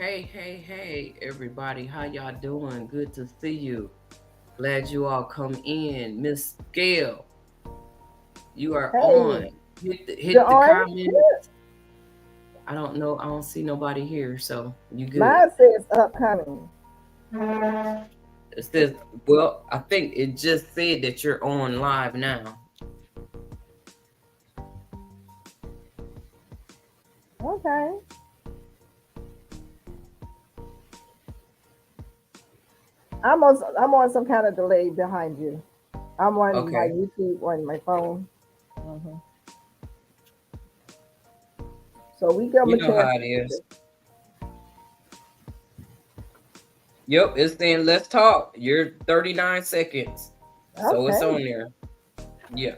Hey, everybody. How y'all doing? Good to see you. Glad you all come in. Miss Gail, you are Hey, on. Hit you're the on? comment. I don't know. I don't see nobody here, so you good. Mine says upcoming. It says, well, I think it just said that you're on live now. Okay. I'm on some kind of delay behind you. I'm on my Okay. YouTube on my phone. hmm So we give them You a know chance how it is. Yep, it's saying let's talk. You're 39 seconds. So it's Okay. on there. Yeah.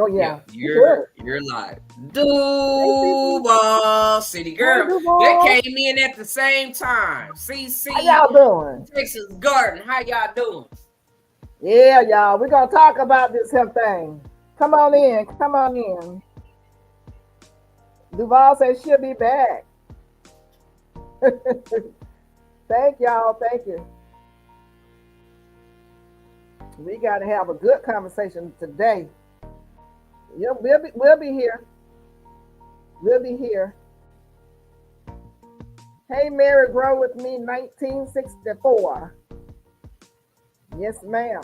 Oh Yeah, yeah. You good. you're live. Hey people. Duval City Hey girl. They Duval. came in at the same time. How CC y'all doing? Texas Garden. How y'all doing? Yeah, y'all. We're gonna talk about this hemp thing. Come on in. Come on in. Duval says she'll be back. Thank y'all. Thank you. We got to have a good conversation today. Yeah, we'll be here. We'll be here. Hey, Mary, grow with me, 1964. Yes, ma'am.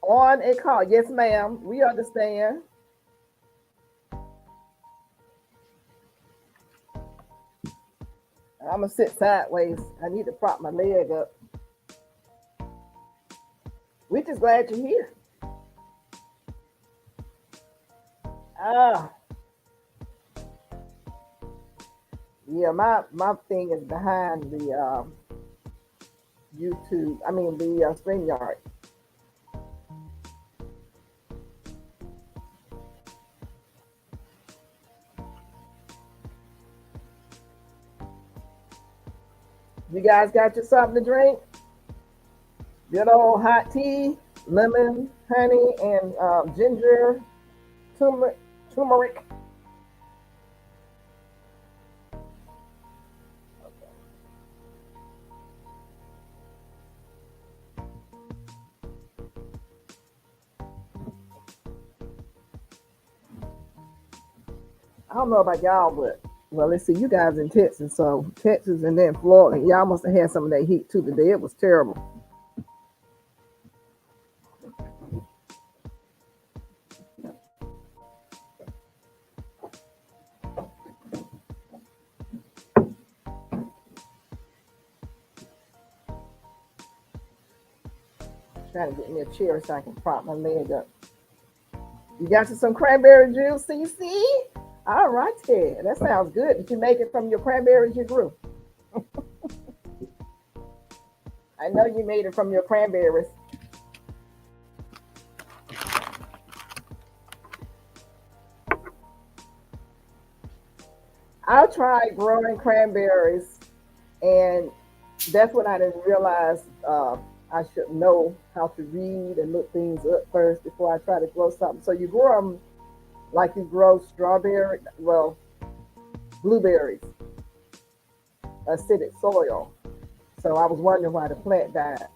On a call. Yes, ma'am. We understand. I'm gonna sit sideways. I need to prop my leg up. We just glad you're here. Ah, yeah. My thing is behind the YouTube. I mean the StreamYard. You guys got you something to drink? Good old hot tea, lemon, honey, and ginger, turmeric, turmeric. I don't know about y'all, but well, let's see. You guys in Texas, so Texas and then Florida, y'all must have had some of that heat too today. It was terrible. Trying to get me a chair so I can prop my leg up. You got you some cranberry juice, CC? All right, then. That sounds good. Did you make it from your cranberries you grew? I know you made it from your cranberries. I tried growing cranberries, and that's when I didn't realize I should know how to read and look things up first before I try to grow something. So you grow them like you grow strawberry, well, blueberries, acidic soil. So I was wondering why the plant died.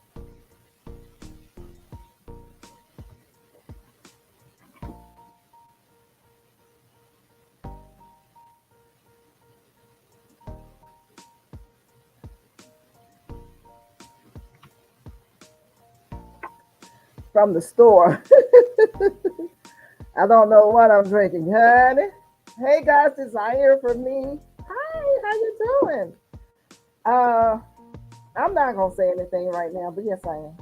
From the store. I don't know what I'm drinking, honey. Hey guys, desire for me. Hi, how you doing? Uh, I'm not gonna say anything right now, but yes, I am.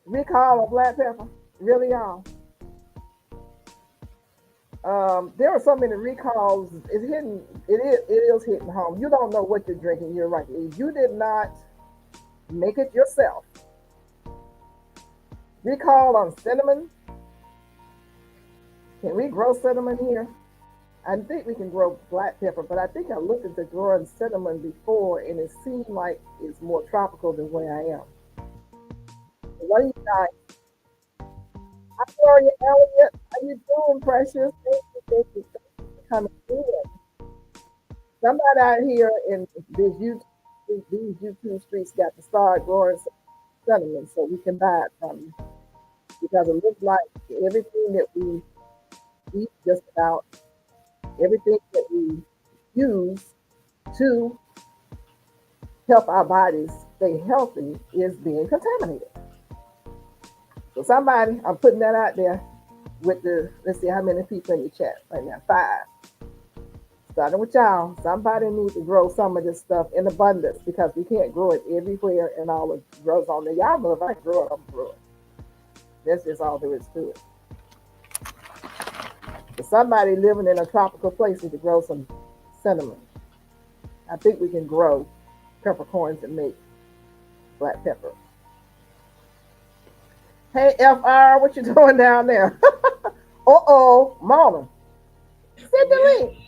Recall of black pepper, really y'all. There are so many recalls. It's hitting. It is hitting home. You don't know what you're drinking. You're right. If you did not make it yourself, recall on cinnamon. Can we grow cinnamon here? I think we can grow black pepper, but I think I looked into growing cinnamon before, and it seemed like it's more tropical than where I am. What do you guys? Hi, Gloria Elliott. How you doing, precious? think it's coming in. Somebody out here in these YouTube streets got to start growing some cinnamon so we can buy it from you. Because it looks like everything that we eat, just about everything that we use to help our bodies stay healthy is being contaminated. So somebody, I'm putting that out there with the, let's see how many people in the chat right now. 5. Starting with y'all, somebody needs to grow some of this stuff in abundance because we can't grow it everywhere and all it grows on there. Y'all know if I grow it, I'm grow it. That's just all there is to it. For somebody living in a tropical place needs to grow some cinnamon. I think we can grow peppercorns and make black pepper. Hey FR, what you doing down there? Uh-oh, Mona. Send the link.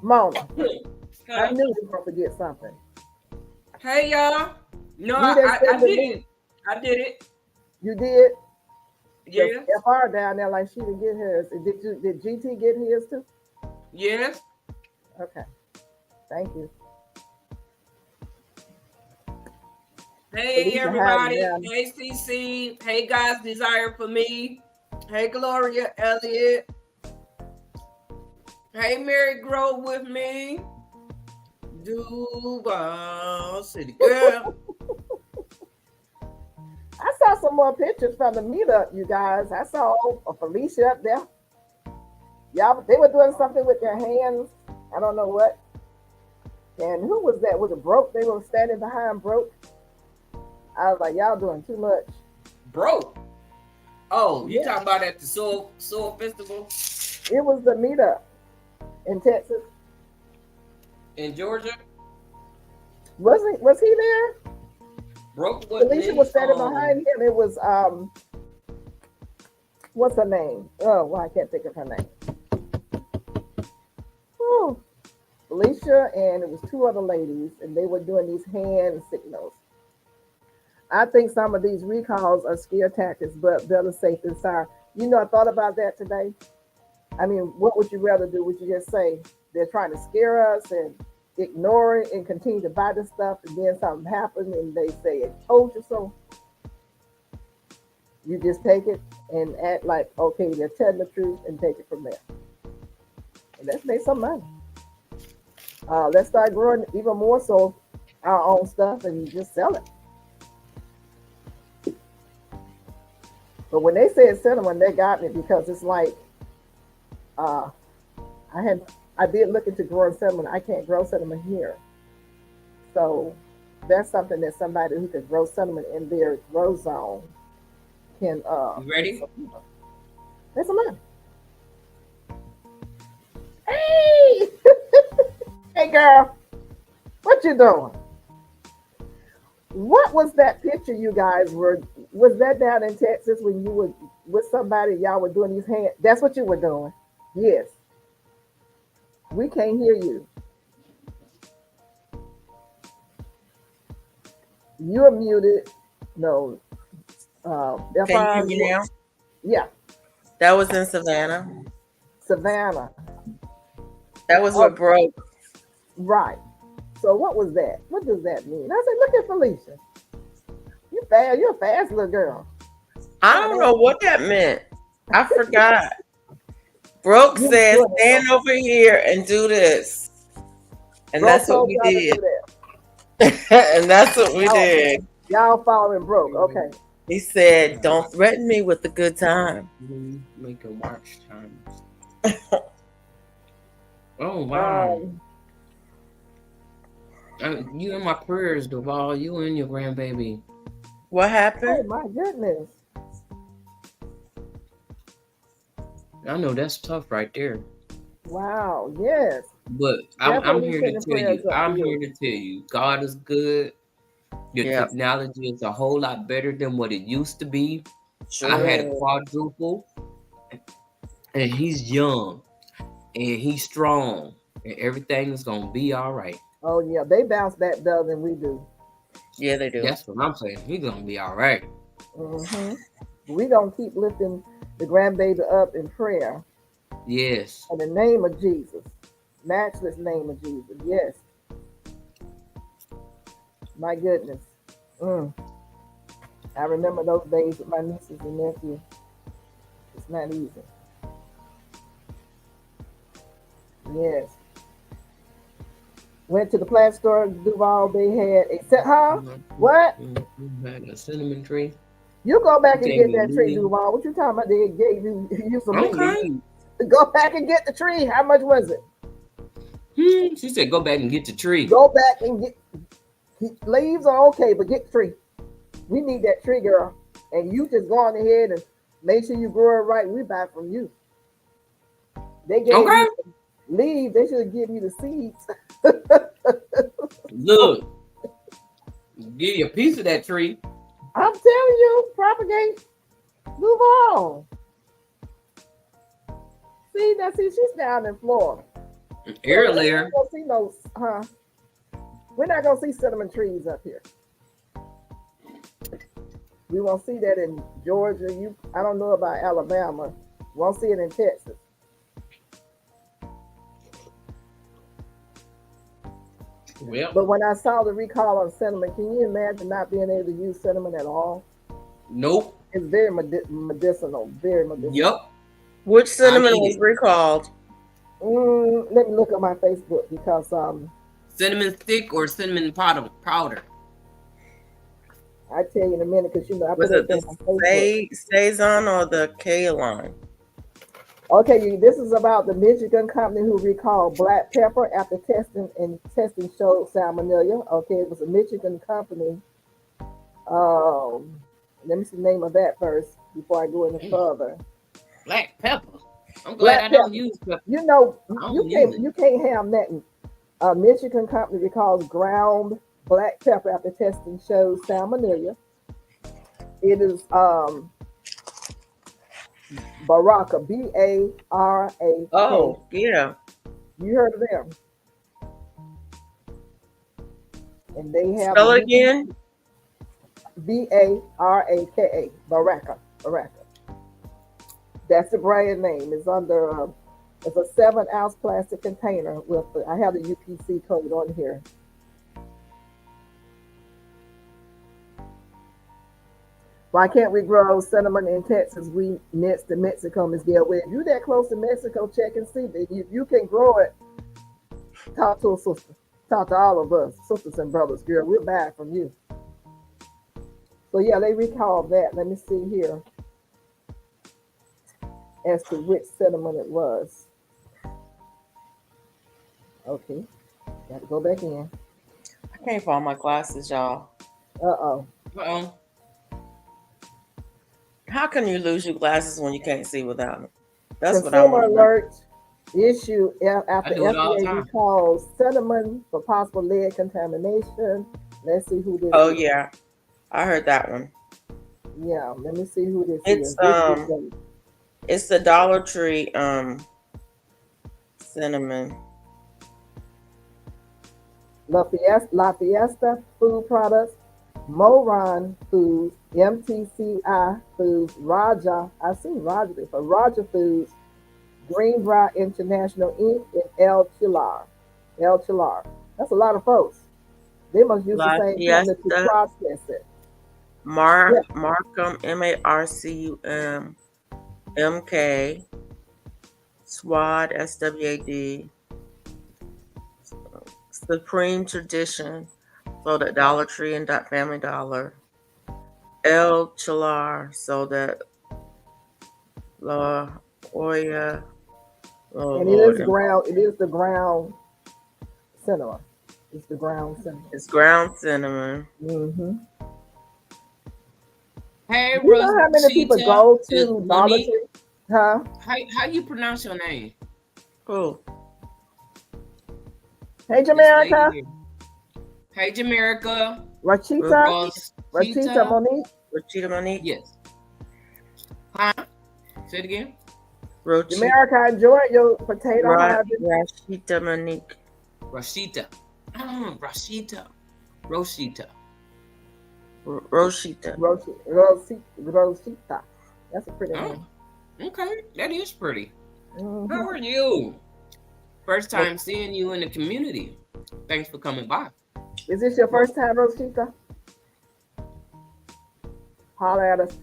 Mona. I knew you were gonna forget something. Hey y'all. No, You didn't I send the did link. it. I did it. You did? Yes. FR down there like she didn't get hers. Did GT get his too? Yes. Okay. Thank you. Hey everybody. Down. Hey CC. Hey God's desire for me. Hey Gloria Elliott. Hey Mary Grove with me. Duval City girl. I saw some more pictures from the meetup, you guys. I saw Felicia up there. Y'all, they were doing something with their hands. I don't know what. And who was that? Was it Broke? They were standing behind Broke. I was like, y'all doing too much. Broke. Oh, you talking about at the Soul Festival? It was the meetup in Texas. In Georgia? Was he there? Broke was Felicia was standing behind him. It was what's her name? Oh, well, I can't think of her name. Whew. Felicia and it was 2 other ladies, and they were doing these hand signals. I think some of these recalls are scare tactics, but better safe than sorry. You know, I thought about that today. I mean, what would you rather do? Would you just say they're trying to scare us and ignore it and continue to buy the stuff, and then something happens and they say, "I told you so"? You just take it and act like, okay, they're telling the truth and take it from there. And let's make some money. Let's start growing even more so our own stuff and just sell it. But when they said cinnamon, they got me because it's like I did look into growing cinnamon. I can't grow cinnamon here. So that's something that somebody who can grow cinnamon in their grow zone can you ready? There's some money. Hey! Hey girl, what you doing? What was that picture you guys were? Was that down in Texas when you were with somebody? Y'all were doing these hands. That's what you were doing. Yes. We can't hear you. You're muted. No. Can you hear me now? Yeah. That was in Savannah. Savannah. That was what broke. Right. So what was that? What does that mean? I said, look at Felicia. You fast. You're a fast little girl. I don't know what that meant. I forgot. Brooke said, stand over here and do this. And Broke that's what we did. And that's what we did. Y'all following Broke. Okay. He said, don't threaten me with a good time. Make a watch time. Oh, wow. You in my prayers, Duval. You and your grandbaby. What happened? Oh, my goodness. I know that's tough right there. Wow, yes. But I'm here to tell you. I'm here to tell you. God is good. Your technology is a whole lot better than what it used to be. Sure. I had a quadruple, and he's young, and he's strong, and everything is gonna be all right. Oh yeah, they bounce back better than we do. Yeah, they do. That's what I'm saying. He's gonna be all right. Mm-hmm. We gonna keep lifting the grandbaby up in prayer. Yes. In the name of Jesus. Matchless name of Jesus. Yes. My goodness. Mm. I remember those days with my nieces and nephews. It's not easy. Yes. Went to the plant store, Duval. They had a set. Huh? What? A cinnamon tree. You go back You and gave get me that tree, leaves. Duval. What you talking about? They gave you some Okay. leaves. Go back and get the tree. How much was it? She said, "Go back and get the tree." Go back and get leaves are okay, but get the tree. We need that tree, girl. And you just go on ahead and make sure you grow it right. We buy from you. They gave Okay. you leaves. They should give you the seeds. Look, give you a piece of that tree. I'm telling you, propagate. Move on. See, she's down in Florida. Earlier. We're not gonna see cinnamon trees up here. We won't see that in Georgia. I don't know about Alabama. Won't see it in Texas. Well, but when I saw the recall on cinnamon, can you imagine not being able to use cinnamon at all? Nope. It's very medicinal. Very medicinal. Yep. Which cinnamon was recalled? Let me look at my Facebook because cinnamon stick or cinnamon powder. I tell you in a minute because I was put it the Saison or the Kaline? Okay, this is about the Michigan company who recalled black pepper after testing, and testing showed salmonella. Okay, it was a Michigan company. Let me see the name of that first before I go any further. Black pepper. I'm glad I don't use pepper. You know, you can't have that. A Michigan company recalls ground black pepper after testing shows salmonella. It is Baraka, Baraka. Oh, yeah. You heard of them? And they have spell it again. Baraka, Baraka. That's the brand name. It's under. It's a 7-ounce plastic container with. I have the UPC code on here. Why can't we grow cinnamon in Texas? We next to Mexico, Ms. Gail. Well, if you're that close to Mexico, check and see. If you can grow it, talk to a sister. Talk to all of us, sisters and brothers. Girl, we're back from you. So yeah, they recalled that. Let me see here as to which cinnamon it was. Okay, got to go back in. I can't find my glasses, y'all. Uh-oh. How can you lose your glasses when you can't see without them? That's Consumer what I alert issue after FDA recalls cinnamon for possible lead contamination. Let's see who this is. Yeah, I heard that one. Yeah, let me see who this is. It's the Dollar Tree cinnamon. La Fiesta Food Products, Moran Foods, MTCI Foods, Raja. I seen Raja before. Raja Foods, Greenbrier International Inc., and El Chilar. That's a lot of folks. They must use the same company to process it. Marcum, Marcum, MK, SWAD, SWAD, Supreme Tradition, sold at Dollar Tree and Family Dollar. El Chilar, sold at La Jolla. And it is ground. It is the ground cinnamon. It's the ground cinnamon. It's ground cinnamon. Mm-hmm. Hey, you know how many people go to Dollar Tree? Huh? How you pronounce your name? Who? Hey, Jamaica. Hey, Jamaica. Rachita Monique. Rachita Monique. Yes. Huh? Say it again. Jamaica, enjoy your potato. Rachita Monique. Rashita. Rashita. Rosita. That's a pretty name. Okay, that is pretty. Mm-hmm. How are you? First time seeing you in the community. Thanks for coming by. Is this your first time, Rosita? Holler at us.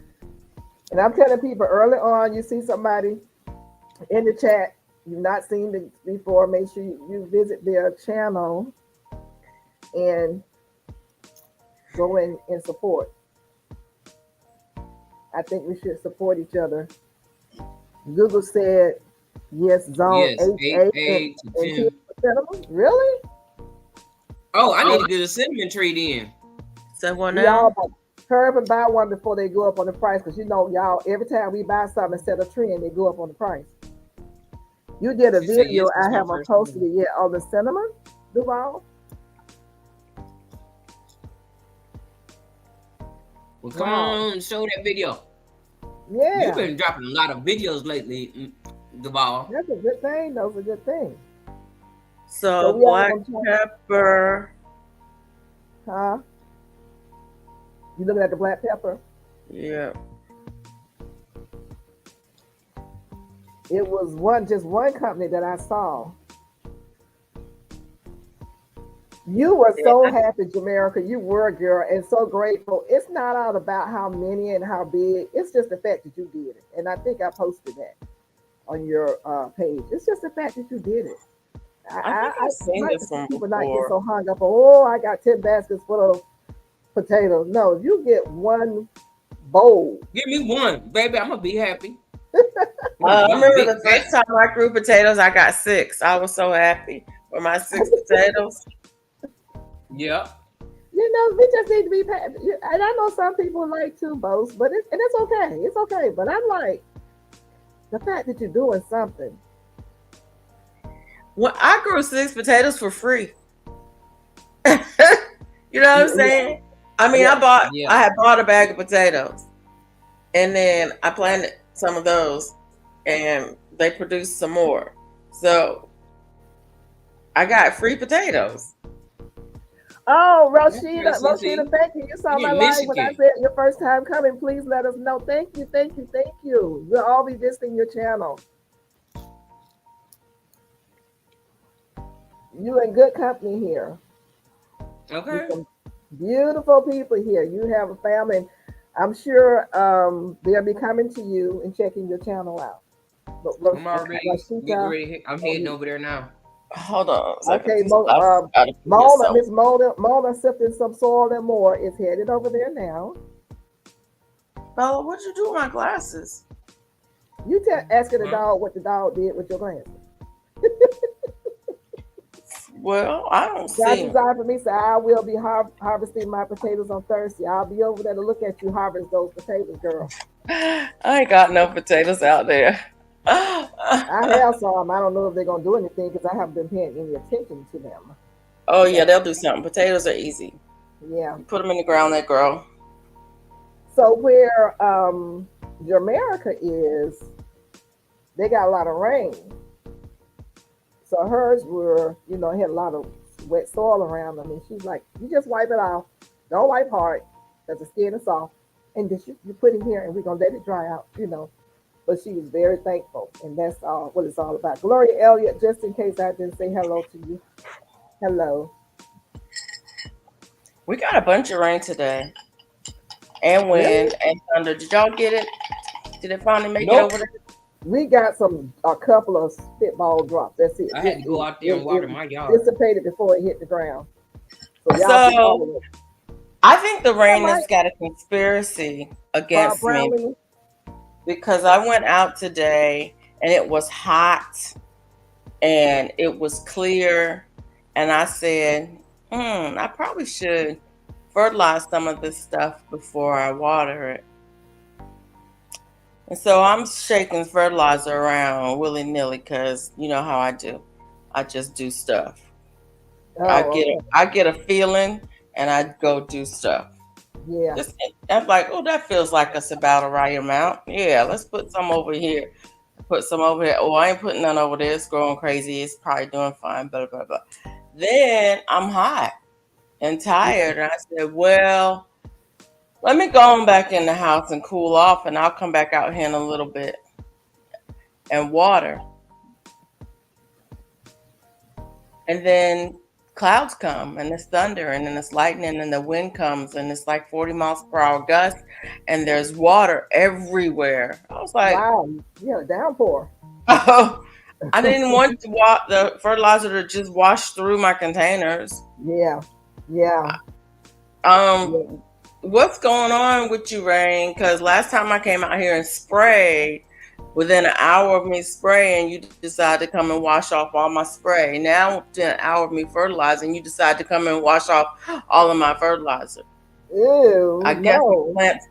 And I'm telling people early on, you see somebody in the chat you've not seen it before, make sure you visit their channel and go in and support. I think we should support each other. Google said yes, zone Yes, 8 8A A to and 10 10. cinnamon. Really? Oh, I need to get a cinnamon tree then. So what We all now? buy, hurry up and buy one before they go up on the price, because you know y'all every time we buy something instead of trend, they go up on the price. You did a She said, video, yes, I it's my haven't first posted time. it yet on the cinnamon, Duval. Well, come Wow. on and show that video. You've Yeah, been dropping a lot of videos lately, Duval. that's a good thing. Those are good things. So So we all black gonna try, pepper. huh? You looking at the black pepper? Yeah. It was just one company that I saw. You were so Yeah. happy, Jamaica. You were, girl, and so grateful. It's not all about how many and how big. It's just the fact that you did it. And I think I posted that on your page. It's just the fact that you did it. I think I I've seen like to this see one people not get before. so hung up on, oh, I got 10 baskets full of potatoes. No, you get one bowl. Give me one, baby. I'm gonna be happy. I One remember big the fat. first time I grew potatoes, I got six. I was so happy for my six potatoes. Yeah. We just need to be, and I know some people like to boast, but and it's okay. It's okay. But I'm like, the fact that you're doing something. When I grew six potatoes for free. You know what I'm Yeah, saying? I mean, yeah. Yeah. I had bought a bag of potatoes, and then I planted some of those, and they produced some more. So I got free potatoes. Oh, Okay, Rashida, Cece. Rashida, thank you. You saw You my in live when I Michigan. said your first time coming. Please let us know. Thank you, thank you, thank you. We'll all be visiting your channel. You in good company here. With Okay. some beautiful people here. You have a family. And I'm sure they'll be coming to you and checking your channel out. But I'm already getting Rashida, ready. I'm oh, heading over there now. Hold on a second. okay, These glasses gotta be here Mona, somewhere. Miss Mona sifting some soil and more is headed over there now. Bella, what'd you do with my glasses? You asking the Huh? dog what the dog did with your glasses. Well, I don't God see 'em. designed for me, so I will be harvesting my potatoes on Thursday. I'll be over there to look at you harvest those potatoes, girl. I ain't got no potatoes out there. I have some. I don't know if they're gonna do anything because I haven't been paying any attention to them. Oh yeah, So they'll do something. Potatoes are easy. yeah. You put them in the ground, they grow. So where Jamaica is, they got a lot of rain. So hers were, had a lot of wet soil around them, and she's like, "You just wipe it off. Don't wipe hard, because the skin is soft, and just you put it here, and we're gonna let it dry out." But she was very thankful, and that's all what it's all about. Gloria Elliott, just in case I didn't say hello to you, hello. We got a bunch of rain today, and Really? wind and thunder. Did y'all get it? Did it finally make it over Nope. there? We got a couple of spitball drops. That's it. I had Just to go it out there and it, water it my yard. dissipated before it hit the ground. So y'all be So following. I think the I rain has like got a conspiracy Bob against me Brownlee. because I went out today and it was hot and it was clear, and I said, I probably should fertilize some of this stuff before I water it. And so I'm shaking fertilizer around willy nilly because you know how I do. I just do stuff. Oh, okay. I get a feeling and I go do stuff. Yeah. Just I'm like, oh, that feels like it's about a right amount. Yeah, let's put some over here. Put some over here. Oh, I ain't putting none over there. It's growing crazy. It's probably doing fine. Blah blah blah. Then I'm hot and Yeah. tired, and I said, well, let me go on back in the house and cool off, and I'll come back out here in a little bit. and water. And then clouds come and it's thunder and then it's lightning and the wind comes and it's like 40 miles per hour gust and there's water everywhere. I was like, wow, yeah, downpour. oh, I didn't want the fertilizer to just wash through my containers. Yeah, yeah. What's going on with you, Rain? Because last time I came out here and sprayed, within an hour of me spraying, you decided to come and wash off all my spray. Now, within an hour of me fertilizing, you decide to come and wash off all of my fertilizer. Ew, I guess the plants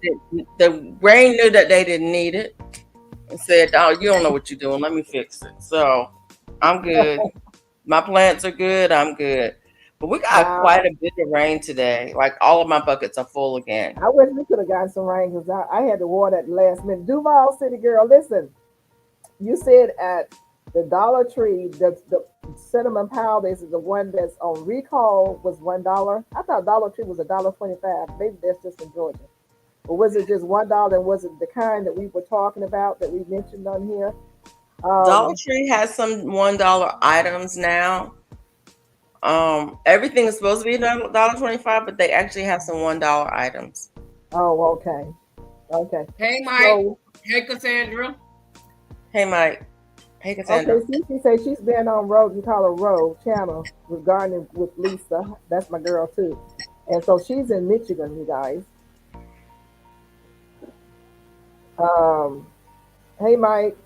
the Rain knew that they didn't need it and said, "Oh, you don't know what you're doing. Let me fix it." So I'm good. My plants are good. I'm good. But we got quite a bit of rain today. Like all of my buckets are full again. I wish we could have gotten some rain because I had to water at the last minute. Duval City girl, listen. You said at the Dollar Tree, the cinnamon powder is the one that's on recall was $1. I thought Dollar Tree was $1.25. Maybe that's just in Georgia. Or was it just $1? And was it the kind that we were talking about that we mentioned on here? Dollar Tree has some $1 items now. Everything is supposed to be $1.25, but they actually have some $1 items. Oh, okay. Okay. Hey, Mike. Hey, Cassandra. Hey, Mike. Hey, Cassandra. Okay, Cece says she's been on Road, you call her Road channel with gardening with Lisa. That's my girl too. And so she's in Michigan, you guys. Hey, Mike.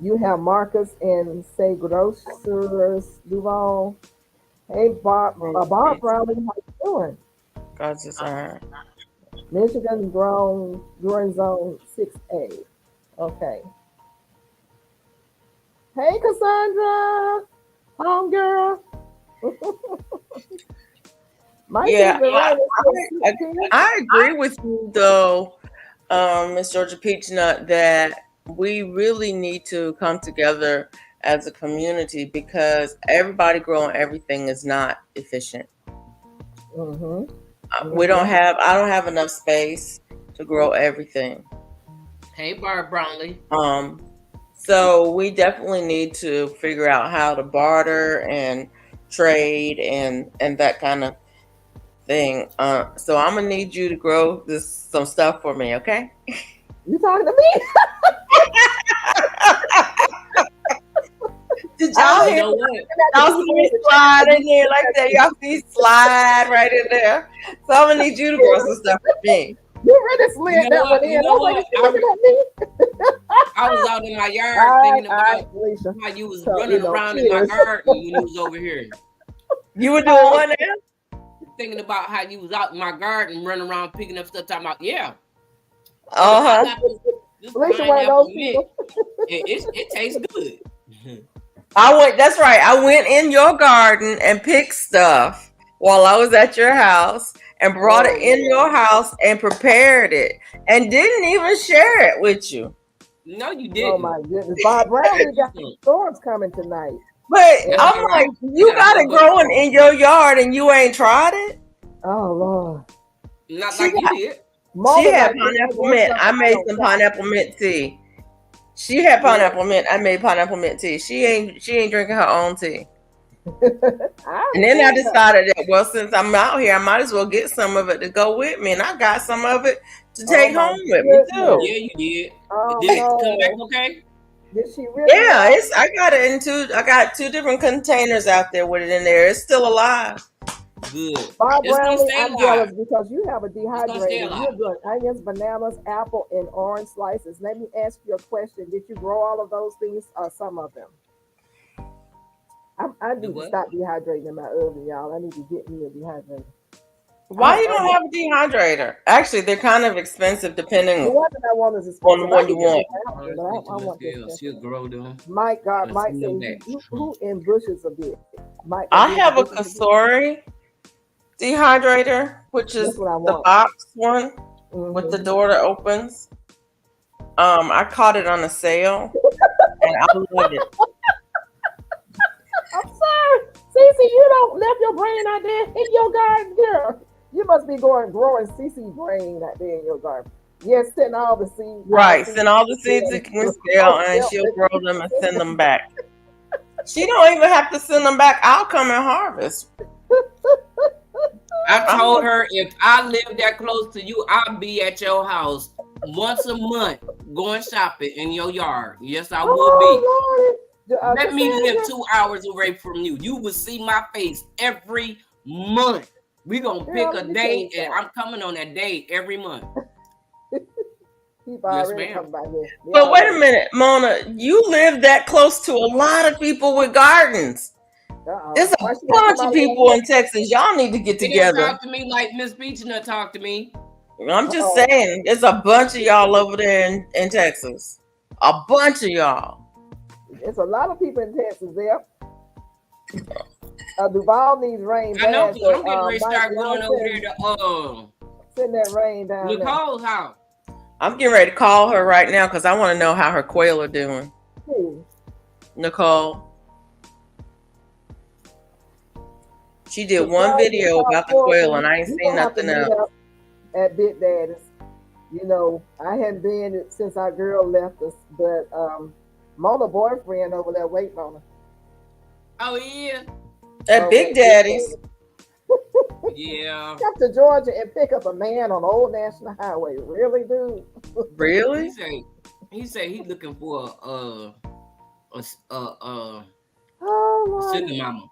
You have Marcus and say grocers Duval. Hey, Bob Brownlee, how you doing? God's design. Michigan growing zone 6A. Okay. Hey, Cassandra, home girl. Yeah, I agree with you though, Miss Georgia Peachnut, that we really need to come together as a community because everybody growing everything is not efficient. I don't have enough space to grow everything. Hey, Barb Brownlee. So we definitely need to figure out how to barter and trade and that kind of thing. So I'm gonna need you to grow some stuff for me, okay? You talking to me? Did y'all hear y'all see me slide in there like that? Y'all see slide right in there. So I'm gonna need you to grow some stuff for me. You really slid that one in. I was out in my yard thinking about how you was running around in my garden when you was over here. You were doing what now? Thinking about how you was out in my garden running around picking up stuff, talking about, yeah. This pineapple mint, it tastes good. That's right. I went in your garden and picked stuff while I was at your house and brought it in your house and prepared it and didn't even share it with you. No, you didn't. Oh my goodness. Bob Brownlee got storms coming tonight. But I'm like, you got it growing in your yard and you ain't tried it? Oh Lord. Not like you did. She had pineapple mint. I made some pineapple mint tea. She had pineapple mint. I made pineapple mint tea. She ain't drinking her own tea. And then I decided that, well, since I'm out here, I might as well get some of it to go with me. And I got some of it to take home with me too. Yeah, you did. Did it come back okay? Did she really? Yeah, I got it in I got 2 different containers out there with it in there. It's still alive. Good. Bob Brownlee, I'm jealous because you have a dehydrator. You're doing onions, bananas, apple, and orange slices. Let me ask you a question. Did you grow all of those things or some of them? I need to stop dehydrating in my oven, y'all. I need to get me a dehydrator. Why you don't have a dehydrator? Actually, they're kind of expensive depending the one that I want is on the one you want. I want this. She'll grow them. Mike said, who in bushes a bit? Mike, I have a Kasori dehydrator, which is the box one with the door that opens. I caught it on a sale and I love it. I'm sorry. Cece, you don't left your brain out there in your garden, girl. You must be growing CC brain out there in your garden. Yes, send all the seeds. Right, send all the seeds to Miss Gail, and she'll grow them and send them back. She don't even have to send them back. I'll come and harvest. I told her if I lived that close to you, I'll be at your house once a month going shopping in your yard. Yes, I would be. Let me live 2 hours away from you. You will see my face every month. We're going to pick a day, and I'm coming on that day every month. Yes, ma'am. But wait a minute, Mona. You live that close to a lot of people with gardens. There's a bunch of people in Texas. Y'all need to get together. They talk to me like Miss Beechner talk to me. I'm just saying, there's a bunch of y'all over there in Texas. A bunch of y'all. It's a lot of people in Texas there. Duval needs rain. I know. I'm getting ready to start going over there to send that rain down. Nicole's house. I'm getting ready to call her right now because I want to know how her quail are doing. Nicole. She did one video about the quail and I ain't seen nothing else. At Big Daddy's. You know, I hadn't been since our girl left us, but Mona boyfriend over there waiting on her. Oh, yeah. At Big Daddy's. Yeah. Come to Georgia and pick up a man on Old National Highway. Really, dude? Really? He said he's looking for a sugar mama.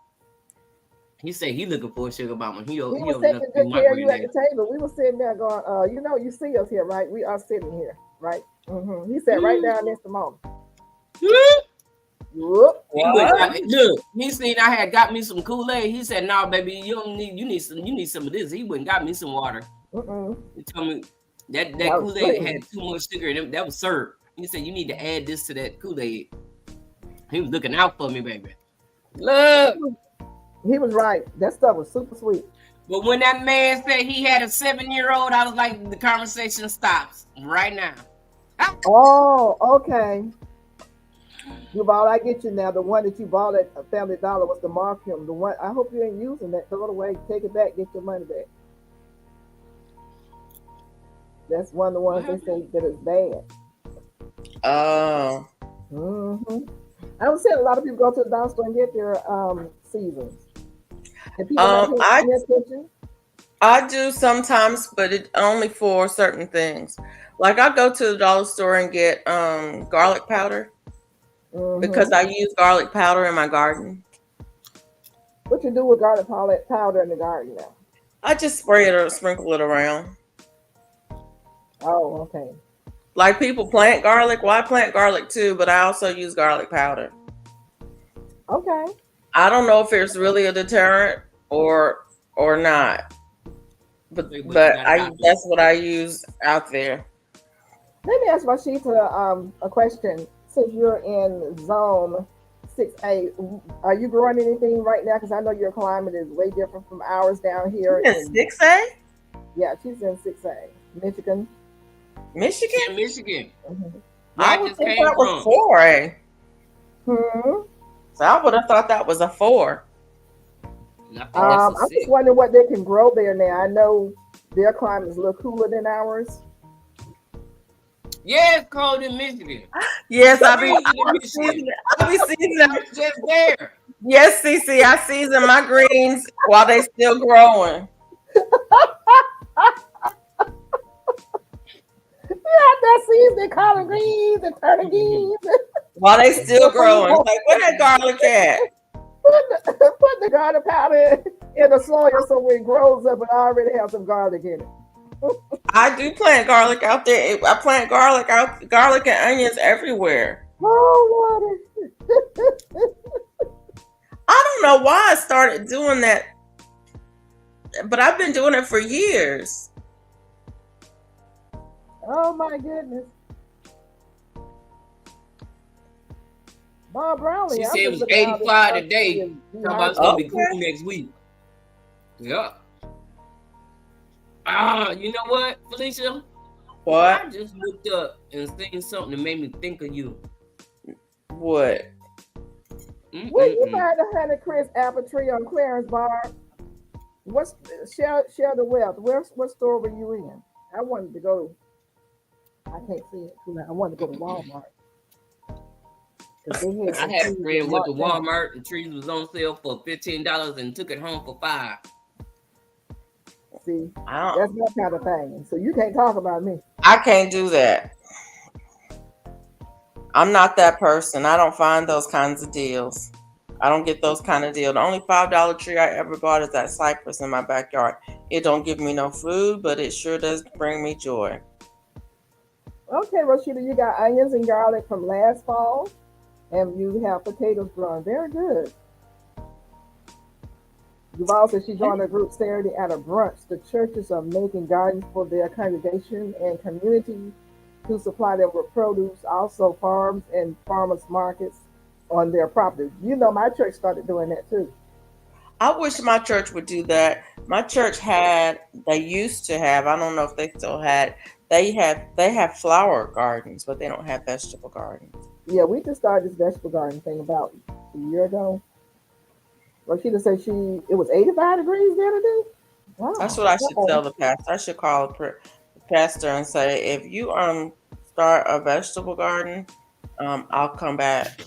He said he looking for a sugar mama. He was taking good care of you at the table. We were sitting there going, you know, you see us here, right? We are sitting here, right? Mm-hmm. He sat right down next to Mama. Look, he seen I had got me some Kool-Aid. He said, "No, baby, you need some of this." He went and got me some water. He told me that Kool-Aid had too much sugar in it. That was syrup. He said, "You need to add this to that Kool-Aid." He was looking out for me, baby. Look. He was right. That stuff was super sweet. But when that man said he had a 7-year-old, I was like, the conversation stops right now. Oh, okay. Duval, I get you now. The one that you bought at Family Dollar was the Markham. The one, I hope you ain't using that. Throw it away. Take it back. Get your money back. That's one of the ones they say that is bad. Oh. Mm-hmm. I was saying a lot of people go to the dollar store and get their seasons. I do sometimes, but it only for certain things. Like I go to the dollar store and get garlic powder because I use garlic powder in my garden. What you do with garlic powder in the garden now? I just spray it or sprinkle it around. Oh, okay. Like people plant garlic. Well, I plant garlic too, but I also use garlic powder. Okay. I don't know if it's really a deterrent or not. But that's what I use out there. Let me ask Rashida a question. Since you're in zone 6A, are you growing anything right now? Because I know your climate is way different from ours down here. In 6A? Yeah, she's in 6A. Michigan. Michigan? Mm-hmm. I would think that was 4A. So I would have thought that was a 4. I'm just wondering what they can grow there now. I know their climate is a little cooler than ours. Yeah, it's cold in Michigan. Yes, I'll be seasoning. Just there. Yes, Cece, I season my greens while they still growing. That season collard greens and turnip greens. While they still growing. Like, where that garlic at? Put the garlic powder in the soil so when it grows up, it already has some garlic in it. I do plant garlic out there. I plant garlic and onions everywhere. Oh, water. I don't know why I started doing that, but I've been doing it for years. Oh my goodness. Bob Brownlee. She said it was 85 today. It's gonna be cool next week. Yeah. You know what, Felicia? What? I just looked up and seen something that made me think of you. What? Where you find the Honey Crisp apple tree on Clarence Bar? Share the wealth. What store were you in? I wanted to go. I can't see it. I wanted to go to Walmart because they had I some had a trees that friend went to marked down. Walmart. The trees was on sale for $15 and took it home for $5. See, I that's that kind of thing. So you can't talk about me. can't do that. I'm not that person. I don't find those kinds of deals. I don't get those kind of deals. The only $5 tree I ever bought is that cypress in my backyard. It don't give me no food, but it sure does bring me joy. Okay, Rashida, you got onions and garlic from last fall, and you have potatoes growing. Very good. Duval said she joined a group Saturday at a brunch. The churches are making gardens for their congregation and community to supply them with produce. Also, farms and farmers markets on their property. You know, my church started doing that too. I wish my church would do that. My church they used to have, I don't know if they still had, they have flower gardens, but they don't have vegetable gardens. Yeah, we just started this vegetable garden thing about a year ago. Rashida said it was 85 degrees the other day. That's Wow. what I should Uh-oh. tell the pastor. I should call the pastor and say, if you start a vegetable garden, I'll come back.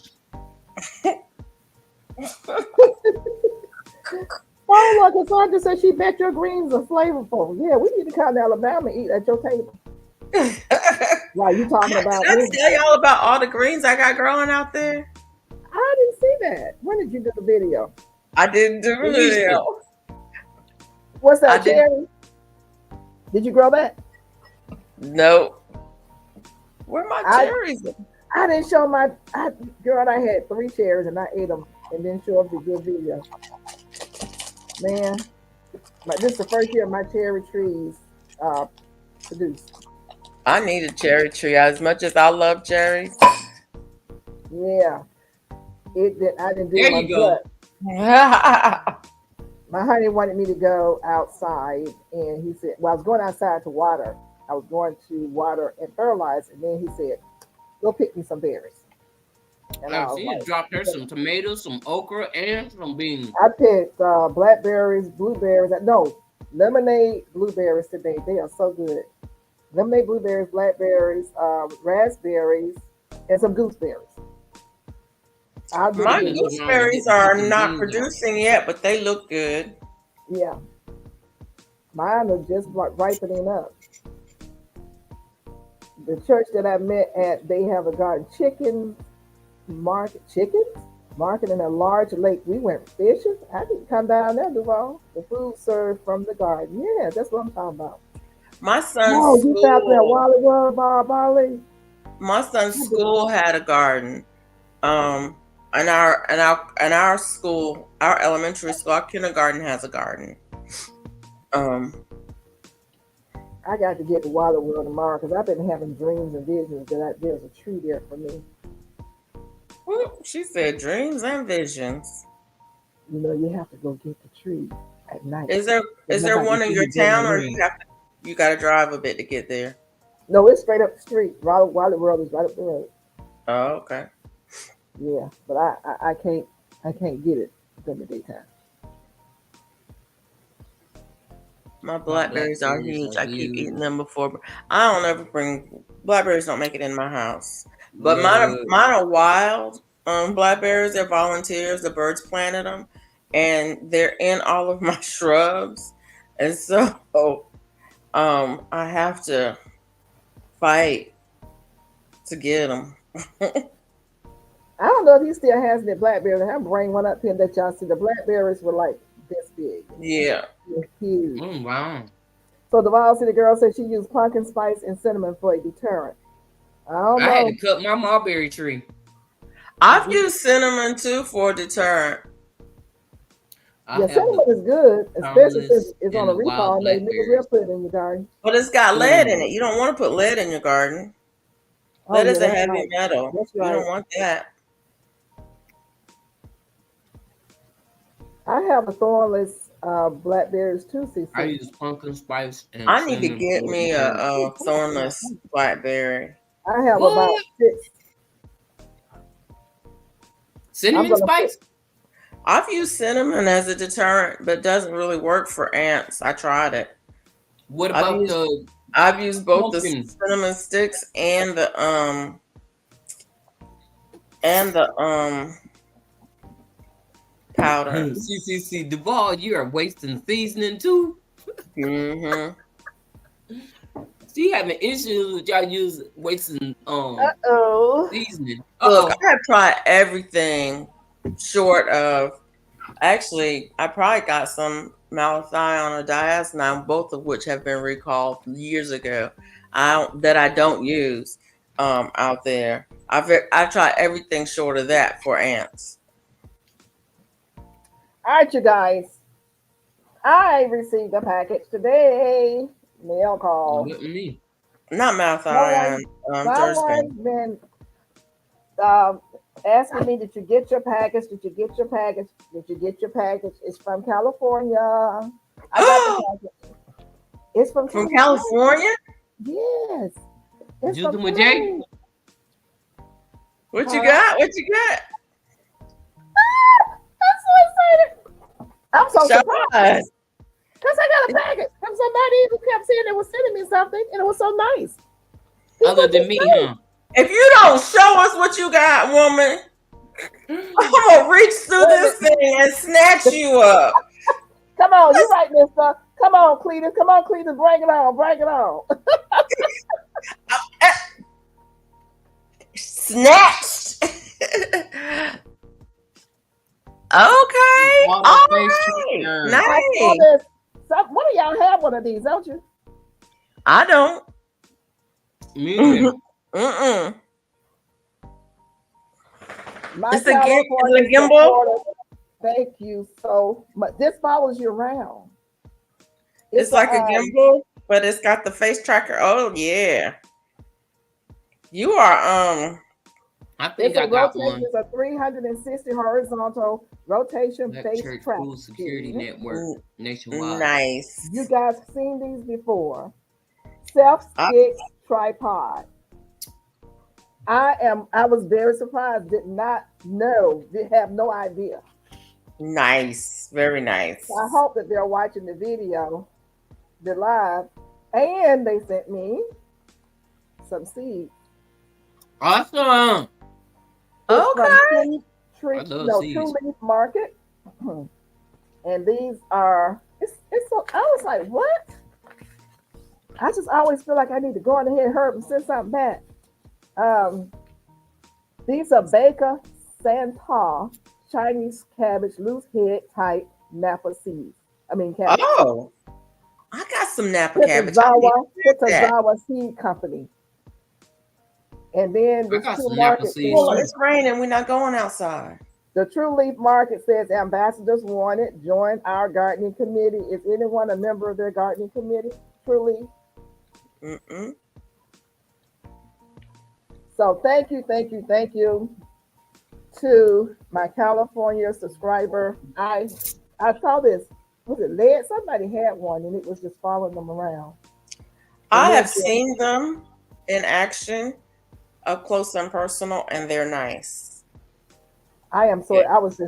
Oh, look, Cassandra said she bet your greens are flavorful. Yeah, we need to come to Alabama and eat at your table. Why you talking Did about I me? tell y'all about all the greens I got growing out there? I didn't see that. When did you do the video? I didn't do the Easter. video. What's that, I did. cherry? Did you grow that? No. Where my cherries? I didn't show girl. I had 3 cherries and I ate them and didn't show up the good video. Man, this is the first year my cherry trees produced. I need a cherry tree as much as I love cherries. Yeah, it did. I didn't do There my you go. gut. My honey wanted me to go outside, and he said, "Well, I was going outside to water. I was going to water and fertilize." And then he said, "Go pick me some berries." And I I was see like, it dropped her okay. some tomatoes, some okra, and some beans. I picked blackberries, blueberries. No, lemonade blueberries today. They are so good. Lemonade blueberries, blackberries, raspberries, and some gooseberries. I'll do the My video. gooseberries are not producing yet, but they look good. Yeah, mine are just ripening up. The church that I met at, they have a garden chickens market in a large lake. We went fishing. I didn't come down there, Duval. The food served from the garden. Yeah, that's what I'm talking about. My son's Oh, you found that school. Wally World, Barley? My son's school had a garden. And our school, our elementary school, our kindergarten has a garden. I got to get to Wally World tomorrow because I've been having dreams and visions that there's a tree there for me. Well, she said dreams and visions. You know, you have to go get the tree at night. Is there one in your town, or you got to drive a bit to get there? No, it's straight up the street. Wally World is right up the road. Oh, okay. Yeah, but I can't get it during the daytime. My blackberries are huge. I keep eating them before. I don't ever bring blackberries. Don't make it in my house. But mine are wild. Blackberries. They're volunteers. The birds planted them, and they're in all of my shrubs. And so, I have to fight to get them. I don't know if he still has the blackberries. I'll bring one up here that y'all see. The blackberries were like this big. Yeah. Huge. Wow. So the Wild City girl said she used pumpkin spice and cinnamon for a deterrent. I had to cut my mulberry tree. I've used cinnamon too for a deterrent. Yeah, cinnamon is good, especially since it's on a recall. And they will put it in your garden. But it's got lead in it. You don't want to put lead in your garden. Lead is a heavy metal. That's right. You don't want that. I have a thornless blackberries too, CC. I use pumpkin spice and I need to get me a thornless blackberry. I have about 6. Cinnamon spice? I've used cinnamon as a deterrent, but it doesn't really work for ants. I tried it. What about I've used both the Pumpkin. cinnamon sticks and the powder. See, Duval, you are wasting seasoning too. Mm-hmm. She having issues with y'all use wasting Uh-oh. seasoning. Look, I have tried everything short of. Actually, I probably got some malathion or diazinon, both of which have been recalled years ago. That I don't use out there. I've tried everything short of that for ants. All right, you guys. I received a package today. Mail call. Look at me. Not malathion, Someone's Thursday. been asking me, did you get your package? Did you get your package? Did you get your package? It's from California. I got the package. It's from California? Yes. It's Juice from with Jay? What you got? What you got? I'm so excited. I'm so surprised. Because I got a package from somebody who kept saying they were sending me something, and it was so nice. Other than me, huh? If you don't show us what you got, woman, I'm gonna reach through this thing and snatch you up. Come on, you right, mister. Come on, Cletus. Come on, Cletus. Bring it on. Bring it on. Snatched. Okay. All right. Nice. One of y'all have one of these, don't you? I don't. Me. Mm-mm. It's a gimbal. Thank you so much. This follows you around. It's like a gimbal, but it's got the face tracker. Oh yeah. You are I think I got one. It's a 360 horizontal rotation face track. Security network nationwide. Nice. You guys seen these before? Self-stick tripod. I was very surprised. Did not know. Did have no idea. Nice. Very nice. I hope that they're watching the video, the live, and they sent me some seeds. Awesome. Okay. True Leaf Market. And these are it's so I was like, what? I just always feel like I need to go on ahead and hurry and send something back. These are Baker Santal Chinese cabbage loose head type Napa seeds. Cabbage. Oh, I got some Napa cabbage. It's a Zawa seed company. And then the True Market says, it's raining. We're not going outside. The True Leaf Market says ambassadors wanted. Join our gardening committee. Is anyone a member of their gardening committee? True Leaf. Mm-mm. So thank you to my California subscriber. I saw this. Was it lead? Somebody had one, and it was just following them around. I have seen them in action, up close and personal, and they're nice. I am sorry. I was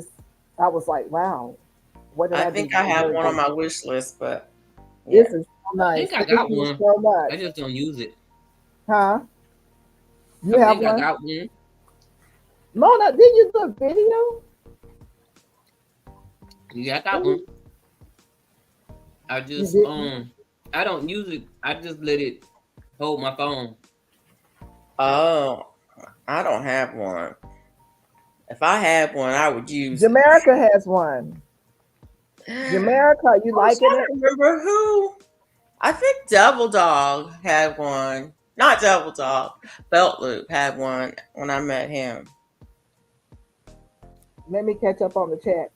like, wow. What did I think I have one on my wish list, but this is so nice. I think I got one. So much. I just don't use it. Huh? You have one? I got one. Mona, did you do a video? Yeah, I got one. I just I don't use it. I just let it hold my phone. Oh, I don't have one. If I had one, I would use. Jamaica has one. Jamaica, you like it? I remember who? I think Double Dog had one. Not Double Dog. Belt Loop had one when I met him. Let me catch up on the chat.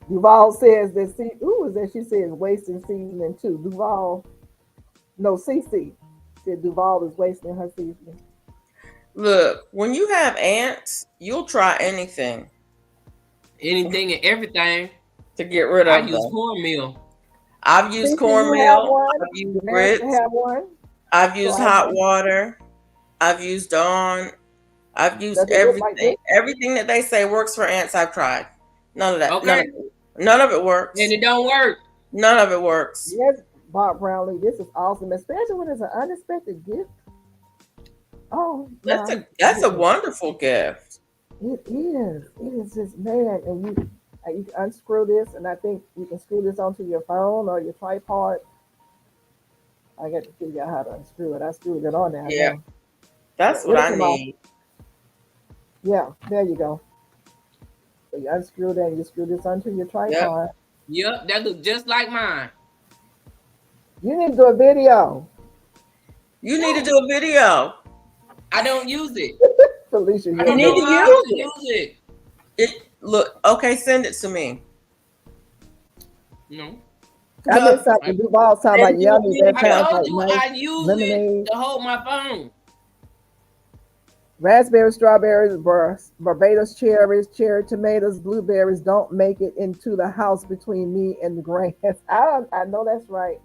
Duval says that she says wasting seasoning too. Duval, no, CC said Duval is wasting her seasoning. Look, when you have ants, you'll try anything. Anything and everything to get rid of them. I use cornmeal. I've used cornmeal. I've used grits. I've used hot water. I've used Dawn. I've used everything. Everything that they say works for ants, I've tried. None of that. Okay. None of it works. And it don't work. None of it works. Yes, Bob Brownlee, this is awesome, especially when it's an unexpected gift. Oh, that's a wonderful gift. It is. It is just, man, and you can unscrew this, and I think you can screw this onto your phone or your tripod. I got to figure out how to unscrew it. I screwed it on there. Yeah, that's what I need. Yeah, there you go. So you unscrew that and you screw this onto your tripod. Yep, that looks just like mine. You need to do a video. You need to do a video. I don't use it. Felicia, I don't know how to use it. Look, okay, send it to me. No. I mean something. Duval's talking about yummy. I told you I use it to hold my phone. Raspberries, strawberries, Barbados cherries, cherry tomatoes, blueberries don't make it into the house between me and the grass. I know that's right.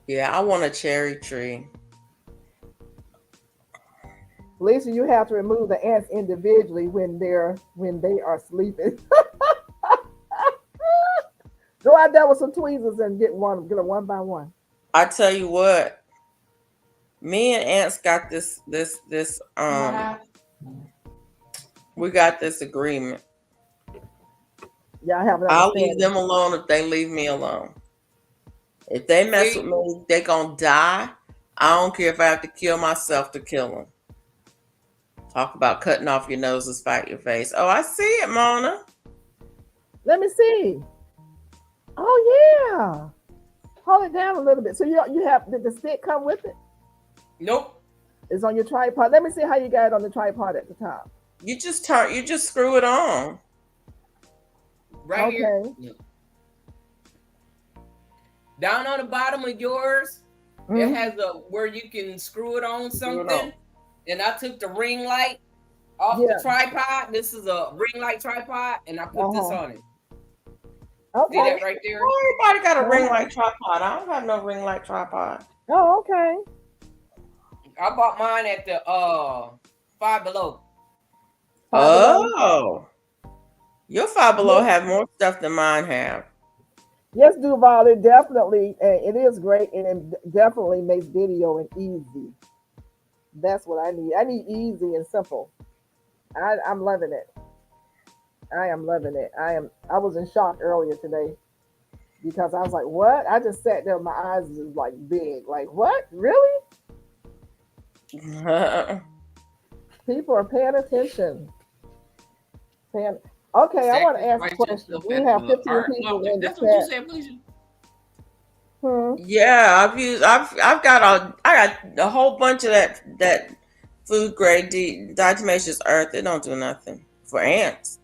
Yeah, I want a cherry tree. Lisa, you have to remove the ants individually when they are sleeping. Go out there with some tweezers and get them one by one. I tell you what, me and ants got this we got this agreement. Yeah, I have. I'll leave them alone if they leave me alone. If they mess with me, they gonna die. I don't care if I have to kill myself to kill them. Talk about cutting off your nose to spite your face. Oh, I see it, Mona. Let me see. Oh yeah. Hold it down a little bit. So you have, did the stick come with it? Nope. It's on your tripod. Let me see how you got it on the tripod at the top. You just screw it on. Right here. Yep. Down on the bottom of yours, it has where you can screw it on something. And I took the ring light off the tripod. This is a ring light tripod, and I put this on it. Okay. See that right there? Everybody got a ring light tripod. I don't have no ring light tripod. Oh, okay. I bought mine at the Five Below. Oh. Your Five Below have more stuff than mine have. Yes, Duval, it definitely, it is great, and it definitely makes videoing easy. That's what I need. I need easy and simple. I'm loving it. I am loving it. I was in shock earlier today because I was like, what? I just sat there, my eyes was like big. Like, what? Really? People are paying attention. Okay, I want to ask a question. We have 15 people in the chat. That's what you said, Felicia. Yeah, I got a whole bunch of that food grade diatomaceous earth. It don't do nothing for ants.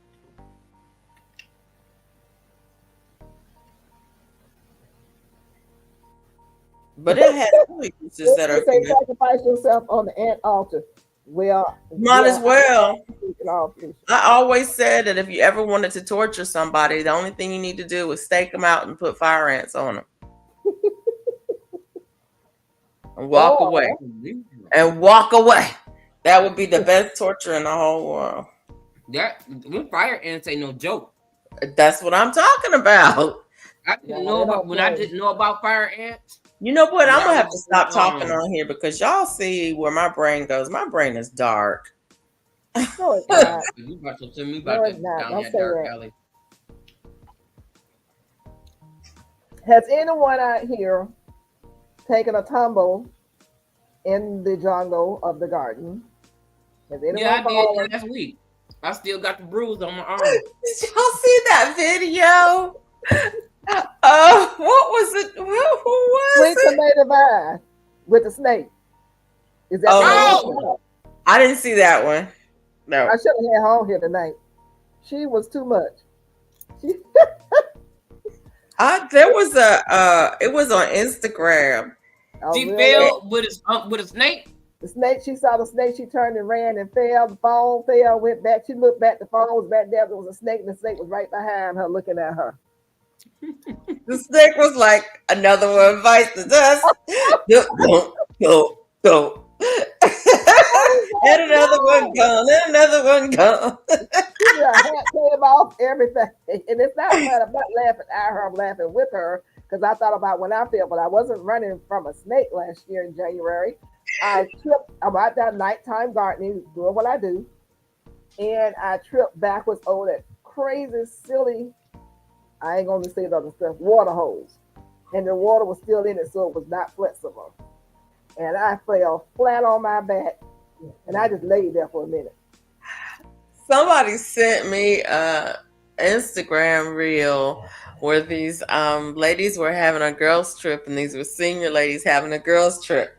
But it has uses that are good. Sacrifice yourself on the ant altar. Well, might as well. I always said that if you ever wanted to torture somebody, the only thing you need to do is stake them out and put fire ants on them. And walk away. And walk away. That would be the best torture in the whole world. Them fire ants ain't no joke. That's what I'm talking about. I didn't know about when I didn't know about fire ants. You know what? I'm gonna have to stop talking on here because y'all see where my brain goes. My brain is dark. No, it's not. You about to tell me about that down that dark alley. Has anyone out here taken a tumble in the jungle of the garden? Yeah, I did last week. I still got the bruise on my arm. Did y'all see that video? What was it? Who was Sweet tomato vine with the snake. Is that? I didn't see that one. No, I should have had her on here tonight. She was too much. There was it was on Instagram. She fell with a snake. The snake, she saw the snake, she turned and ran and fell. The phone fell, went back. She looked back, the phone was back there. There was a snake, and the snake was right behind her looking at her. The snake was like, another one bites the dust. Go. And another one gone. And another one gone. Her hat came off, everything. And it's not funny. I'm not laughing at her. I'm laughing with her because I thought about when I fell, but I wasn't running from a snake last year in January. I tripped. I'm out there nighttime gardening, doing what I do, and I tripped backwards over that crazy, silly. I ain't gonna say the other stuff. Water hose, and the water was still in it, so it was not flexible. And I fell flat on my back, and I just laid there for a minute. Somebody sent me a Instagram reel where these ladies were having a girls trip, and these were senior ladies having a girls trip.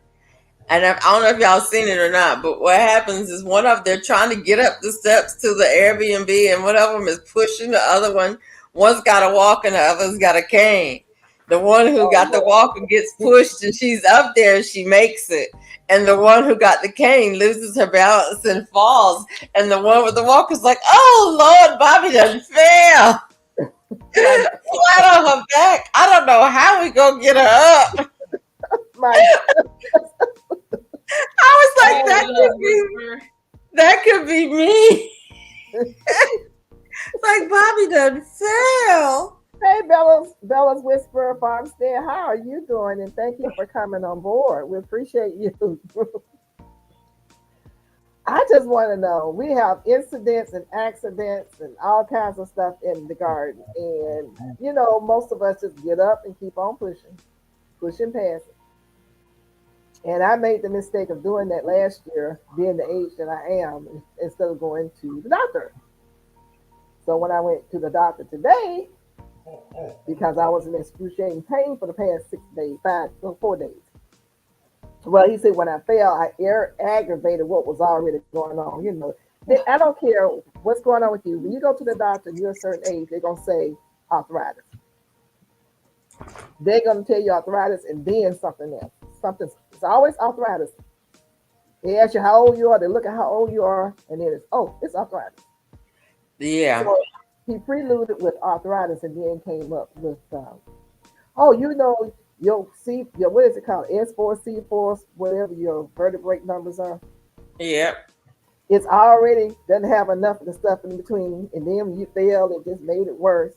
And I don't know if y'all seen it or not, but what happens is one of they're trying to get up the steps to the Airbnb, and one of them is pushing the other one. One's got a walker, and the other's got a cane. The one who got the walker gets pushed, and she's up there, and she makes it. And the one who got the cane loses her balance and falls. And the one with the walker's like, "Oh Lord, Bobby done fell flat on her back. I don't know how we gonna get her up." My I was like, that could be me. Like Bobby done fell. Hey, Bella's Whisperer Farm Stand. How are you doing? And thank you for coming on board. We appreciate you. I just want to know. We have incidents and accidents and all kinds of stuff in the garden, and most of us just get up and keep on pushing past it. And I made the mistake of doing that last year, being the age that I am, instead of going to the doctor. So when I went to the doctor today, because I was in excruciating pain for the past 6 days, 4 days. Well, he said when I fell, I aggravated what was already going on. I don't care what's going on with you. When you go to the doctor, you're a certain age, they're going to say arthritis. They're going to tell you arthritis and then something else. It's always arthritis. They ask you how old you are, they look at how old you are, and then it's arthritis. Yeah. So he preluded with arthritis and then came up with, your what is it called? S4, C4, whatever your vertebrae numbers are. Yep. It's already doesn't have enough of the stuff in between, and then when you fail, it just made it worse.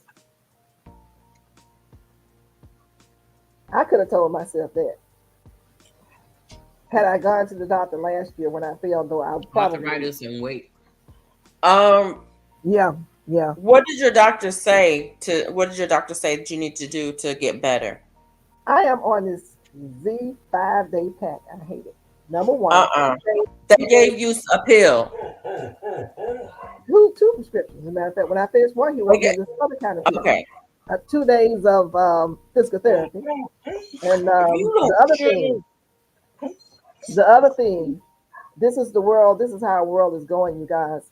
I could have told myself that. Had I gone to the doctor last year when I failed, though, I probably arthritis and weight. Yeah. What did your doctor say that you need to do to get better? I am on this Z 5-day pack. I hate it. Number one, they gave you a pill. Two prescriptions. As a matter of fact, when I finished one, he was giving this other kind of pill. Okay. 2 days of physical therapy, and the other thing, this is the world. This is how our world is going, you guys.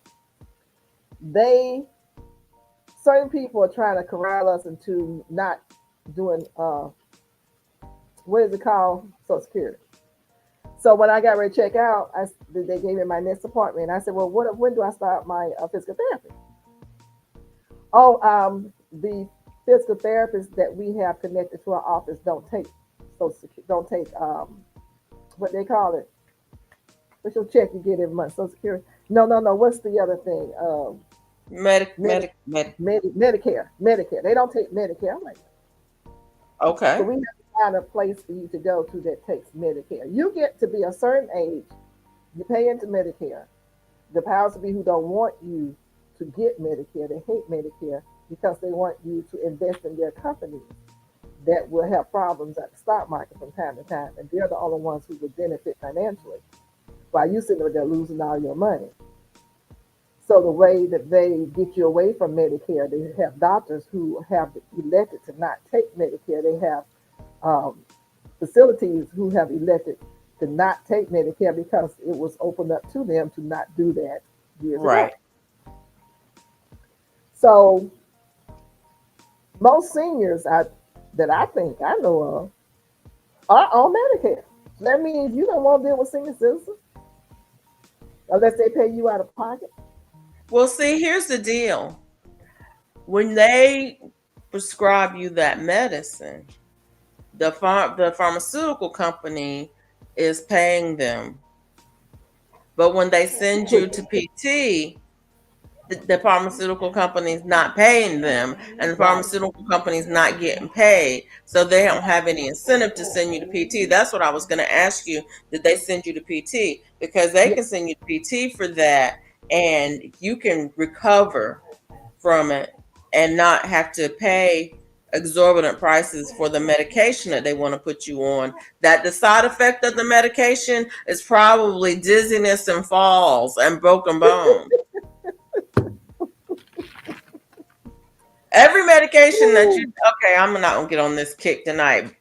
Certain people are trying to corral us into not doing what is it called? Social Security. So when I got ready to check out, they gave me my next appointment. And I said, well, when do I start my physical therapy? The physical therapists that we have connected to our office don't take what they call it. What's your check you get every month? Social Security? No. What's the other thing? Medicare. Medicare. They don't take Medicare. I'm like, okay. So we have to find a place for you to go to that takes Medicare. You get to be a certain age, you pay into Medicare. The powers to be who don't want you to get Medicare, they hate Medicare because they want you to invest in their companies that will have problems at the stock market from time to time, and they're the only ones who would benefit financially, while you sitting there losing all your money. So the way that they get you away from Medicare, they have doctors who have elected to not take Medicare. They have facilities who have elected to not take Medicare because it was opened up to them to not do that years ago. So most seniors that I think I know of are on Medicare. That means you don't want to deal with senior citizens unless they pay you out of pocket. Well, see, here's the deal. When they prescribe you that medicine, the pharmaceutical company is paying them. But when they send you to PT, the pharmaceutical companies not paying them, and the pharmaceutical companies not getting paid, so they don't have any incentive to send you to PT. That's what I was going to ask you. Did they send you to PT? Because they can send you to PT for that, and you can recover from it and not have to pay exorbitant prices for the medication that they want to put you on. That the side effect of the medication is probably dizziness and falls and broken bones. Every medication that you okay, I'm not gonna get on this kick tonight.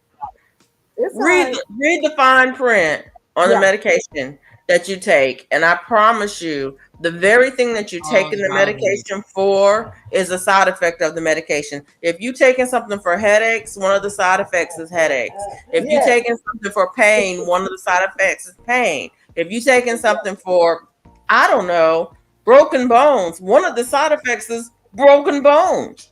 Read the fine print on the medication that you take, and I promise you, the very thing that you're taking the medication for is a side effect of the medication. If you're taking something for headaches, one of the side effects is headaches. If you're taking something for pain, one of the side effects is pain. If you're taking something for, I don't know, broken bones, one of the side effects is broken bones.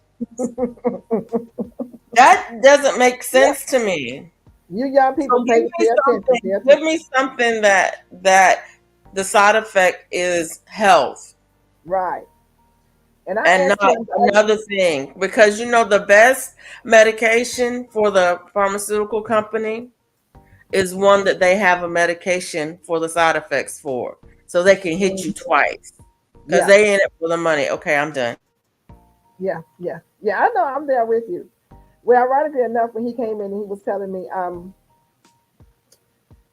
That doesn't make sense to me. You young people, give me something that the side effect is health, right? And not another thing, because the best medication for the pharmaceutical company is one that they have a medication for the side effects for, so they can hit you twice because they in it for the money. Okay, I'm done. Yeah. I know, I'm there with you. Well, ironically enough, when he came in, he was telling me,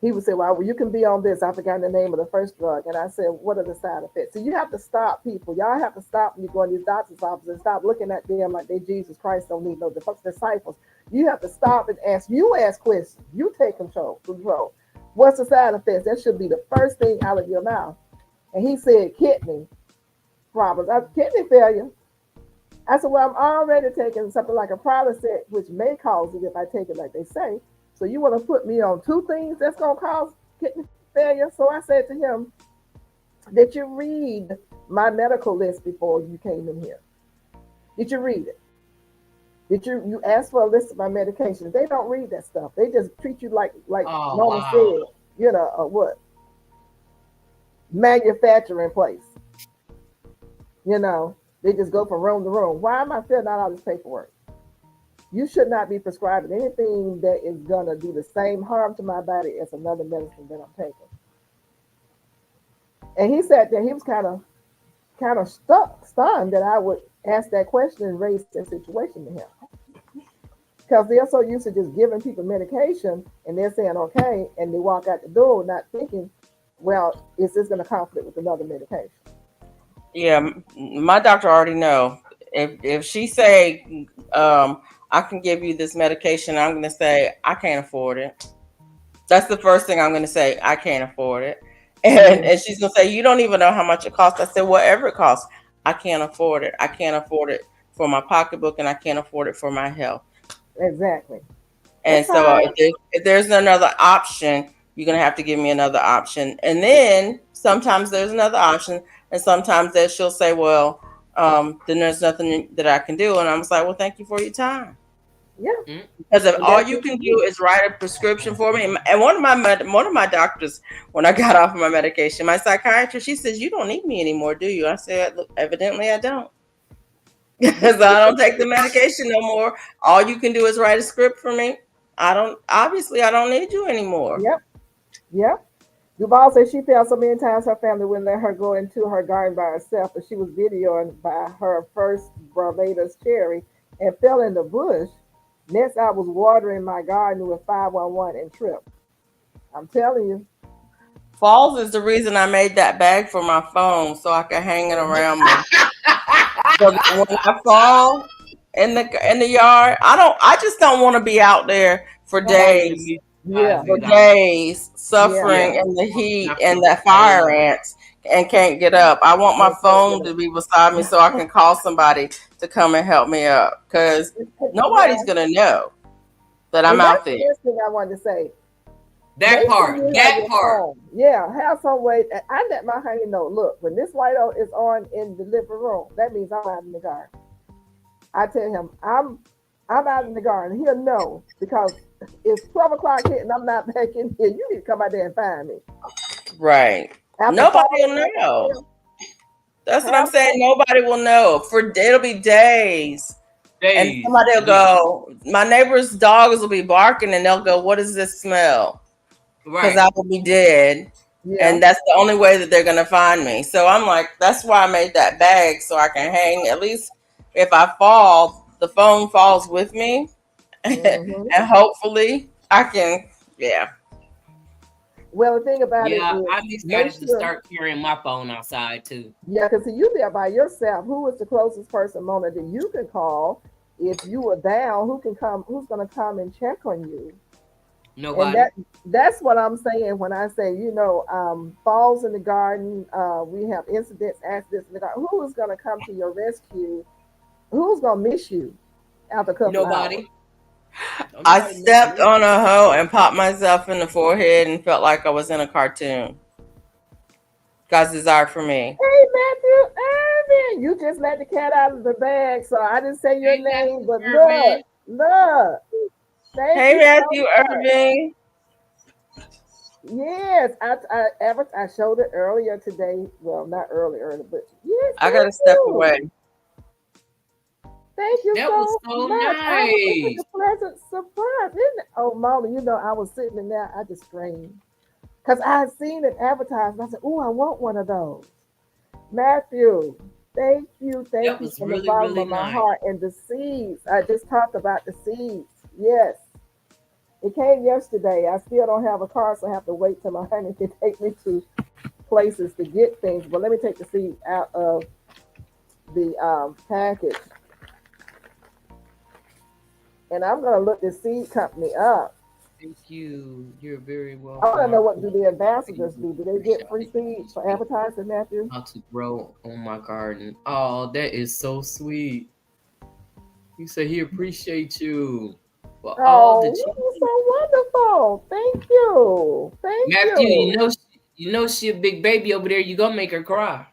he would say, well, you can be on this. I forgot the name of the first drug. And I said, what are the side effects? So you have to stop people. Y'all have to stop when you go in these doctor's offices and stop looking at them like they Jesus Christ don't need no disciples. You have to stop and ask questions. You take control. What's the side effects? That should be the first thing out of your mouth. And he said, kidney problems, kidney failure. I said, well, I'm already taking something like a Prilosec, which may cause it if I take it like they say. So you want to put me on two things that's going to cause kidney failure? So I said to him, did you read my medical list before you came in here? Did you read it? Did you ask for a list of my medications? They don't read that stuff. They just treat you like Norma said, what? Manufacturing place. They just go from room to room. Why am I filling out all this paperwork? You should not be prescribing anything that is going to do the same harm to my body as another medicine that I'm taking. And he sat there, he was kind of stunned that I would ask that question and raise that situation to him. Because they're so used to just giving people medication and they're saying, okay, and they walk out the door not thinking, well, is this going to conflict with another medication? Yeah, my doctor already know. If she say, I can give you this medication, I'm going to say, I can't afford it. That's the first thing I'm going to say. I can't afford it. And she's going to say, you don't even know how much it costs. I said, whatever it costs, I can't afford it. I can't afford it for my pocketbook, and I can't afford it for my health. Exactly. And so if there's another option, you're going to have to give me another option. And then sometimes there's another option. And sometimes she'll say, well, then there's nothing that I can do. And I'm just like, well, thank you for your time. Yeah. Because if all you can do is write a prescription for me, and one of my doctors, when I got off of my medication, my psychiatrist, she says, you don't need me anymore, do you? I said, look, evidently I don't. Because I don't take the medication no more. All you can do is write a script for me. I don't need you anymore. Yep. Duval said she felt so many times her family wouldn't let her go into her garden by herself, but she was videoing by her first Barbados cherry and fell in the bush. Next, I was watering my garden with 511 and tripped. I'm telling you. Falls is the reason I made that bag for my phone so I can hang it around me. So when I fall in the yard, I just don't want to be out there for days. For days suffering in the heat and the fire ants and can't get up. I want my phone to be beside me so I can call somebody to come and help me up, because nobody's gonna know that I'm out there. That's the first thing I wanted to say. That part. Yeah, have some way. I let my honey know, look, when this light is on in the living room, that means I'm out in the garden. I tell him, I'm out in the garden. He'll know, because it's 12 o'clock hit and I'm not back in here. You need to come out there and find me. Right. Nobody will know. That's what I'm saying. Nobody will know. It'll be days. And somebody will go, my neighbor's dogs will be barking and they'll go, what is this smell? Because I will be dead. Yeah. And that's the only way that they're going to find me. So I'm like, that's why I made that bag so I can hang. At least if I fall, the phone falls with me. Mm-hmm. And hopefully I can, yeah. Well, the thing about it is, I decided to start carrying my phone outside too. Yeah, because you there by yourself. Who is the closest person, Mona, that you can call if you were down? Who can come? Who's going to come and check on you? Nobody. And that's what I'm saying when I say, falls in the garden. We have accidents in the garden. Who is going to come to your rescue? Who's going to miss you after a couple Nobody. hours? I stepped on a hoe and popped myself in the forehead and felt like I was in a cartoon. God's desire for me. Hey, Matthew Irvin, you just let the cat out of the bag, so I didn't say your name, but look. Hey, Matthew Irvin. Yes, I showed it earlier today. Well, not earlier, but yes. I gotta step away. Thank you. That was so much. Nice. It was a pleasant surprise, isn't it? Oh, Mama, I was sitting in there. I just screamed because I had seen it advertised. And I said, "Oh, I want one of those." Matthew, thank you from the bottom of my heart. And the seeds, I just talked about the seeds. Yes, it came yesterday. I still don't have a car, so I have to wait till my honey can take me to places to get things. But let me take the seeds out of the package. And I'm going to look the seed company up. Thank you. You're very welcome. I want to know, what do the ambassadors do? Do they get free seeds for advertising, Matthew? How to grow on my garden. Oh, that is so sweet. He said he appreciates you for all the so wonderful. Thank you. Matthew, you know she a big baby over there. You gonna make her cry.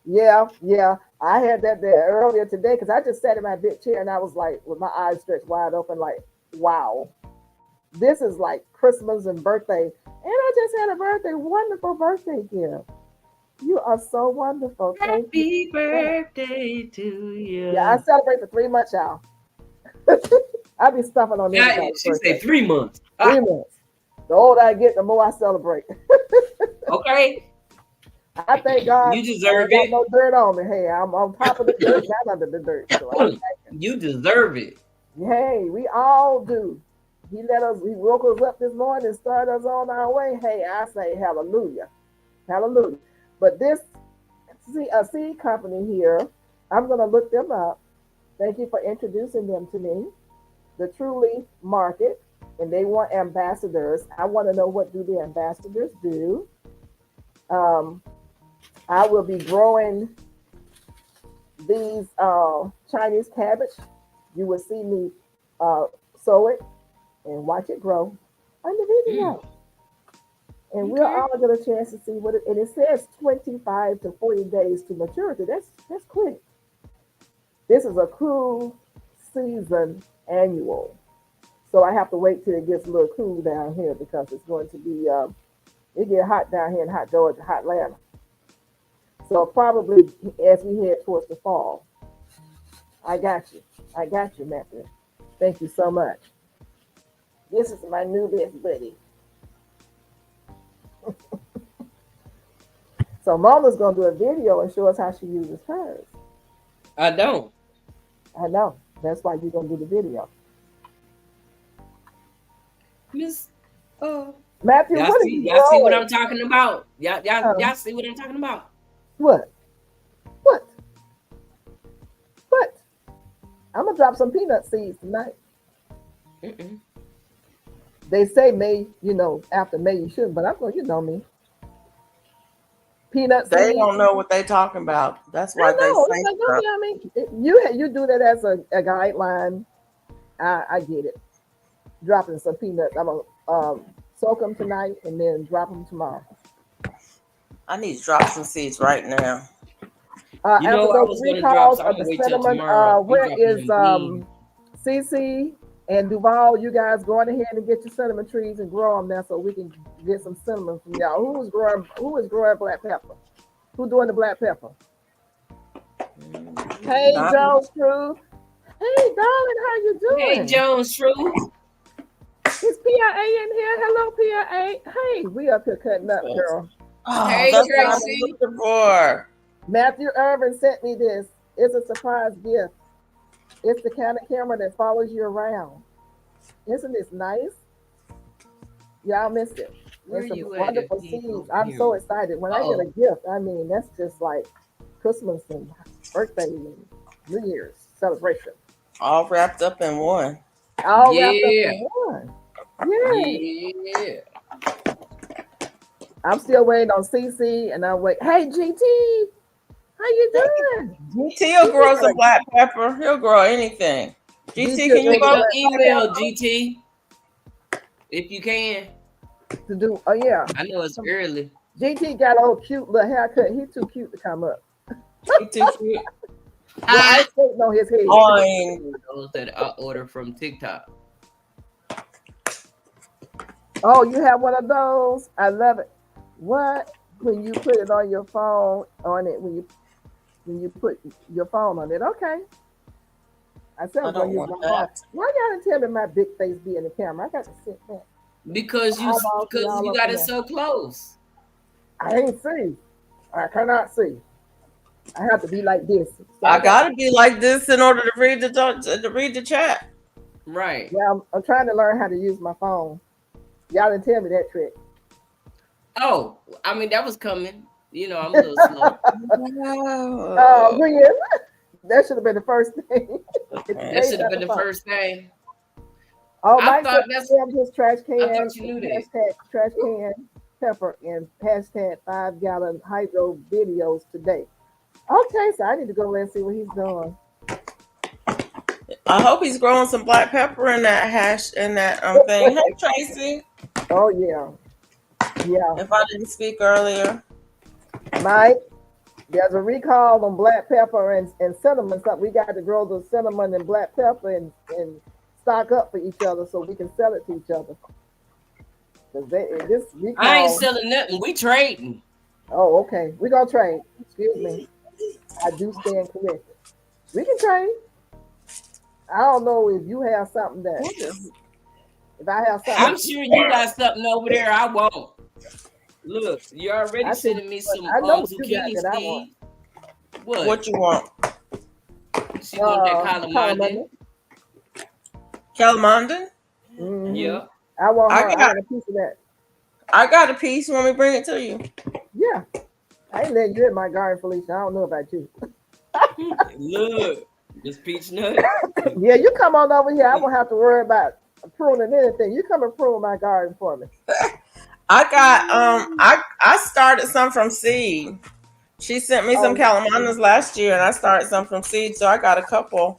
Yeah. I had that there earlier today because I just sat in my big chair and I was like, with my eyes stretched wide open, like, wow, this is like Christmas and birthday. And I just had a wonderful birthday gift. You are so wonderful. Happy birthday to you. Yeah, I celebrate for 3 months, y'all. I be stuffing on everybody. She said 3 months. 3 months. The older I get, the more I celebrate. Okay. I thank God. You deserve it. No dirt on me. Hey, I'm on top of the dirt, not under the dirt. So you deserve it. Hey, we all do. He woke us up this morning and started us on our way. Hey, I say hallelujah. Hallelujah. But this seed company here, I'm going to look them up. Thank you for introducing them to me. The Truly Market, and they want ambassadors. I want to know, what do the ambassadors do? I will be growing these Chinese cabbage. You will see me sow it and watch it grow on the video. And we'll all get a chance to see what and it says 25 to 40 days to maturity. That's quick. This is a cool season annual. So I have to wait till it gets a little cool down here because it's going to be it get hot down here in hot Georgia, hot Atlanta. So probably as we head towards the fall. I got you, Matthew. Thank you so much. This is my new best buddy. So Mama's gonna do a video and show us how she uses hers. I know. That's why you're gonna do the video. Miss Matthew, y'all see what I'm talking about? Y'all see what I'm talking about? What? I'm gonna drop some peanut seeds tonight. They say May, after May you shouldn't, but I'm going, me. Peanut seeds. They don't know what they talking about. That's why they say stuff. You do that as a guideline. I get it. Dropping some peanuts. I'm gonna soak them tonight and then drop them tomorrow. I need to drop some seeds right now. I was going to drop some. I'm going to wait till tomorrow. Where is Cece and Duval? You guys go on ahead and get your cinnamon trees and grow them now so we can get some cinnamon from y'all. Who is growing black pepper? Who doing the black pepper? Hey, Jones Truth. Hey, darling, how you doing? Hey, Jones Truth. Is PIA in here? Hello, PIA. Hey, we up here cutting up, girl. Oh, hey, that's Tracy. what I'm looking for. Matthew Irvin sent me this. It's a surprise gift. It's the kind of camera that follows you around. Isn't this nice? Y'all missed it. Where It's some you at? wonderful seeds. I'm so excited. When I get a gift, I mean, that's just like Christmas and birthday and New Year's celebration. All wrapped up in one. All wrapped up in one. Yeah. I'm still waiting on CC, and I'm waiting. Hey, GT, how you doing? GT will grow some black pepper. He'll grow anything. GT, can you go email GT if you can? To do, oh yeah. I know it's early. GT got a old cute little haircut. He's too cute to come up. He too cute. I skating on his head. Those that I order from TikTok. Oh, you have one of those? I love it. What? When you put it on your phone, when you put your phone on it, okay. I said I'm gonna use my phone. Why y'all didn't tell me my big face be in the camera? I got to sit back. Because you got it so close. I ain't see. I cannot see. I have to be like this. So I gotta be like this in order to read the chat. Right. Yeah, I'm trying to learn how to use my phone. Y'all didn't tell me that trick. Oh, I mean that was coming. You know, I'm a little slow. Oh, yeah. That should have been the first thing. That should have been the first thing. Oh, I thought that's his trash can. I thought you knew that. Hashtag trash can pepper and hashtag 5-gallon hydro videos today. Okay, so I need to go and see what he's doing. I hope he's growing some black pepper in that thing. Hey, Tracy. Oh yeah. Yeah. If I didn't speak earlier. Mike, there's a recall on black pepper and cinnamon. So we got to grow the cinnamon and black pepper and stock up for each other so we can sell it to each other. This recall, I ain't selling nothing. We trading. Oh, okay. We're gonna trade. Excuse me. I do stand corrected. We can trade. I don't know if you have something that if I have something. I'm sure you got something over there I won't. Look, you already sending me some zucchini seeds. What you want? She want that calamari. Calamari? Mm-hmm. Yeah. I got a piece of that. I got a piece. You want me to bring it to you? Yeah. I ain't letting you in my garden, Felicia. I don't know about you. Look, this peach nut. Yeah, you come on over here. I won't have to worry about pruning anything. You come and prune my garden for me. I got I started some from seed. She sent me some calamanas last year, and I started some from seed, so I got a couple.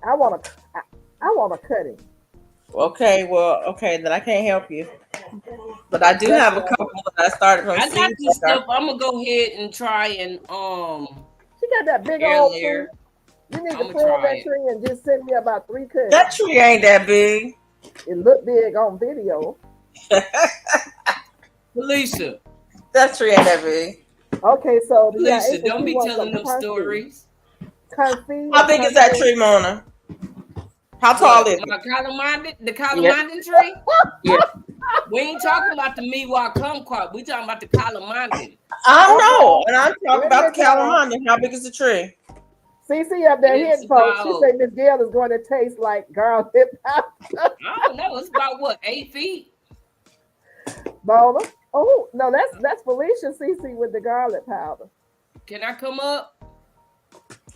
I want a cutting. Okay, then I can't help you. But I do have a couple that I started from seed. I got this stuff. I'm gonna go ahead and try and She got that big old tree. You need to prune that tree and just send me about 3 cuts. That tree ain't that big. It looked big on video. Felicia. That tree ain't that big. Okay, so Felicia, don't be telling them stories. How big is that tree, Mona? How tall is it? The calamari tree? Yeah. We ain't talking about the Miwa kumquat. We talking about the calamari. I know, and I'm talking about the calamari. How big is the tree? CC up there hitting folks. She said Miss Gail is going to taste like garlic powder. I don't know. It's about what, 8 feet? Bola. Oh no, that's Felicia CC with the garlic powder. Can I come up?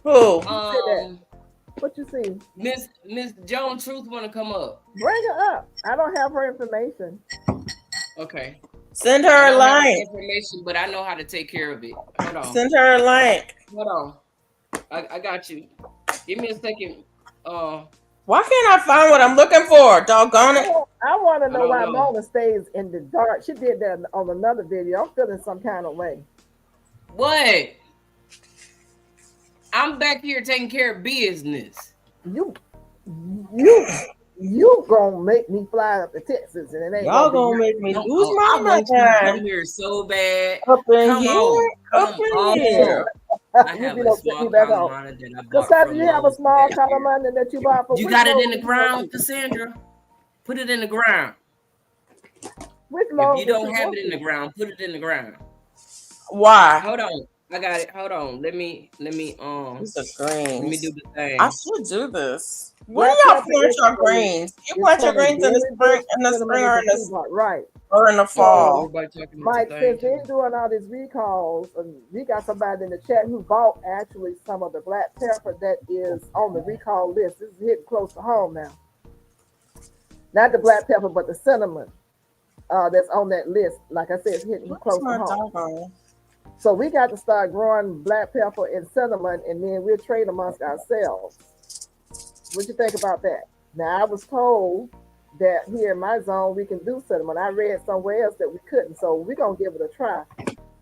Who? What you see? Miss Joan Truth want to come up. Bring her up. I don't have her information. Okay. Send her a link. Information, but I know how to take care of it. Hold on. Send her a link. Hold on. I got you. Give me a second. Why can't I find what I'm looking for? Doggone it. I want to know why Mona stays in the dark. She did that on another video. I'm feeling some kind of way. What? I'm back here taking care of business. You You gonna make me fly up to Texas, and it ain't Y'all gonna gonna make me lose I my want you to come mind here so bad. up in Come on, here, up come in here. on. I you have be a gonna set small me back home. calamari that I bought Cassandra, from you have a Lowe's small last year. calamari that you bought for You which got it Lowe's in the did you go ground, to? Cassandra. Put it in the ground. Which If Lowe's you did don't you have go it in the to? ground, put it in the ground. Why? Hold on. I got it. Hold on. Let me These are let me do greens. the I thing. should do this. When Black y'all pepper plant your is greens? You is plant your coming greens in the very spring, good for cinnamon or as a in the food part, right? Uh-oh, So, fall. everybody talking at the Mike, same since they're time. doing all these recalls, we got somebody in the chat who bought actually some of the black pepper that is on the recall list. This is hitting close to home now. Not the black pepper, but the cinnamon that's on that list. Like I said, it's hitting Where's close to my home. doggone? So we got to start growing black pepper and cinnamon, and then we'll trade amongst ourselves. What you think about that? Now I was told that here in my zone we can do cinnamon. I read somewhere else that we couldn't, so we're gonna give it a try.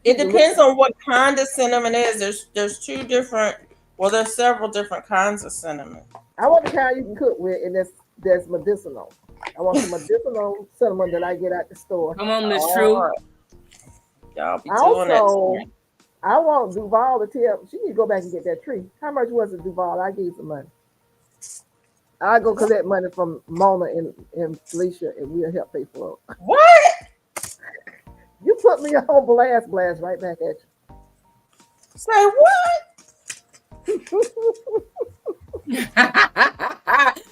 It depends on what kind of cinnamon it is. There's two different. Well, there's several different kinds of cinnamon. I want the kind you can cook with, and that's medicinal. I want some medicinal cinnamon that I get at the store. Come on, Miss All True. right, y'all be doing it. Also, I want Duval to tell. She need to go back and get that tree. How much was it, Duval? I gave you some money. I go collect money from Mona and Felicia, and we'll help pay for it. What? You put me on blast right back at Say what? you.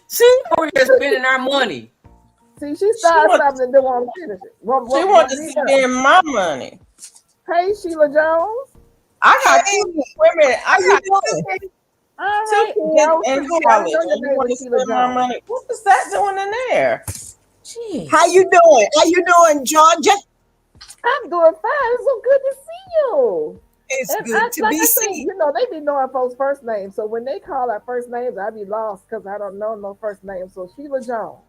See, we're just spending our money. See, she started something and didn't want to finish it. She wanted to spend my money. Hey, Sheila Jones. I got two women. I got two All right, Jones. in college. And you want to spend my money? What is that doing in there? Jeez. How you doing, Georgia? I'm doing fine. It's so good to see you. It's good to be seen. You know, they be knowing folks' first names. So when they call our first names, I be lost because I don't know no first name. So Sheila Jones.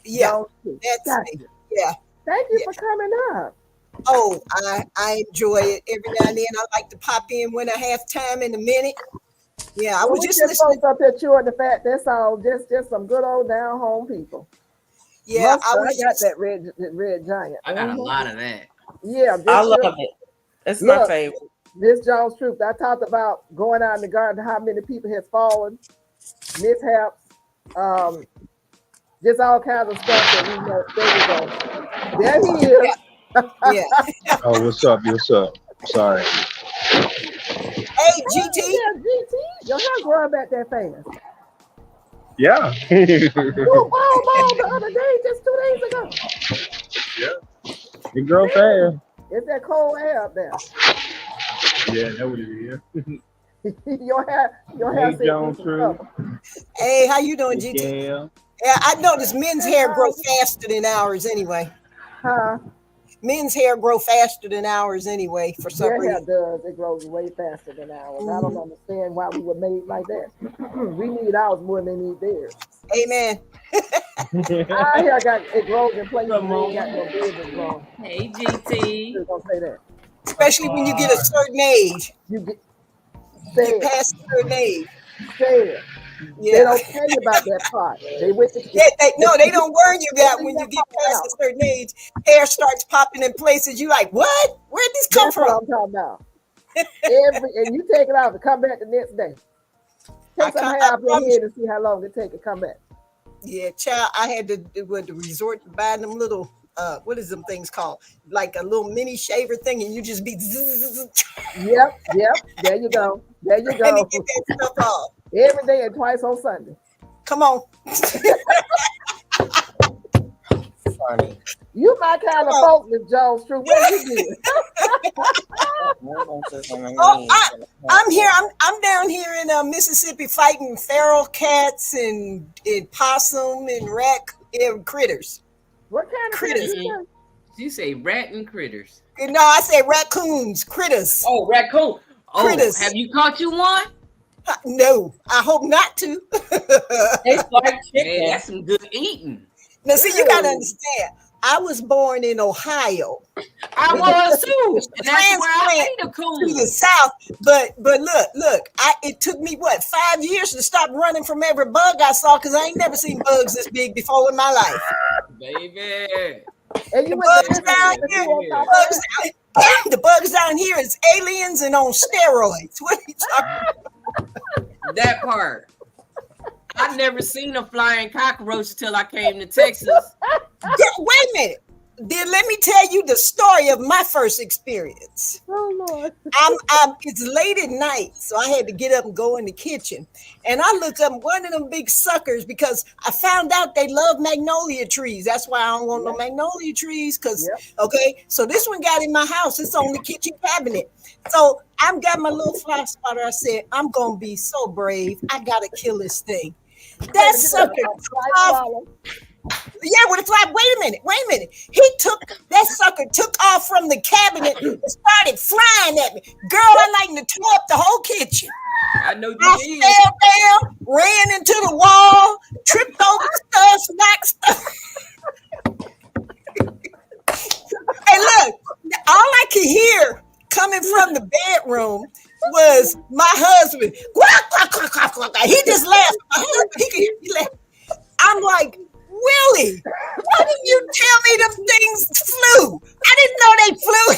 Yeah, Jones, that's me. Yeah. Thank you for coming up. Oh, I enjoy it every now and then. I like to pop in when I have time in a minute. Yeah, I was just listening. Folks up there chewing the fat. That's all. Just some good old down home people. Yeah, I got that red giant. I got a lot of that. Yeah, I love it. It's my favorite. Miss Jones Troop. I talked about going out in the garden, how many people has fallen, mishaps, just all kinds of stuff that we know. There we go. There he is. Yeah. Oh, what's up? What's up? Sorry. Hey, GT. Yeah, GT. Your hair growing back that fast. Yeah. Ball the other day, just 2 days ago. Yeah. It grow fast. It's that cold air up there. Yeah, that what it is. your hair Hey, Jones True. Hey, how you doing, GT? Yeah. Yeah, I noticed men's hair grow faster than ours anyway. Huh? Men's hair grow faster than ours anyway for some reason. Their hair does. It grows way faster than ours. I don't understand why we were made like that. We need ours more than they need theirs. Amen. Our hair it grows in places where you got no business growing. Hey, GT. Just gonna say that. Especially when you get a certain age. You get past a certain age. Say it. Yeah. They don't tell you about that part. They they don't warn you that when you get past a certain age, hair starts popping in places. You like, what? Where'd this come from? What I'm talking about. And you take it out and come back the next day. Take some hair off your head and see how long it take to come back. Yeah, child, I had to resort to buying them little what is them things called? Like a little mini shaver thing, and you just be Yep. There you go. And get that stuff off. Every day and twice on Sunday. Come on. Funny. You my kind of folk, Miss Jones True. What you do? I'm here. I'm down here in Mississippi fighting feral cats and possum and critters. What kind of critters? You say rat and critters. No, I say raccoons, critters. Oh, raccoon. Oh, critters. Have you caught you one? No, I hope not to. It's like chicken. That's some good eating. Now, see, you gotta understand. I was born in Ohio. I was too. And that's where I made a coon. To the South. But look, it took me 5 years to stop running from every bug I saw because I ain't never seen bugs this big before in my life. Baby. And you the bugs down here is aliens and on steroids. What are you talking about? That part. I never seen a flying cockroach until I came to Texas. Wait a minute. Then let me tell you the story of my first experience. Oh Lord. It's late at night, so I had to get up and go in the kitchen. And I looked up one of them big suckers because I found out they love magnolia trees. That's why I don't want no magnolia trees. Okay, so this one got in my house. It's on the kitchen cabinet. So I've got my little fly spotter. I said, I'm gonna be so brave. I gotta kill this thing. That sucker. Yeah, with a fly. Wait a minute. That sucker took off from the cabinet and started flying at me. Girl, I like to tear up the whole kitchen. I know you did. I fell down, ran into the wall, tripped over stuff, smacked stuff. Hey, look, all I could hear coming from the bedroom was my husband. He just laughed. My husband, he laughed. I'm like, Willie, why didn't you tell me them things flew? I didn't know they flew.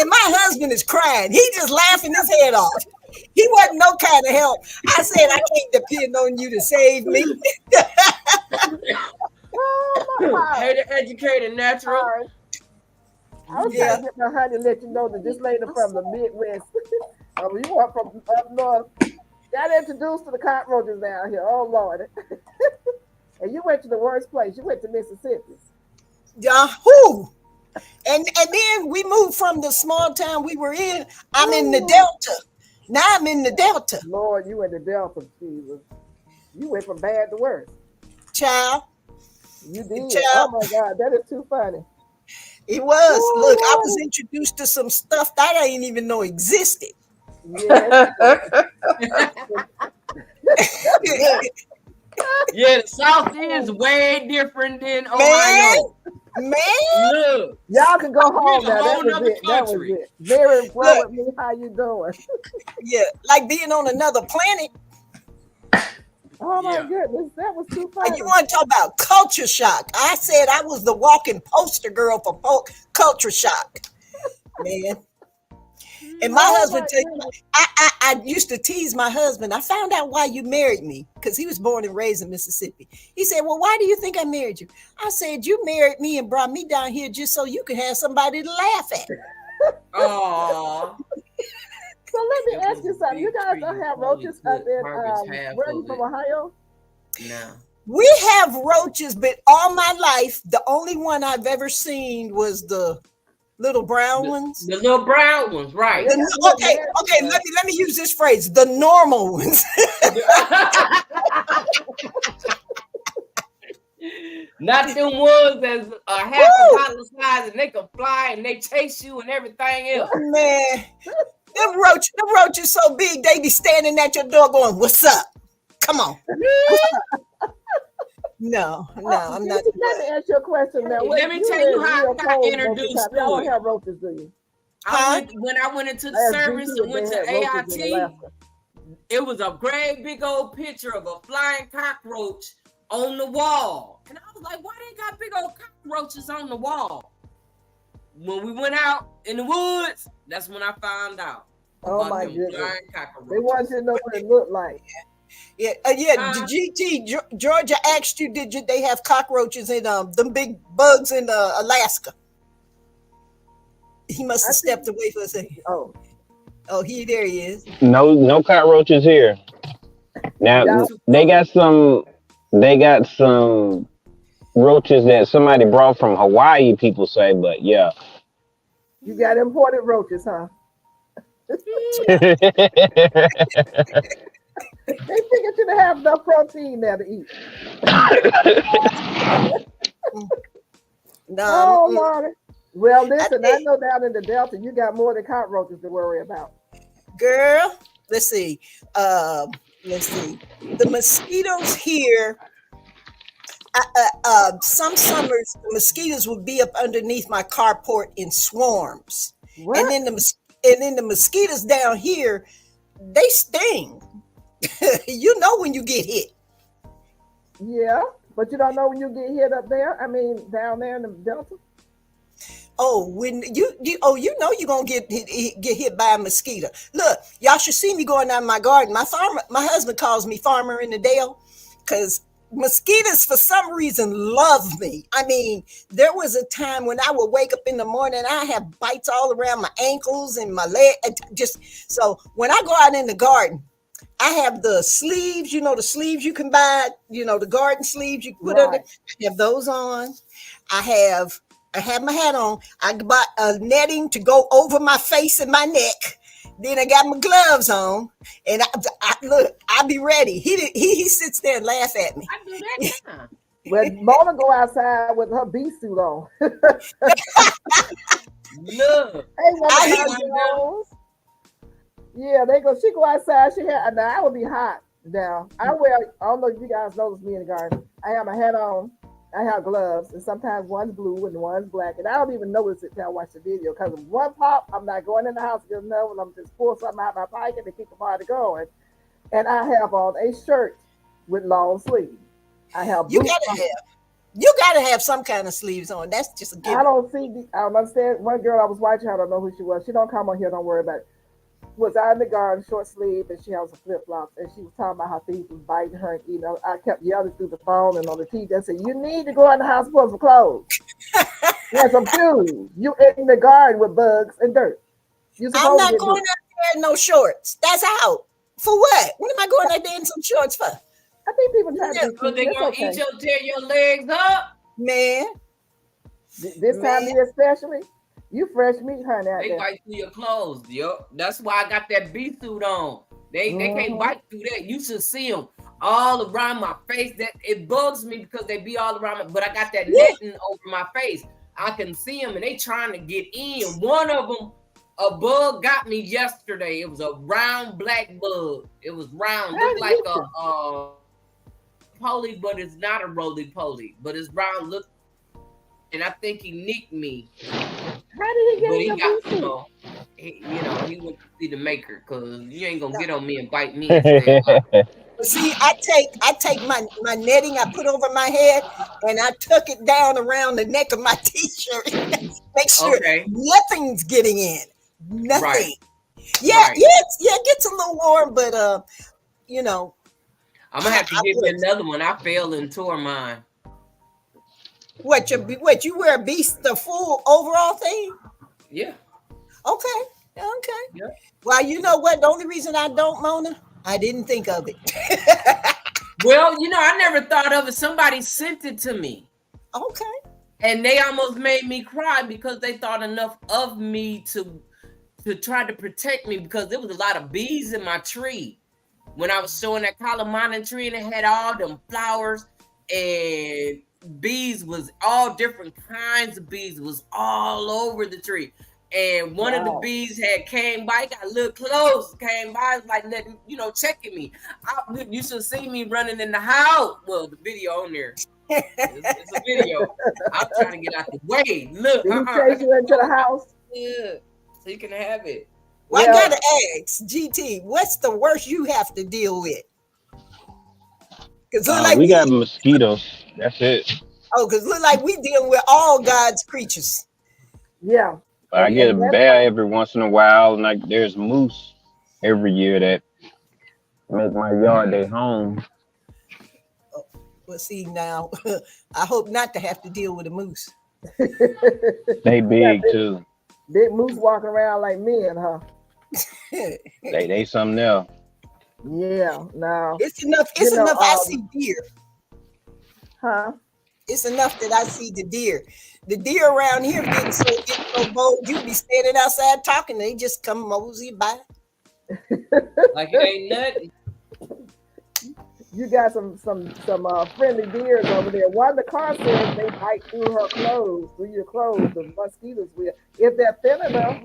And my husband is crying. He just laughing his head off. He wasn't no kind of help. I said, I can't depend on you to save me. Hey, the educated natural. I was trying to get my honey to let you know that this lady from the Midwest, you are from up north, got introduced to the cockroaches down here. Oh, Lord. And you went to the worst place. You went to Mississippi. Who? And then we moved from the small town we were in. I'm in the Delta. Now I'm in the Delta. Lord, you in the Delta, Jesus. You went from bad to worse. Child. You did. Child. Oh, my God. That is too funny. It was. Ooh. Look, I was introduced to some stuff that I didn't even know existed. Yes. Yeah, the South is way different than Ohio. Man, look, y'all can go home now. That was it. Very well with me. How you doing? Yeah, like being on another planet. Oh my goodness, that was too funny. And you want to talk about culture shock? I said I was the walking poster girl for culture shock, man. And my husband, I used to tease my husband. I found out why you married me because he was born and raised in Mississippi. He said, well, why do you think I married you? I said, you married me and brought me down here just so you could have somebody to laugh at. Oh. So let me ask you something. You guys don't have roaches up in, where are you from, Ohio? No. We have roaches, but all my life, the only one I've ever seen was the little brown ones. The little brown ones, right. Okay, let me use this phrase, the normal ones. Not them ones that's half a dollar size and they can fly and they chase you and everything else. Man, them roaches so big, they be standing at your door going, what's up? Come on. No, I'm not. Let me ask you a question now. Let me tell you how I got introduced to it. Y'all don't have roaches, do you? When I went into the service and went to AIT, it was a great big old picture of a flying cockroach on the wall. And I was like, why they got big old cockroaches on the wall? When we went out in the woods, that's when I found out. Oh my goodness. They wanted to know what it looked like. Yeah. GT Georgia asked you, did they have cockroaches in them big bugs in Alaska? He must have stepped away for a second. Oh, there he is. No cockroaches here. Now they got some roaches that somebody brought from Hawaii, people say, but yeah. You got imported roaches, huh? They figured you to have enough protein there to eat. Oh, Lord. Well, listen, I know down in the Delta, you got more than cockroaches to worry about. Girl, let's see. The mosquitoes here, some summers the mosquitoes would be up underneath my carport in swarms, What? and then the mosquitoes down here, they sting. You know when you get hit. Yeah, but you don't know when you get hit up there. I mean, down there in the Delta. Oh, when you know you're gonna get hit by a mosquito. Look, y'all should see me going down my garden. My husband calls me Farmer in the Dale, because mosquitoes for some reason love me. I mean, there was a time when I would wake up in the morning, I have bites all around my ankles and my leg. Just so when I go out in the garden, I have the sleeves, the sleeves you can buy, the garden sleeves you put under. I have those on. I have my hat on. I bought a netting to go over my face and my neck. Then I got my gloves on, and I look. I'll be ready. He sits there and laugh at me. I do that now. When Mona go outside with her bee suit on. Look, hey, yeah, she go outside. Now I would be hot now. I don't know if you guys notice me in the garden. I have my hat on. I have gloves, and sometimes one's blue and one's black, and I don't even notice it till I watch the video. Because if one pop, I'm not going in the house to get another one. I'm just pull something out of my pocket to keep the party going. And I have on a shirt with long sleeves. I have. You gotta have some kind of sleeves on. That's just a given. I don't understand. One girl I was watching, I don't know who she was. She don't come on here. Don't worry about it. Was out in the garden, short sleeve, and she has some flip flops, and she was talking about how thieves was biting her and eating her. I kept yelling through the phone and on the TV. I said, "You need to go in the house and put some clothes. Yeah, some shoes. You in the garden with bugs and dirt. I'm not going out there in no shorts. That's out. For what? What am I going out there in some shorts for? I think people try to so they gonna tear your legs up, man. This time of year especially. You fresh meat, honey. They bite through your clothes, yo. That's why I got that bee suit on. They can't bite through that. You should see them all around my face. That it bugs me because they be all around me. But I got that netting over my face. I can see them and they trying to get in. One of them, a bug got me yesterday. It was a round black bug. It was round, looked like a poly, but it's not a roly-poly. But it's round, look, and I think he nicked me. How did he get in your bee suit? He went to see the maker because you ain't gonna get on me and bite me. See, I take my netting I put over my head and I tuck it down around the neck of my t-shirt. Make sure nothing's getting in. Nothing. Right. Yeah, it gets a little warm, but I'm gonna have to give you another one. I failed and tore mine. What you wear the full overall thing? Yeah. Okay. Yeah. Well, you know what? The only reason I don't, Mona, I didn't think of it. Well, I never thought of it. Somebody sent it to me. Okay. And they almost made me cry because they thought enough of me to try to protect me because there was a lot of bees in my tree. When I was showing that Kalamata tree and it had all them flowers and bees was all different kinds of bees was all over the tree. And one of the bees came by, got a little close, came by, like letting, checking me. You should see me running in the house. Well, the video on there. It's a video. I'm trying to get out the way. Look, did he chase you into the house? Yeah, so you can have it. Well, I gotta ask, GT, what's the worst you have to deal with? Because we got mosquitoes. That's it. Oh, because look like we dealing with all God's creatures. Yeah. I get a bear every once in a while, and there's moose every year that make my yard their home. Well, see now, I hope not to have to deal with a moose. They big too. Big moose walking around like men, huh? they something else. Yeah, no. It's enough. It's enough. I see deer. Huh? It's enough that I see the deer. The deer around here getting so bold. You be standing outside talking, they just come mosey by. Like it ain't nothing. You got some friendly deers over there. One of the car says they bite through your clothes. The mosquitoes will. If they're thin enough,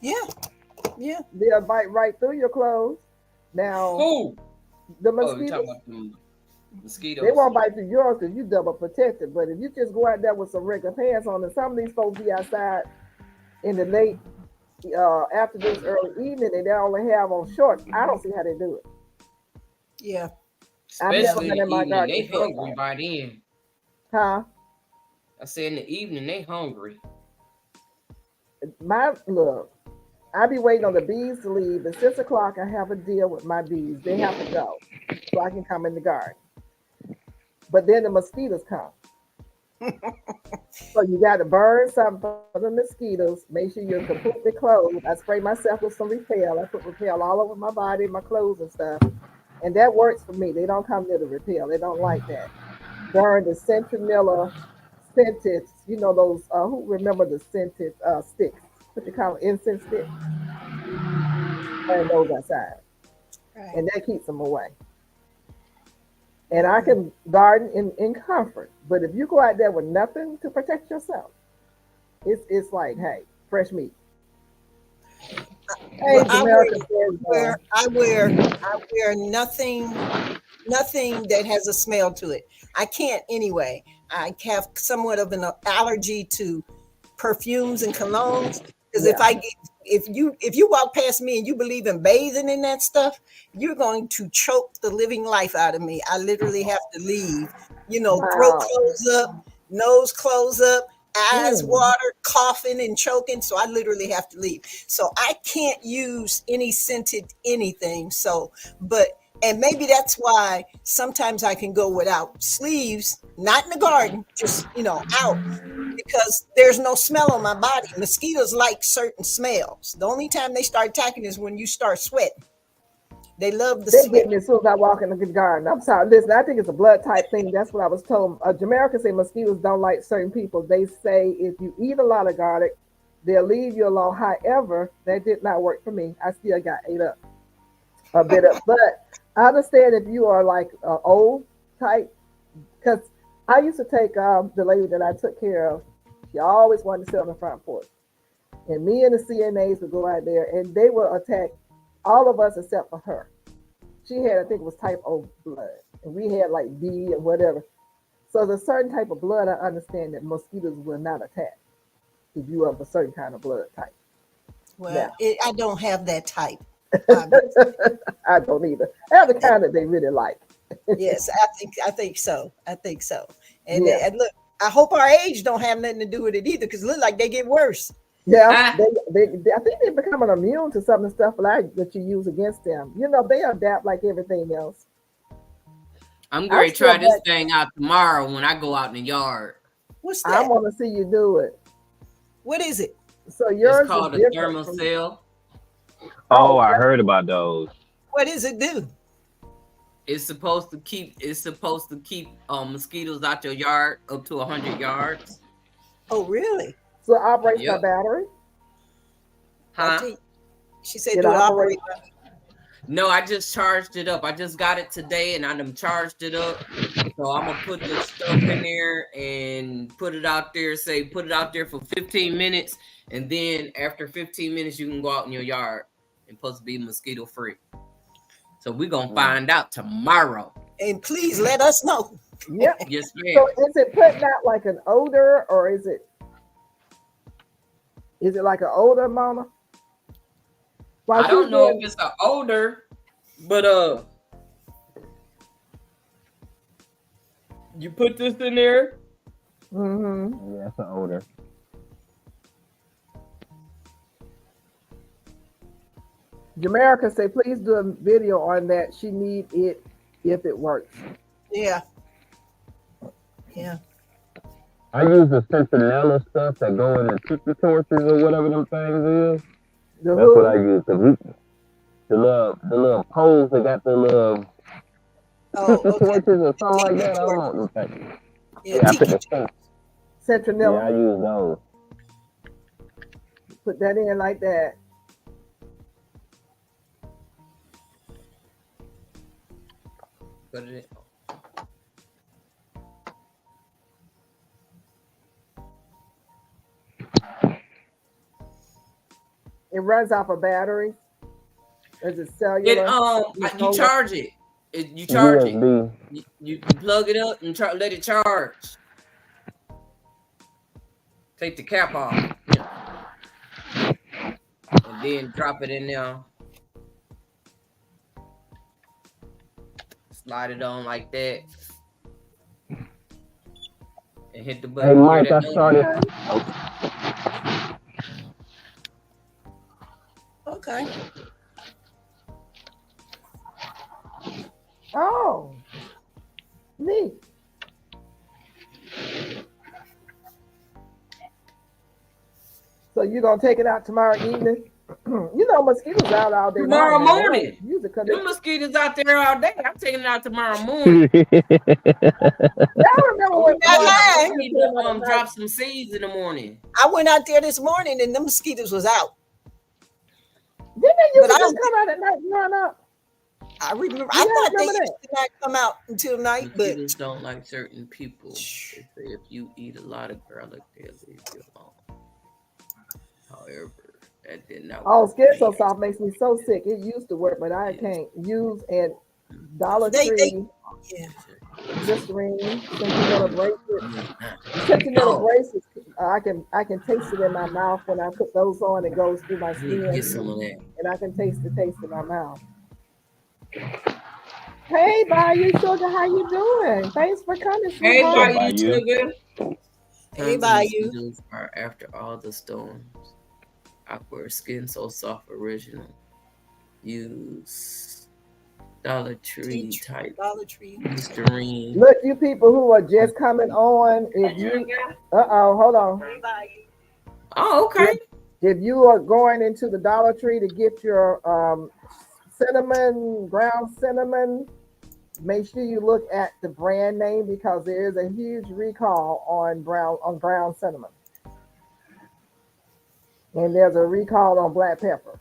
yeah, they'll bite right through your clothes. Now, the mosquitoes. Mosquitoes. They won't bite through yours because you double protected. But if you just go out there with some regular pants on, and some of these folks be outside in the late afternoons, early evening, and they only have on shorts, I don't see how they do it. Yeah. I've never Especially been in in the my evening, garden they with shorts hungry on. by then. Huh? I said in the evening, they hungry. My look, I be waiting on the bees to leave. At 6 o'clock, I have a deal with my bees. They have to go so I can come in the garden. But then the mosquitoes come. So you got to burn something for the mosquitoes. Make sure you're completely clothed. I spray myself with some repel. I put repel all over my body, my clothes and stuff. And that works for me. They don't come near the repel. They don't like that. Burn the citronella scented, those, who remember the scented sticks? What they call it, incense sticks? Burn those outside. Right. And that keeps them away. And I can garden in comfort. But if you go out there with nothing to protect yourself, it's like, hey, fresh meat. Hey, Well, Jamaica says, I wear nothing that has a smell to it. I can't anyway. I have somewhat of an allergy to perfumes and colognes because yeah. if you walk past me and you believe in bathing in that stuff, you're going to choke the living life out of me. I literally have to leave. Throat Wow. close up, nose close up, eyes Mm. water, coughing and choking. So I literally have to leave. So I can't use any scented anything. So, but and maybe that's why sometimes I can go without sleeves, not in the garden, just out because there's no smell on my body. Mosquitoes like certain smells. The only time they start attacking is when you start sweating. They love the They smell. get me as soon as I walk in the garden. I'm sorry. Listen, I think it's a blood type thing. That's what I was told. Jamaica say mosquitoes don't like certain people. They say if you eat a lot of garlic, they'll leave you alone. However, that did not work for me. I still got ate up a bit up. But I understand if you are like old type, because I used to take the lady that I took care of. She always wanted to sit on the front porch. And me and the CNAs would go out there and they would attack all of us except for her. She had, I think it was type O blood. And we had like B or whatever. So the certain type of blood, I understand that mosquitoes will not attack if you have a certain kind of blood type. Well, Now, I don't have that type. I don't either. I have the kind that they really like. Yes, I think so. I think so. Yeah. And look, I hope our age don't have nothing to do with it either, because it look like they get worse. Yeah, Ah, I think they're becoming immune to some of the stuff like that you use against them. They adapt like everything else. I'm I going to still try this bet thing out tomorrow when I go out in the yard. What's I that? want to see you do it. What is it? So It's yours is called a different from. thermocell. Oh, Oh, I yeah. heard about those. What does it do? It's supposed to keep mosquitoes out your yard up to 100 yards. Oh, really? So it operates by Yep. battery. I Huh? tell you, she said, It do it operate? operates. No, I just charged it up. I just got it today and I done charged it up. So I'm gonna put the stuff in there and put it out there. Say put it out there for 15 minutes, and then after 15 minutes, you can go out in your yard and supposed to be mosquito free. So we're gonna find out tomorrow. And please let us know. Yep. Yes, So ma'am. is it putting out like an odor, or is it like an odor, Mama? While I she's don't know if doing, it's an odor, but you put this in there. mm-hmm. Yeah, it's an odor. Jamaica say, please do a video on that. She need it if it works. Yeah. Yeah. I use the citronella stuff that go in the tiki torches or whatever them things is. The That's what I who? use. The little poles that got the little Oh, tiki okay. torches or something like Tiki that. I don't torch. know what them things. Yeah, Yeah, I put tiki the torch. pink. Yeah, Citronella. I use those. Put that in like that. Put it in. It runs off a battery. Is it It cellular? you charge it. You charge it. USB. You plug it up and let it charge. Take the cap off. And then drop it in there. Slide it on like that. And hit the button. Hey Mike, I started. Okay. Oh, neat. So you gonna take it out tomorrow evening? You know, mosquitoes out all day. Tomorrow long, morning. Them mosquitoes out there all day. I'm taking it out tomorrow morning. Y'all remember when drop some seeds in the morning? I went out there this morning and the mosquitoes was out. Didn't they used to just come out at night and run up? I remember. I thought they used to not come out until night, but mosquitoes don't like certain people. They say if you eat a lot of garlic, they'll leave you alone. However, that did not work. Oh, Skin So Soft makes me so sick. It used to work, but I can't use. And Dollar Tree, Listerine, sentimental bracelets. I can taste it in my mouth when I put those on. It goes through my skin, get some of that. and I can taste the taste in my mouth. Hey, Bayou Sugar, how you doing? Thanks for coming. Hey, Bayou Sugar. Hey, Bayou. Are after all the storms. Aqua Skin So Soft Original. Use Dollar Tree type. Dollar Tree. Listerine. Look, you people who are just coming on, if you hold on. Oh, okay. If you are going into the Dollar Tree to get your ground cinnamon, make sure you look at the brand name because there is a huge recall on ground cinnamon. And there's a recall on black pepper.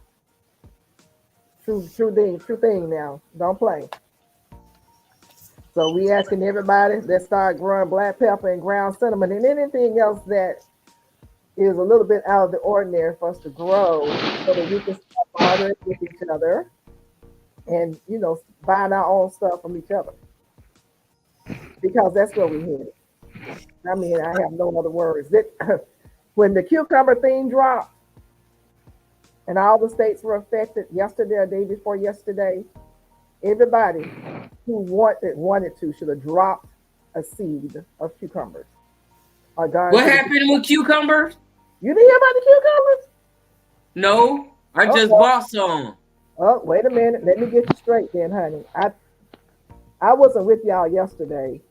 True thing now. Don't play. So we asking everybody, let's start growing black pepper and ground cinnamon and anything else that is a little bit out of the ordinary for us to grow so that we can start bartering with each other and, buying our own stuff from each other. Because that's where we headed. I mean, I have no other words. When the cucumber thing dropped, and all the states were affected yesterday or day before yesterday, everybody who wanted to should have dropped a seed of cucumbers. What happened with cucumbers? You didn't hear about the cucumbers? No, I just bought some. Oh, wait a minute. Let me get you straight then, honey. I wasn't with y'all yesterday.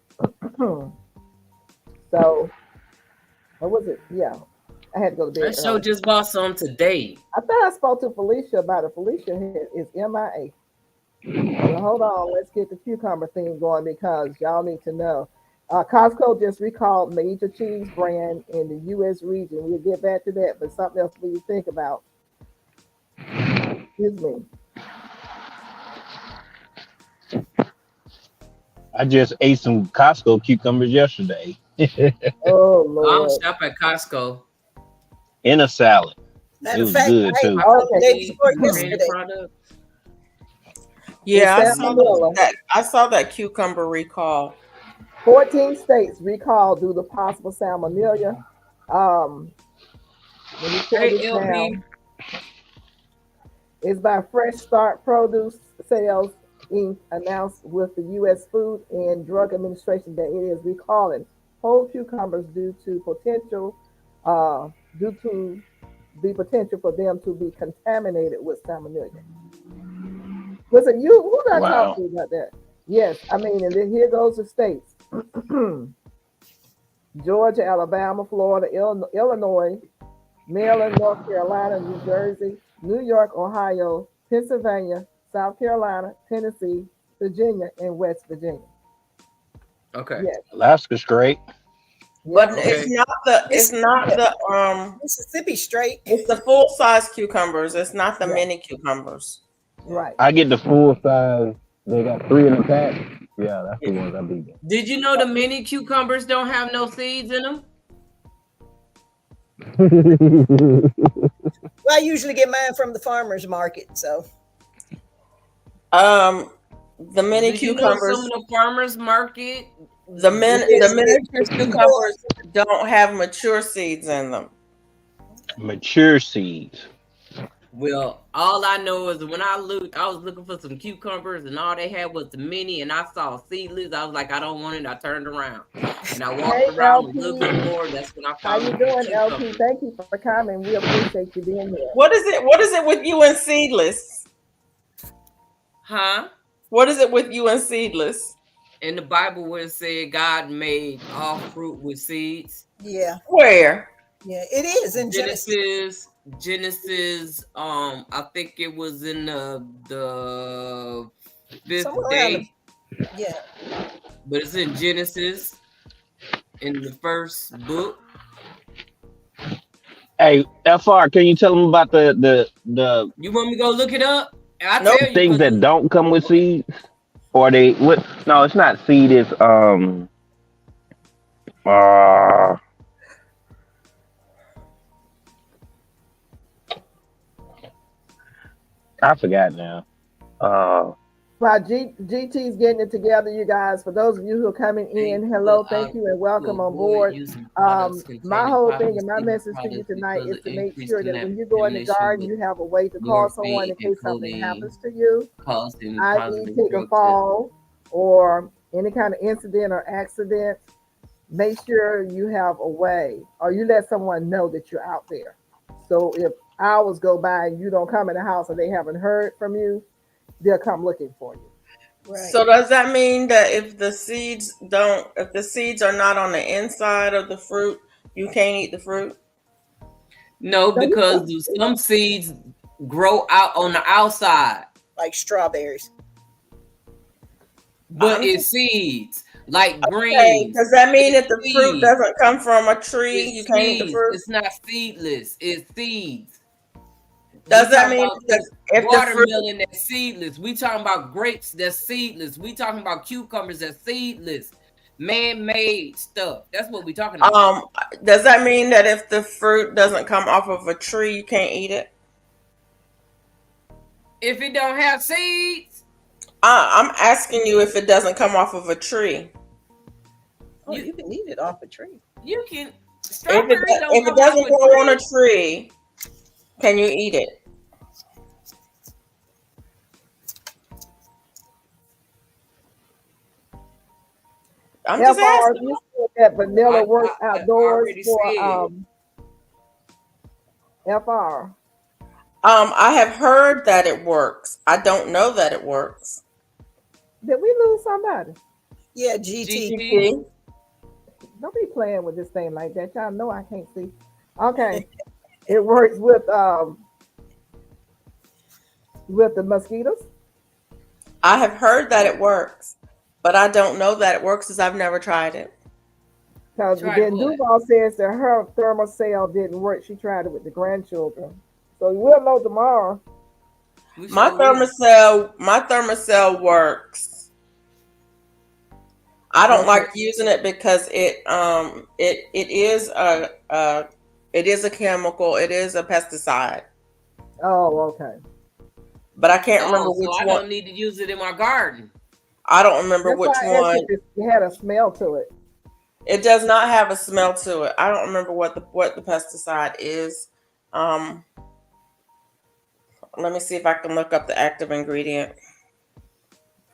So, what was it? Yeah. I had to go to bed. I just bought some today. I thought I spoke to Felicia about it. Felicia is MIA. So hold on, let's get the cucumber thing going because y'all need to know. Costco just recalled major cheese brand in the U.S. region. We'll get back to that, but something else for you to think about. Excuse me. I just ate some Costco cucumbers yesterday. Oh Lord! I don't shop at Costco. In a salad. Matter It was of fact, good too. Yeah, I saw that cucumber recall. 14 states recalled due to possible salmonella. Let me tell you now. It's by Fresh Start Produce Sales Inc. announced with the U.S. Food and Drug Administration that it is recalling whole cucumbers due to the potential for them to be contaminated with salmonella. Listen, who did I talk to about that? Yes, I mean, and then here goes the states: Georgia, Alabama, Florida, Illinois, Maryland, North Carolina, New Jersey, New York, Ohio, Pennsylvania, South Carolina, Tennessee, Virginia, and West Virginia. Okay. Yes. Alaska's great. But it's not the Mississippi straight. It's the full size cucumbers. It's not the mini cucumbers. Right. I get the full size. They got 3 in a pack. Yeah, that's the ones I be getting. Did you know the mini cucumbers don't have no seeds in them? Well, I usually get mine from the farmer's market. So, The mini Do you know cucumbers. some of the farmers market? The miniature cucumbers don't have mature seeds in them. Mature seeds. Well, all I know is when I looked, I was looking for some cucumbers, and all they had was the mini, and I saw seedless. I was like, I don't want it. I turned around, and I walked around a little bit more. That's when I How found you the doing, cucumbers. LP? Thank you for coming. We appreciate you being here. What is it? What is it with you and seedless? Huh? What is it with you and seedless? In the Bible, where it said God made all fruit with seeds. Yeah. Where? Yeah, it is in Genesis. Genesis. I think it was in the fifth Somewhere day. Yeah. But it's in Genesis, in the first book. Hey, FR, can you tell them about the You want me to go look it up? I Nope. tell you, things that don't come with seeds? Or they what? No, it's not seed. It's uh I forgot now. While GT's getting it together, you guys, for those of you who are coming in, hello, thank you, and welcome on board. My whole thing and my message to you tonight is to make sure that when you go in the garden, you have a way to call someone in case something happens to you, i.e. take a fall or any kind of incident or accident. Make sure you have a way, or you let someone know that you're out there. So if hours go by and you don't come in the house and they haven't heard from you, they'll come looking for you. Right. So does that mean that if the seeds are not on the inside of the fruit, you can't eat the fruit? No, because some seeds grow out on the outside. Like strawberries. But it's seeds, like greens. Does that mean that the fruit doesn't come from a tree, you can't eat the fruit? It's not seedless, it's seeds. Does that mean that if watermelon that's seedless? We talking about grapes that's seedless. We talking about cucumbers that's seedless. Man-made stuff. That's what we talking about. Does that mean that if the fruit doesn't come off of a tree, you can't eat it? If it don't have seeds? I'm asking you if it doesn't come off of a tree. Oh, you can eat it off a tree. You can. If it doesn't grow on a tree, can you eat it? I'm just asking. You said that vanilla works outdoors for FR. I have heard that it works. I don't know that it works. Did we lose somebody? Yeah, GT. Don't be playing with this thing like that. Y'all know I can't see. Okay. It works with the mosquitoes. I have heard that it works, but I don't know that it works because I've never tried it. Because then Duval says that her thermal cell didn't work. She tried it with the grandchildren. So we'll know tomorrow. My thermocell works. I don't like using it because it is a chemical. It is a pesticide. Oh, okay. But I can't remember which one. I don't need to use it in my garden. I don't remember which one. It had a smell to it. It does not have a smell to it. I don't remember what the pesticide is. Let me see if I can look up the active ingredient.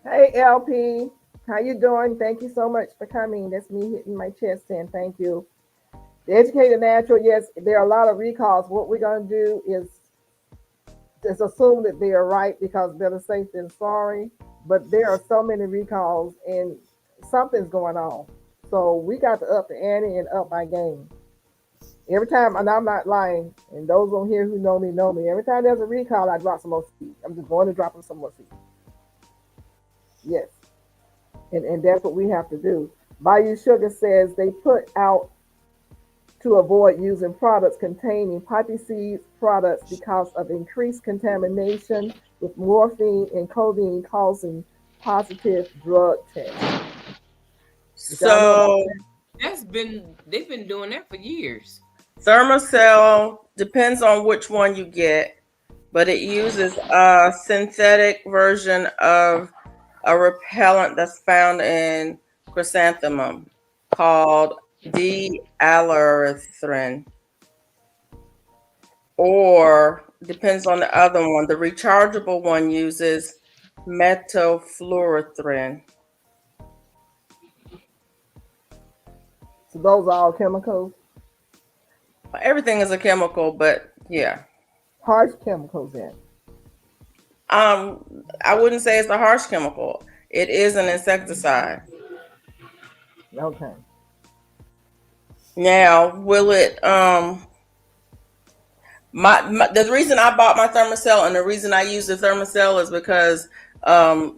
Hey, LP. How you doing? Thank you so much for coming. That's me hitting my chest saying thank you. The Educated Natural, yes, there are a lot of recalls. What we're going to do is just assume that they are right because better safe than sorry. But there are so many recalls and something's going on. So we got to up the ante and up my game. Every time, and I'm not lying, and those on here who know me, every time there's a recall, I drop some more seeds. I'm just going to drop some more seeds. Yes. And that's what we have to do. Bayou Sugar says they put out to avoid using products containing poppy seed products because of increased contamination with morphine and codeine causing positive drug tests. So they've been doing that for years. Thermocell depends on which one you get, but it uses a synthetic version of a repellent that's found in chrysanthemum called D-allothrin, or depends on the other one. The rechargeable one uses methylfluorethrin. So those are all chemicals. Everything is a chemical, but yeah. Harsh chemicals in. I wouldn't say it's a harsh chemical. It is an insecticide. Okay. Now, will it the reason I bought my Thermacell and the reason I use the Thermacell is because the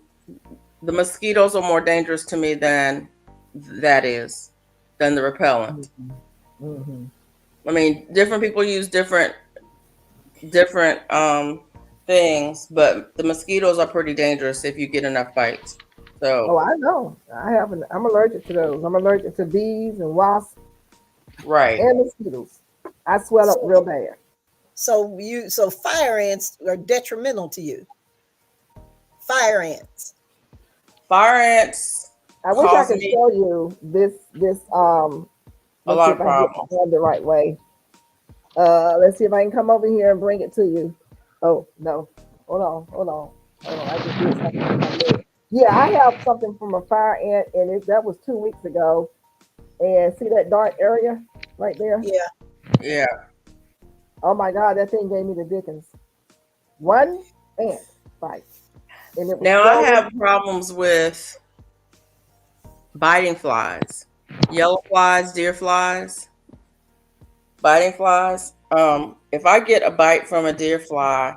mosquitoes are more dangerous to me than the repellent. Mm-hmm. I mean, different people use different things, but the mosquitoes are pretty dangerous if you get enough bites. So, oh, I know. I'm allergic to those. I'm allergic to bees and wasps, right, and mosquitoes. I swell up real bad. So fire ants are detrimental to you. Fire ants. Fire ants I wish I cause could me show you this. a Let's lot see of if I can get problems. my hand the right way. Let's see if I can come over here and bring it to you. Oh no! Hold on. I just did something with my leg. Yeah, I have something from a fire ant, and that was 2 weeks ago. And see that dark area right there? Yeah. Yeah. Oh my God, that thing gave me the dickens. One ant bite, and it was Now I swollen. have problems with biting flies, yellow flies, deer flies, biting flies. If I get a bite from a deer fly,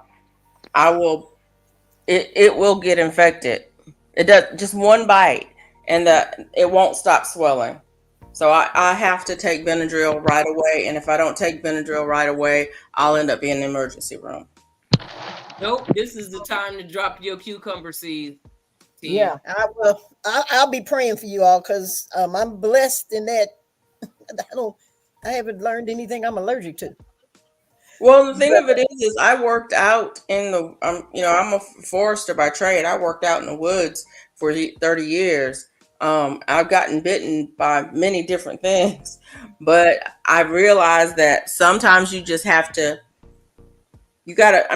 I will. It will get infected. It does just one bite, and it won't stop swelling. So I have to take Benadryl right away, and if I don't take Benadryl right away, I'll end up in the emergency room. Nope, this is the time to drop your cucumber seeds. Yeah, I will. I'll be praying for you all because I'm blessed in that I haven't learned anything I'm allergic to. Well, the thing of it is I worked out in the, I'm a forester by trade. I worked out in the woods for 30 years. I've gotten bitten by many different things, but I realized that sometimes you just have to, you gotta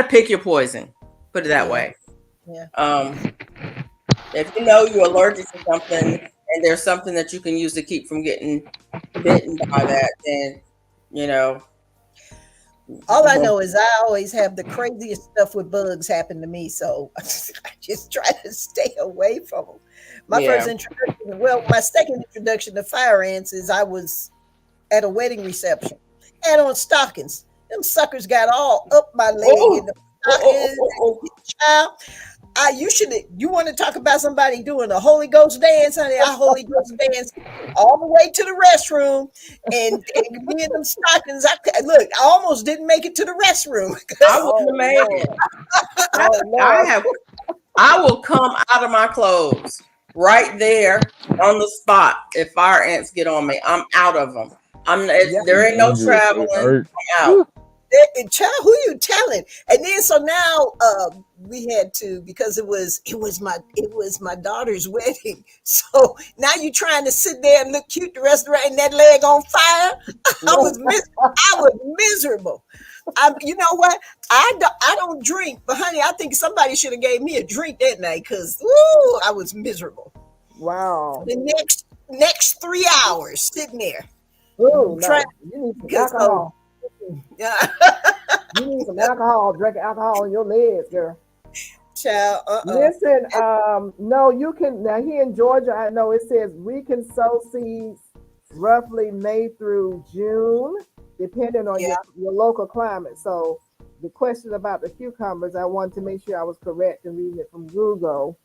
pick your poison. Put it that way. Yeah. If you know you're allergic to something and there's something that you can use to keep from getting bitten by that, then, you know. All I know is I always have the craziest stuff with bugs happen to me, so I just try to stay away from them. My second introduction to fire ants is I was at a wedding reception and on stockings. Them suckers got all up my leg in the stockings. Child, you want to talk about somebody doing a Holy Ghost dance, honey? I Holy Ghost dance all the way to the restroom and me in them stockings. I almost didn't make it to the restroom. I wouldn't have made it. I will come out of my clothes right there on the spot if fire ants get on me. I'm out of them. There ain't no traveling. I'm out. Child, who you telling? And then so now we had to, because it was my daughter's wedding. So now you trying to sit there and look cute the rest of the night and that leg on fire. I was miserable. You know what? I don't drink, but honey, I think somebody should have gave me a drink that night because I was miserable. Wow. The next 3 hours sitting there. Ooh, no. You need some alcohol. Yeah. You need some alcohol, drinking alcohol in your legs, girl. Child, Listen, no, you can now here in Georgia, I know it says we can sow seeds roughly May through June, depending on your local climate. So the question about the cucumbers, I wanted to make sure I was correct in reading it from Google.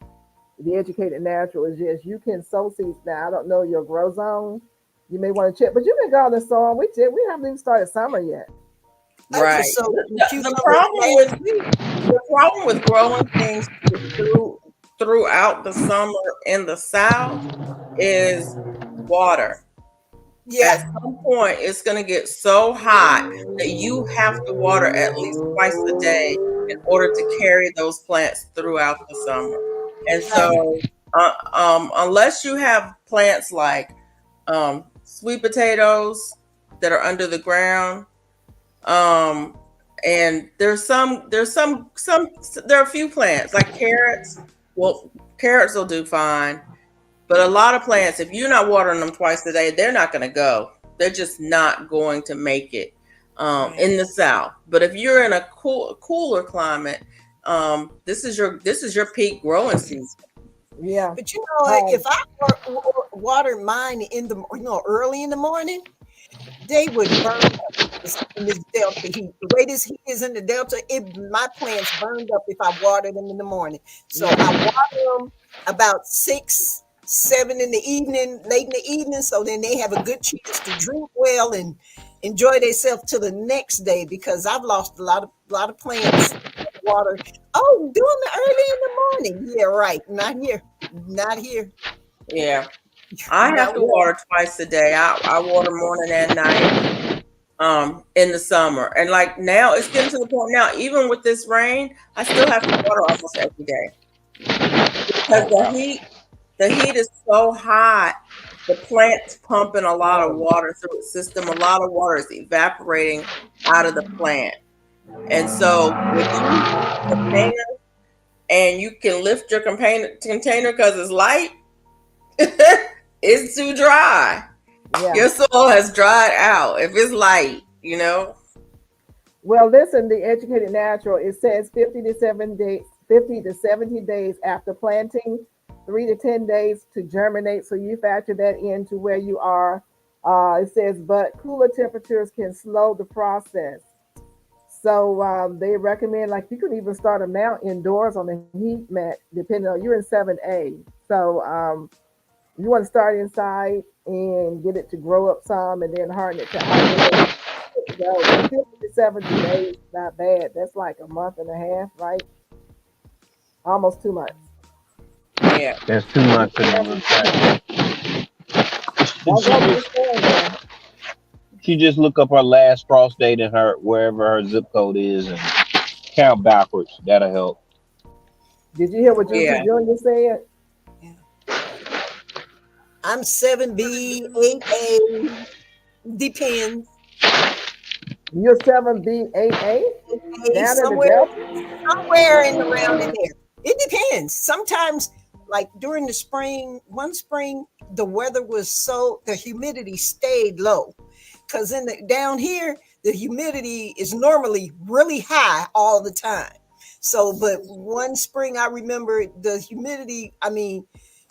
The Educated Natural is yes, you can sow seeds now. I don't know your grow zone. You may want to check, but you can go on and sow them. We haven't even started summer yet. Right. The problem with growing things throughout the summer in the South is water. Yeah. At some point, it's going to get so hot that you have to water at least twice a day in order to carry those plants throughout the summer. And so, unless you have plants like sweet potatoes that are under the ground, and there are a few plants like carrots. Well, carrots will do fine, but a lot of plants, if you're not watering them twice a day, they're not going to go. They're just not going to make it in the South. But if you're in a cooler climate, this is your peak growing season. Yeah. But if I water mine in the early in the morning, they would burn up in this delta heat. The way this heat is in the delta, my plants burned up if I watered them in the morning. So I water them about 6, 7 in the evening, late in the evening, so then they have a good chance to drink well and enjoy themselves till the next day, because I've lost a lot of plants water. Oh, doing it early in the morning. Yeah, right. Not here. Yeah. I have to water twice a day. I water morning and night in the summer. And like now it's getting to the point now, even with this rain, I still have to water almost every day. Because the heat is so hot, the plant's pumping a lot of water through its system. A lot of water is evaporating out of the plant. And so with container, and you can lift your container because it's light, it's too dry. Yeah. Your soil has dried out if it's light, Well, listen, the Educated Natural, it says 50 to 70 days after planting, 3 to 10 days to germinate. So you factor that into where you are. It says, but cooler temperatures can slow the process. So they recommend, like, you can even start them now indoors on the heat mat, depending on, you're in 7A. So you want to start inside and get it to grow up some and then harden it to outdoors. 50 to 70 days, not bad. That's like a month and a half, right? Almost 2 months. Yeah. That's 2 months. She just look up her last frost date and wherever her zip code is and count backwards. That'll help. Did you hear what Junior said? I'm 7B, 8A, depends. You're 7B, 8A? Somewhere in around in there. It depends. Sometimes, like during the spring, one spring, the weather was the humidity stayed low. Because down here, the humidity is normally really high all the time. So, but one spring I remember the humidity,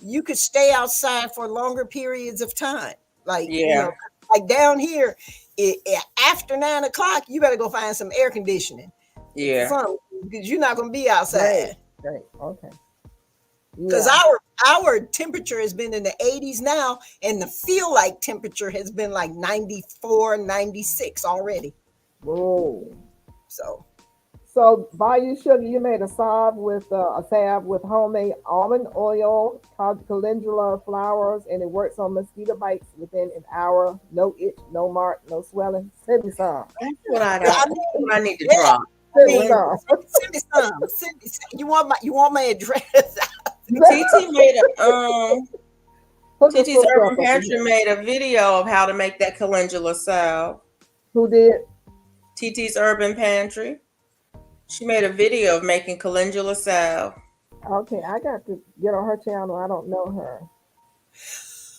you could stay outside for longer periods of time. Like, like down here, after 9 o'clock, you better go find some air conditioning. Yeah. Because you're not going to be outside. Right. Okay. Because our temperature has been in the 80s now, and the feel like temperature has been like 94, 96 already. Whoa. So Bayou Sugar, you made a salve with homemade almond oil, calendula flowers, and it works on mosquito bites within an hour. No itch, no mark, no swelling. Send me some. That's what I need to drop. Send me some. You want my address? TT's Urban Pantry made a video of how to make that calendula salve. Who did? TT's Urban Pantry. She made a video of making calendula salve. Okay, I got to get on her channel. I don't know her.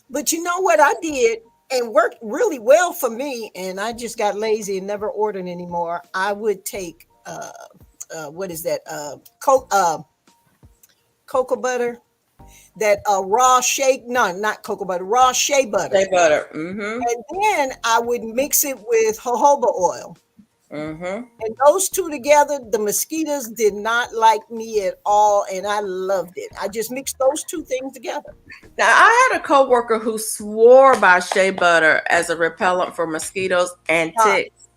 But you know what I did and worked really well for me, and I just got lazy and never ordered anymore. I would take what is that? Cocoa butter, that raw shea, no, not cocoa butter, raw shea butter. Shea butter. Mm-hmm. And then I would mix it with jojoba oil. Mm-hmm. And those two together, the mosquitoes did not like me at all, and I loved it. I just mixed those two things together. Now, I had a coworker who swore by shea butter as a repellent for mosquitoes and ticks.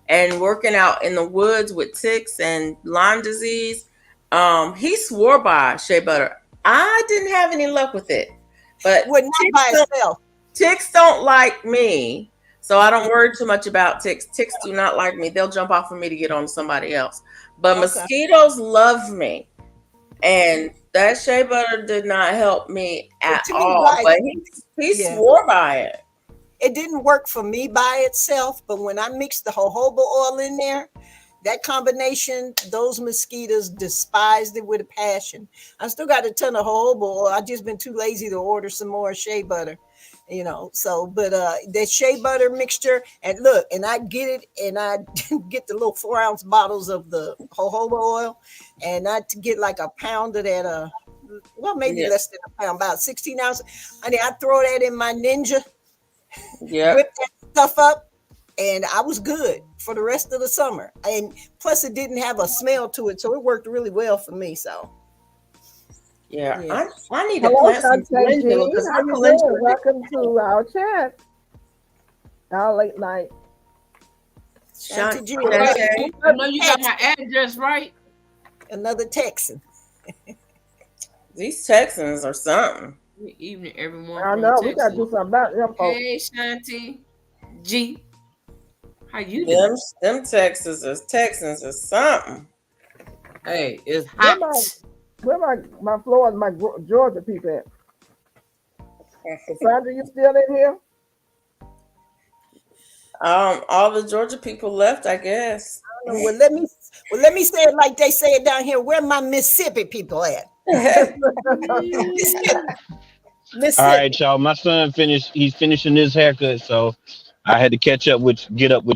And working out in the woods with ticks and Lyme disease, he swore by shea butter. I didn't have any luck with it, but not by itself. Ticks don't like me. So I don't worry too much about ticks. Ticks do not like me. They'll jump off of me to get on somebody else. But mosquitoes love me. And that shea butter did not help me at all. But he swore by it. It didn't work for me by itself, but when I mixed the jojoba oil in there, that combination, those mosquitoes despised it with a passion. I still got a ton of jojoba oil. I've just been too lazy to order some more shea butter, So, but the shea butter mixture, and look, and I get it, and I get the little 4-ounce bottles of the jojoba oil, and I get like a pound of that. Well, maybe less than a pound, about 16 ounces. Honey, I throw that in my Ninja. Yeah. Whip that stuff up, and I was good for the rest of the summer. And plus, it didn't have a smell to it, so it worked really well for me. So, yeah. I need to plant some calendula. Welcome to our chat. Our late night. Shanti G. I know you got my address right. Another Texan. These Texans are something. Good evening, everyone. I know we gotta do something about them folks. Hey, Shanti G. How you doing? Them Texans are something. Hey, it's hot. Where my Florida, my Georgia people at? Cassandra, you still in here? All the Georgia people left, I guess. Well, let me say it like they say it down here. Where my Mississippi people at? All right, y'all. My son finished. He's finishing his haircut, so I had to get up with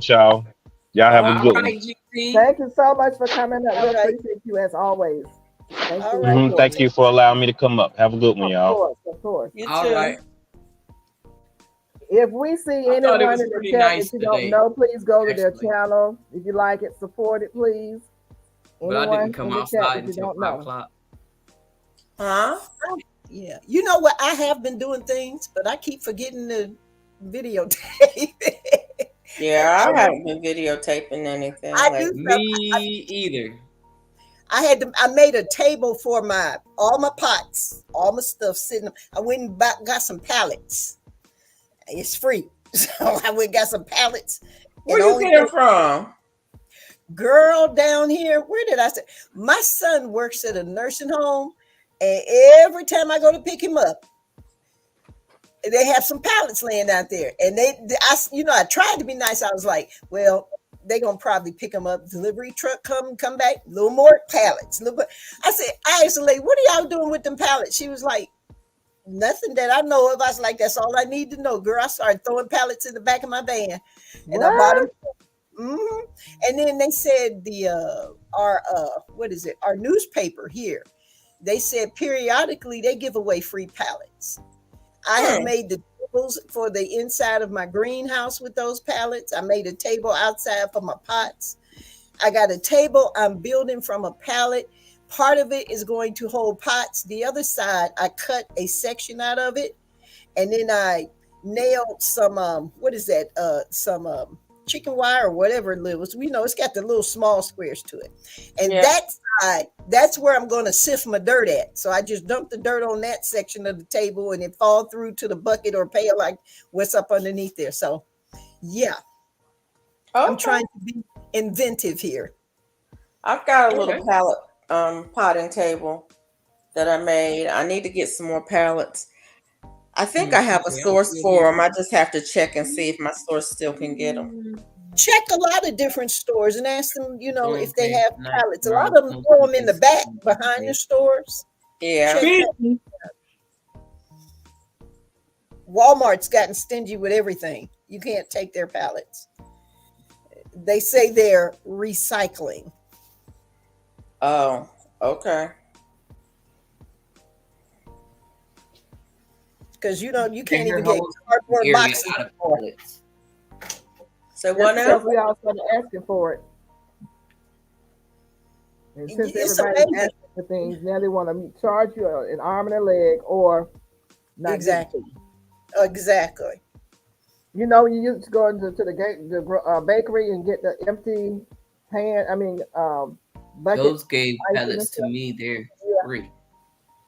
y'all. Y'all have a good one. Thank you so much for coming up. We appreciate you as always. Thank you for allowing me to come up. Have a good one, y'all. Of course. You too. All right. If we see anyone in the chat that you don't know, please go to their channel. If you like it, support it, please. But I didn't come outside until 5 o'clock. Huh? Yeah. You know what? I have been doing things, but I keep forgetting to videotape. Yeah, I haven't been videotaping anything. Me either. I made a table for all my pots, all my stuff sitting. I went and got some pallets. It's free. So I went and got some pallets. Where you get them from? Girl, down here. Where did I say? My son works at a nursing home, and every time I go to pick him up, they have some pallets laying out there. And I tried to be nice. I was like, well, they're gonna probably pick them up. Delivery truck come back, a little more pallets. I said, I asked the lady, what are y'all doing with them pallets? She was like, nothing that I know of. I was like, that's all I need to know, girl. I started throwing pallets in the back of my van, and I bought them. Mm-hmm. And then they said our newspaper here, they said periodically they give away free pallets. I have made the tables for the inside of my greenhouse with those pallets. I made a table outside for my pots. I got a table I'm building from a pallet. Part of it is going to hold pots. The other side, I cut a section out of it, and then I nailed some some chicken wire or whatever it was. It's got the little small squares to it. And that side, that's where I'm going to sift my dirt at. So I just dump the dirt on that section of the table, and it fall through to the bucket or pail like what's up underneath there. So yeah. Okay. I'm trying to be inventive here. I've got a little pallet potting table that I made. I need to get some more pallets. I think I have a source for them. I just have to check and see if my source still can get them. Check a lot of different stores and ask them, if they have pallets. A lot of them throw them in the back behind the stores. Yeah. Walmart's gotten stingy with everything. You can't take their pallets. They say they're recycling. Oh, okay. Because you can't even get cardboard boxes for it. So what else? We all started asking for it. And since everybody's asking for things, now they want to charge you an arm and a leg or not. Exactly. You used to go into the bakery and get the empty bucket. Those gave pellets to me. They're free.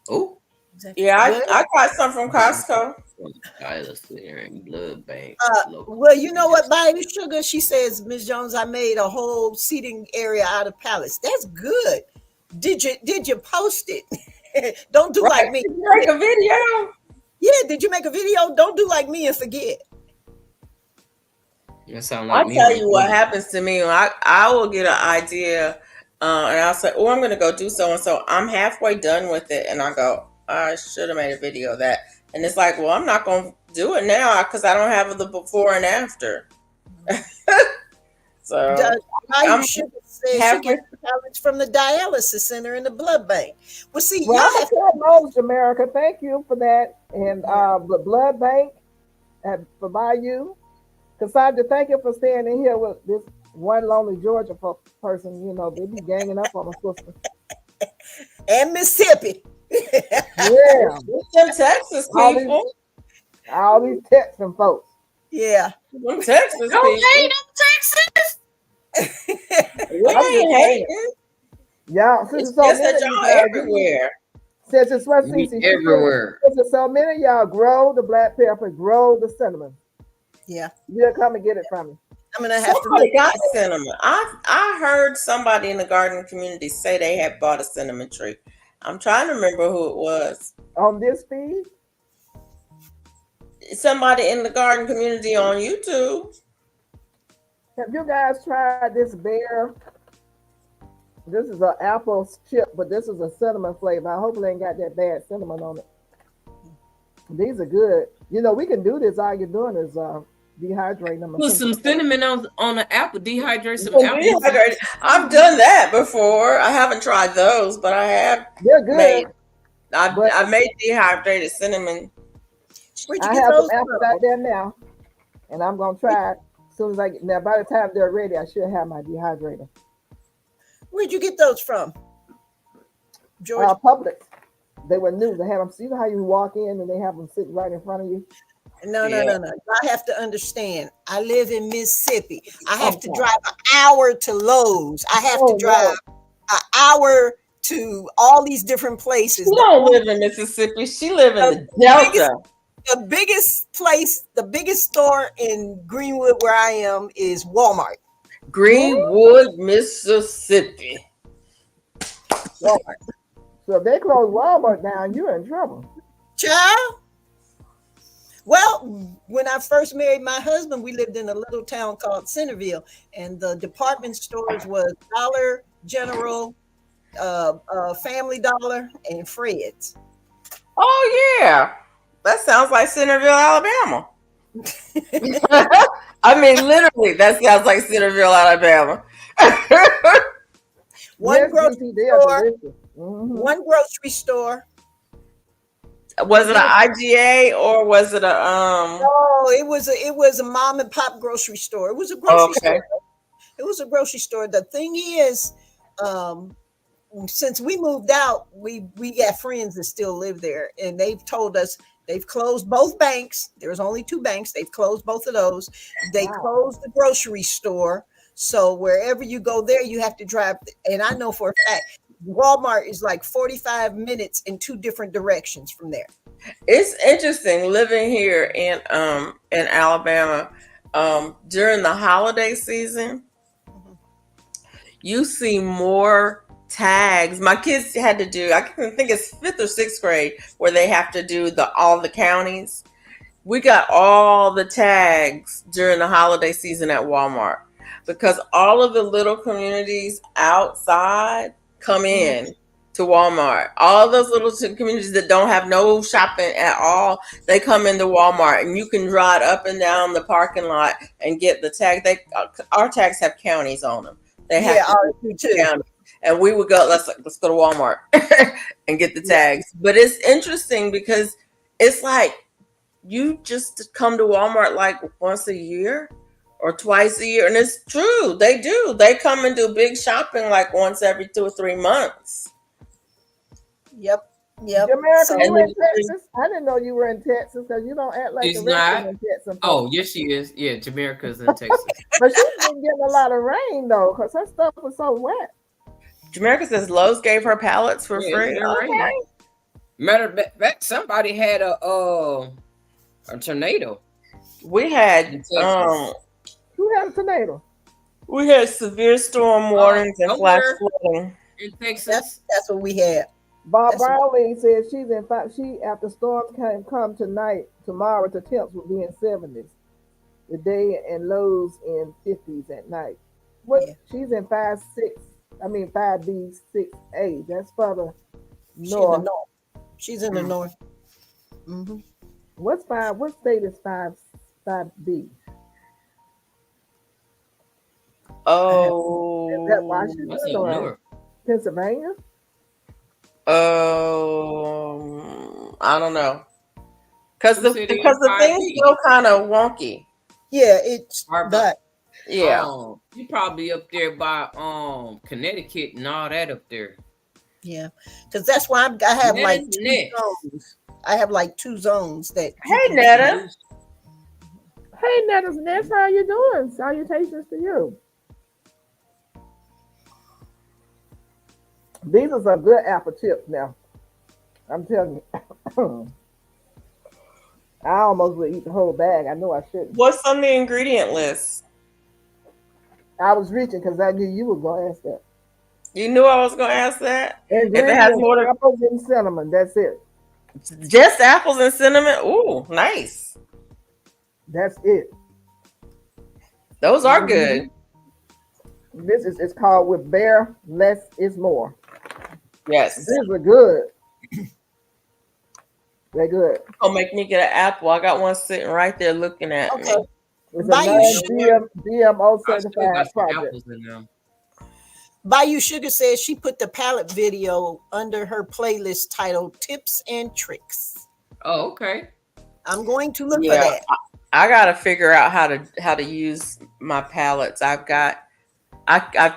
Oh. Yeah, I got some from Costco. Blood bank. Well, you know what, Baby Sugar? She says, Miss Jones, I made a whole seating area out of pallets. That's good. Did you post it? Don't do like me. Make a video. Yeah, did you make a video? Don't do like me and forget. I'll tell you what happens to me. I will get an idea, and I'll say, "Oh, I'm going to go do so and so." I'm halfway done with it, and I go, "I should have made a video of that." And it's like, "Well, I'm not going to do it now because I don't have the before and after." So I'm she gets pallets from the dialysis center in the blood bank. Well, see, y'all have to know, America. Thank you for that, and the blood bank for Bayou. Cassandra, thank you for staying in here with this one lonely Georgia person. You know, they be ganging up on my sister. And Mississippi. Yeah. Some Texas people. All these Texan folks. Yeah. Some Texas people. Don't hate them, Texas. We ain't hating. Yeah, since it's so many y'all everywhere. Since it's what everywhere. Since so many of y'all grow the black pepper, grow the cinnamon. Yeah, you'll come and get it from me. I'm gonna have somebody got cinnamon. I heard somebody in the garden community say they had bought a cinnamon tree. I'm trying to remember who it was. On this feed? Somebody in the garden community on YouTube. Have you guys tried this bear? This is an apple chip, but this is a cinnamon flavor. I hope it ain't got that bad cinnamon on it. These are good. You know, we can do this. All you're doing is dehydrating them. Put some cinnamon on the apple. Dehydrate some apples. I've done that before. I haven't tried those, but I have. They're good. I made dehydrated cinnamon. I have some apples out there now, and I'm gonna try it as soon as I get. Now, by the time they're ready, I should have my dehydrator. Where'd you get those from? Georgia? Publix. They were new. They have them. See how you walk in and they have them sitting right in front of you? No. I have to understand. I live in Mississippi. I have to drive an hour to Lowe's. I have to drive an hour to all these different places. She don't live in Mississippi. She live in the Delta. The biggest store in Greenwood where I am is Walmart. Greenwood, Mississippi. Walmart. So if they close Walmart down, you're in trouble. Child. Well, when I first married my husband, we lived in a little town called Centerville, and the department stores was Dollar General, Family Dollar, and Fred's. Oh yeah, that sounds like Centerville, Alabama. I mean, literally, that sounds like Centerville, Alabama. One grocery store. Was it an IGA or was it a No, it was a mom and pop grocery store. It was a grocery store. It was a grocery store. The thing is, since we moved out, we got friends that still live there, and they've told us they've closed both banks. There's only 2 banks. They've closed both of those. They closed the grocery store. So wherever you go there, you have to drive. And I know for a fact, Walmart is like 45 minutes in 2 different directions from there. It's interesting living here in Alabama during the holiday season. Mm-hmm. You see more tags. My kids had to do, I think it's 5th or 6th grade, where they have to do all the counties. We got all the tags during the holiday season at Walmart because all of the little communities outside come in to Walmart. All those little communities that don't have no shopping at all, they come into Walmart, and you can ride up and down the parking lot and get the tag. Our tags have counties on them. They have ours too. Counties. And we would go, let's go to Walmart and get the tags. But it's interesting because it's like you just come to Walmart like once a year or twice a year. And it's true. They do. They come and do big shopping like once every 2 or 3 months. Yep. America, you in Texas? I didn't know you were in Texas because you don't act like she's the rest not. Of them in Texas. Oh, yes, she is. Yeah, Jamaica's in Texas. But she's been getting a lot of rain though, because her stuff was so wet. Jamaica says Lowe's gave her pallets for free. Okay. Matter of fact, somebody had a tornado. We had in Texas. Who had a tornado? We had severe storm warnings and flash Somewhere flooding. in Texas. That's what we had. Bob That's what- Brownlee says she's in fact she after storms come tonight, tomorrow the temps will be in 70s. The day and lows in 50s at night. What Yeah. she's in 5-6, I mean 5B6A. That's further She in the north. north. She's in the north. Mm-hmm. What's five? What state is 5B? Is that Oh, Washington What's up or north? Pennsylvania? I don't know. Because Who the said they because in the thing's 5B? still kind of wonky. Yeah, it's Harvard. that. Yeah. You probably up there by Connecticut and all that up there. Yeah, because that's why I have like Next. two zones. I have like two zones that. Hey, Netta. Hey, Netta's Ness, how you doing? Salutations to you. These are some good apple chips now. I'm telling you. I almost would eat the whole bag. I know I shouldn't. What's on the ingredient list? I was reaching because I knew you were going to ask that. You knew I was going to ask that? If it has Ingredients, more than apples and cinnamon. That's it. just apples and cinnamon? Ooh, nice. That's it. Those are good. This is it's called with bear, less is more. Yes. These are good. They're good. Gonna make me get an apple. I got one sitting right there looking at Okay. me. It's Bayou a Sugar. GMO I still certified got some project. apples in them. Bayou Sugar says she put the palette video under her playlist titled "Tips and Tricks." Oh, okay. I'm going to look for Yeah, that. I gotta figure out how to use my palettes. I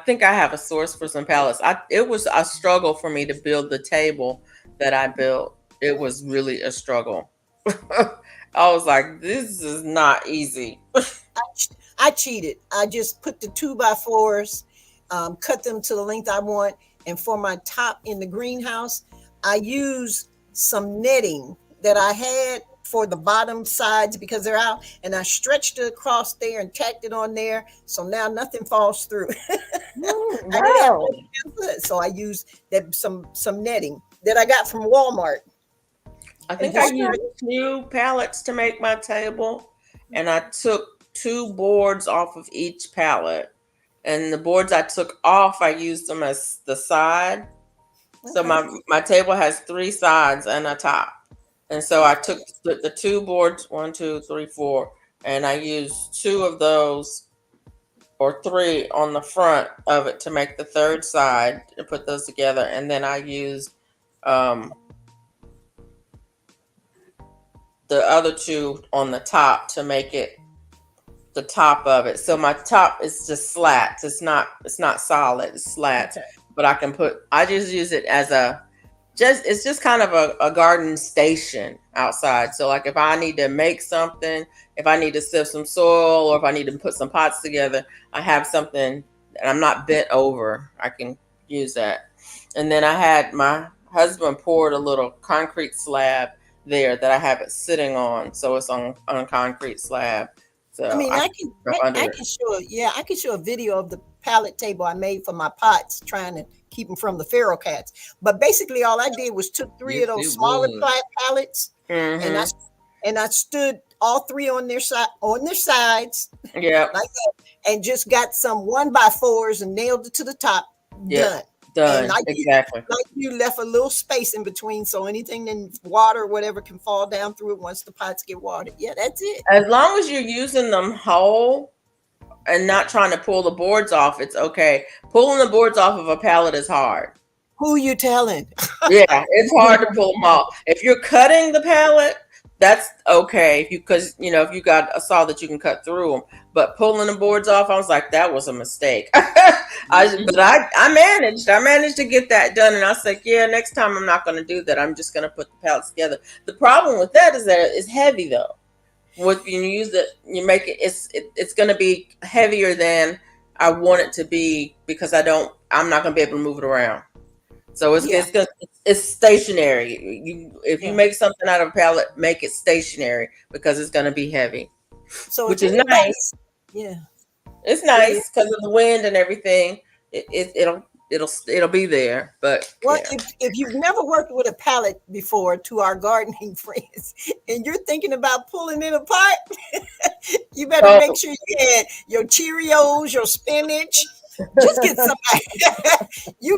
think I have a source for some palettes. It was a struggle for me to build the table that I built. It was really a struggle. I was like, this is not easy. I cheated. I just put the 2x4s, cut them to the length I want, and for my top in the greenhouse, I used some netting that I had for the bottom sides because they're out, and I stretched it across there and tacked it on there, so now nothing falls through. Wow. So I used that some netting that I got from Walmart. I think I used 2 pallets to make my table, and I took 2 boards off of each pallet. And the boards I took off, I used them as the side. So my table has 3 sides and a top. And so I took the 2 boards, 1, 2, 3, 4, and I used 2 of those or 3 on the front of it to make the third side and put those together. And then I used the other 2 on the top to make it the top of it. So my top is just slats. It's not solid, it's slats. Okay. But I just use it as it's just kind of a garden station outside. So like if I need to make something, if I need to sift some soil, or if I need to put some pots together, I have something and I'm not bent over. I can use that. And then I had my husband poured a little concrete slab there that I have it sitting on. So it's on a concrete slab. So I mean, I can show a video of the pallet table I made for my pots, trying to keep them from the feral cats. But basically, all I did was took 3 of those smaller pallets, and I stood all 3 on their sides, yeah, like that, and just got some 1x4s and nailed it to the top. Done. Like exactly. You left a little space in between, so anything in water or whatever can fall down through it once the pots get watered. Yeah, that's it. As long as you're using them whole and not trying to pull the boards off, it's okay. Pulling the boards off of a pallet is hard. Who you telling? Yeah, it's hard to pull them off. If you're cutting the pallet, that's okay. If you got a saw that you can cut through them, but pulling the boards off, I was like, that was a mistake. I managed to get that done, and I was like, yeah, next time I'm not going to do that. I'm just going to put the pallets together. The problem with that is that it's heavy though. When you use it, you make it. It's going to be heavier than I want it to be because I'm not going to be able to move it around. So it's stationary. If you make something out of a pallet, make it stationary because it's going to be heavy. So which is nice. Yeah, it's nice because of the wind and everything. It'll be there. But well, if you've never worked with a pallet before, to our gardening friends, and you're thinking about pulling it apart, you better make sure you had your Cheerios, your spinach. Just get somebody.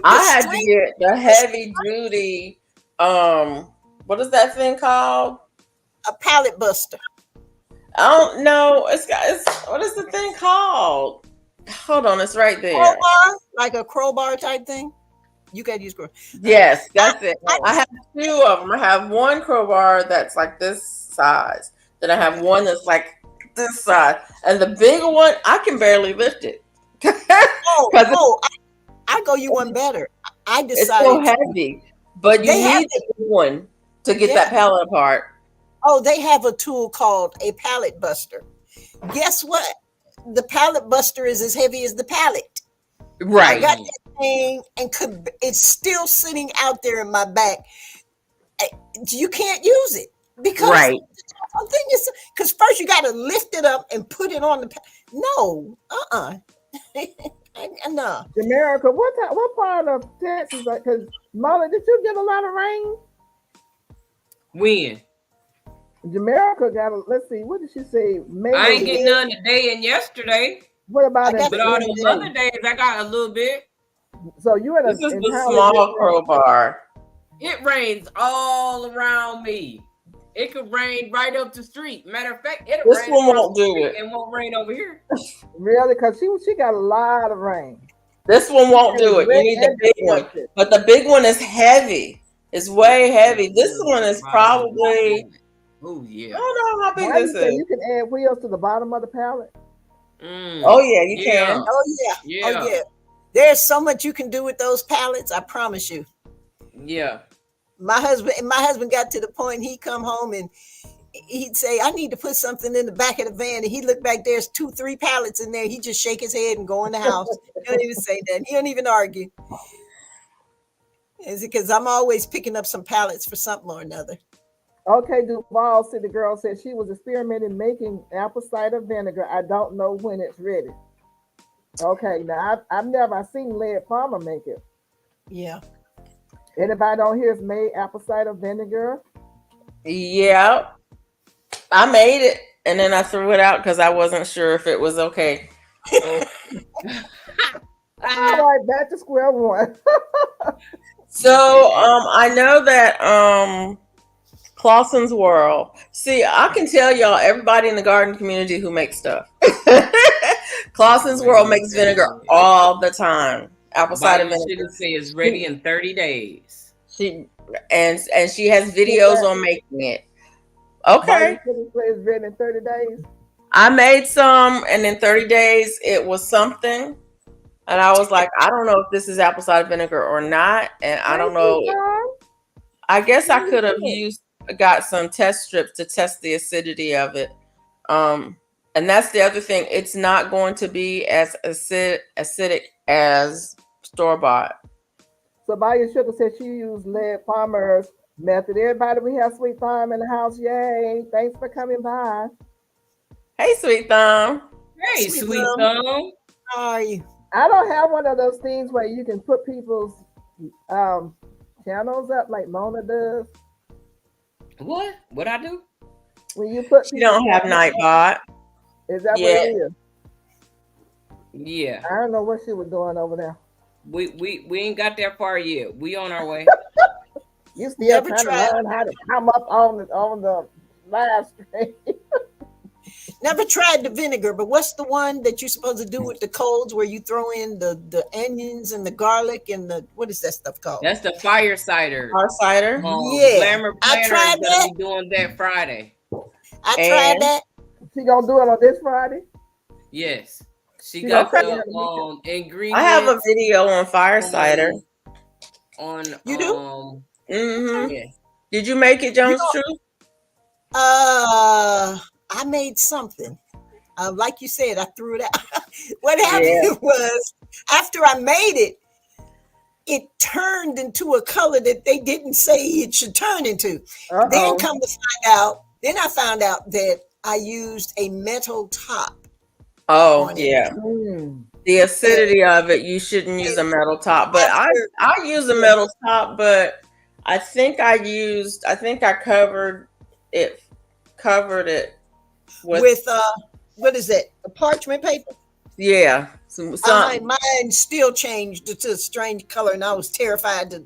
I had to get the heavy duty. What is that thing called? A pallet buster. I don't know. It's what is the thing called? Hold on, it's right there. Crowbar, like a crowbar type thing. You got to use crowbar. Yes, that's it. I have two of them. I have one crowbar that's like this size. Then I have one that's like this size, and the bigger one I can barely lift it. I go you one better. I decided it's so heavy, but you need the big one to get that pallet apart. Oh, they have a tool called a pallet buster. Guess what? The pallet buster is as heavy as the pallet. Right. I got that thing, and it's still sitting out there in my back. You can't use it because because first you got to lift it up and put it on the. No, no. America, what part of Texas? Because Molly, did you get a lot of rain? When? Jamaica got let's see, what did she say? I ain't getting none today and yesterday. What about but all those other days I got a little bit. So you in this is the small crowbar. It rains all around me. It could rain right up the street. Matter of fact, this one won't do it. It won't rain over here. Really? Because she got a lot of rain. This one won't do it. You need the big one. But the big one is heavy. It's way heavy. This one is probably. Oh yeah. I don't know how big this is. You can add wheels to the bottom of the pallet. Oh yeah, you can. Oh yeah. There's so much you can do with those pallets. I promise you. Yeah. My husband got to the point he'd come home and he'd say, "I need to put something in the back of the van," and he looked back. There's 2-3 pallets in there. He just shake his head and go in the house. He don't even say that. He don't even argue. Is it because I'm always picking up some pallets for something or another? Okay, Duval City Girl said she was experimenting making apple cider vinegar. I don't know when it's ready. Okay, now I've never seen Led Farmer make it. Yeah. Anybody on here has made apple cider vinegar? Yeah. I made it and then I threw it out because I wasn't sure if it was okay. All right, back to square one. So I know that Clausen's World. See, I can tell y'all everybody in the garden community who makes stuff. Clausen's World makes vinegar all the time. Apple cider vinegar. Say it's ready in 30 days. She has videos on making it. Okay. It's ready in 30 days. I made some, and in 30 days it was something. And I was like, I don't know if this is apple cider vinegar or not. And I don't know. I guess I could have got some test strips to test the acidity of it. And that's the other thing. It's not going to be as acidic as store-bought. So Baya Sugar said she used Led Farmer's method. Everybody, we have Sweet Thumb in the house. Yay. Thanks for coming by. Hey, Sweet Thumb. Hey, Sweet Thumb. How are you? I don't have one of those things where you can put people's channels up like Mona does. What? What I do? When you put you don't have Nightbot. Is that what it is? Yeah. I don't know what she was doing over there. We ain't got that far yet. We on our way. You still trying to learn how to come up on the live stream. Never tried the vinegar, but what's the one that you're supposed to do with the colds where you throw in the onions and the garlic and what is that stuff called? That's the fire cider. Fire cider? Yeah. Glamour I tried that. Be doing that Friday. I tried that. She gonna do it on this Friday? Yes. She got the ingredients. I have a video on fire cider. You do? Mm-hmm. Yeah. Did you make it, Jones True? I made something. Like you said, I threw it out. What happened was after I made it, it turned into a color that they didn't say it should turn into. Then I found out that I used a metal top Oh, on it. yeah. Mm. The acidity of it, you shouldn't use a metal top. But I use a metal top, but I think I covered it with what is it? A parchment paper? Yeah. Mine still changed to a strange color, and I was terrified to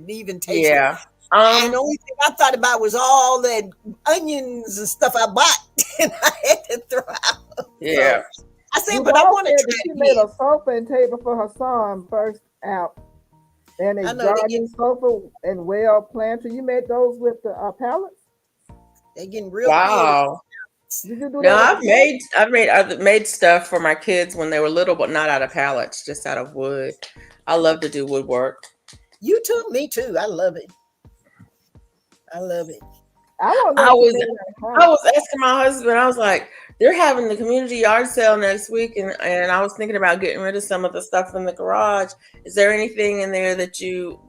even taste it. And the only thing I thought about was all the onions and stuff I bought, and I had to throw out. Yeah. So I said, but I want to try she made a sofa and table for her son first out, and a garden sofa and well planter. You made those with the pallets? They're getting real wow. Did you do no, that? I've made stuff for my kids when they were little, but not out of pallets, just out of wood. I love to do woodwork. You too, me too. I love it. I was asking my husband, I was like, they're having the community yard sale next week, and I was thinking about getting rid of some of the stuff in the garage. Is there anything in there that you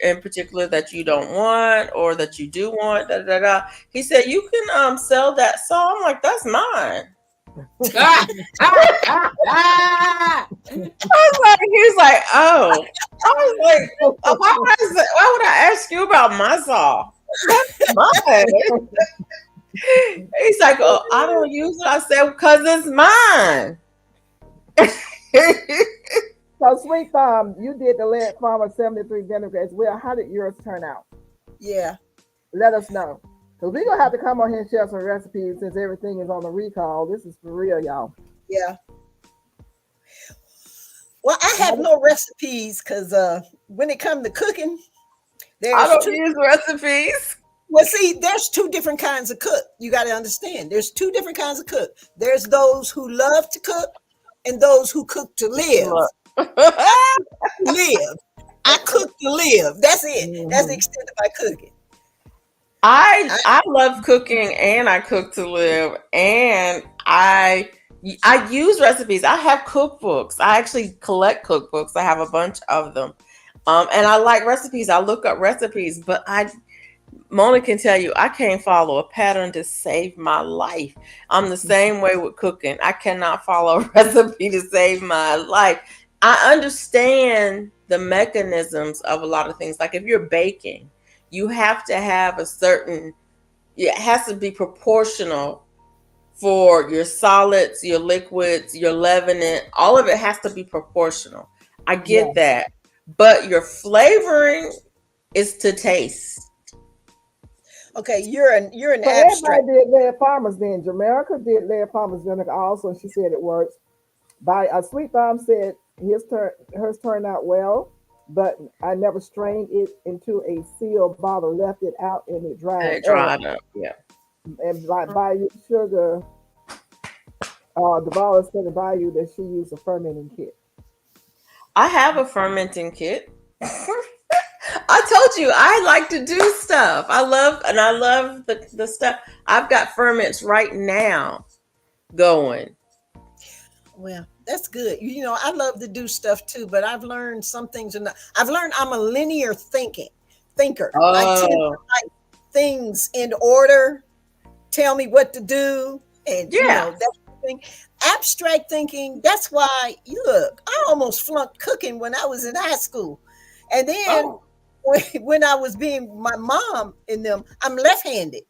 in particular that you don't want or that you do want? Da, da, da. He said, you can sell that saw. I'm like, that's mine. He's like, oh. I was like, why would I ask you about my saw? That's mine. He's like, oh, I don't use it. I said, because it's mine. So, Sweet Farm, you did the Lead Farmer 73 vinegar as well. How did yours turn out? Yeah. Let us know. Because we're going to have to come on here and share some recipes since everything is on the recall. This is for real, y'all. Yeah. Well, I have no recipes because when it comes to cooking, I don't use recipes. Well, see, there's two different kinds of cook. You got to understand. There's two different kinds of cook. There's those who love to cook and those who cook to live. I cook to live. That's it. Mm-hmm. That's the extent of my cooking. I love cooking and I cook to live, and I use recipes. I have cookbooks. I actually collect cookbooks. I have a bunch of them. And I like recipes. I look up recipes, but Mona can tell you, I can't follow a pattern to save my life. I'm the same way with cooking. I cannot follow a recipe to save my life. I understand the mechanisms of a lot of things. Like if you're baking, you have to have it has to be proportional for your solids, your liquids, your leavening. All of it has to be proportional. I get that. But your flavoring is to taste. Okay, you're an abstract. Everybody did Lead Farmers then. Jamaica did Lead Farmers vinegar also, and she said it works. Sweet Farm said hers turned out well, but I never strained it into a sealed bottle, left it out, and it dried up. Yeah. And Bayou Sugar, the bottle said to Bayou that she used a fermenting kit. I have a fermenting kit. I told you I like to do stuff. I love the stuff. I've got ferments right now going. Well, that's good. I love to do stuff too, but I've learned some things. I've learned I'm a linear thinker. Oh. I tend to like things in order. Tell me what to do, and that thing. Abstract thinking. That's why look. I almost flunked cooking when I was in high school, and then when I was being my mom in them, I'm left-handed.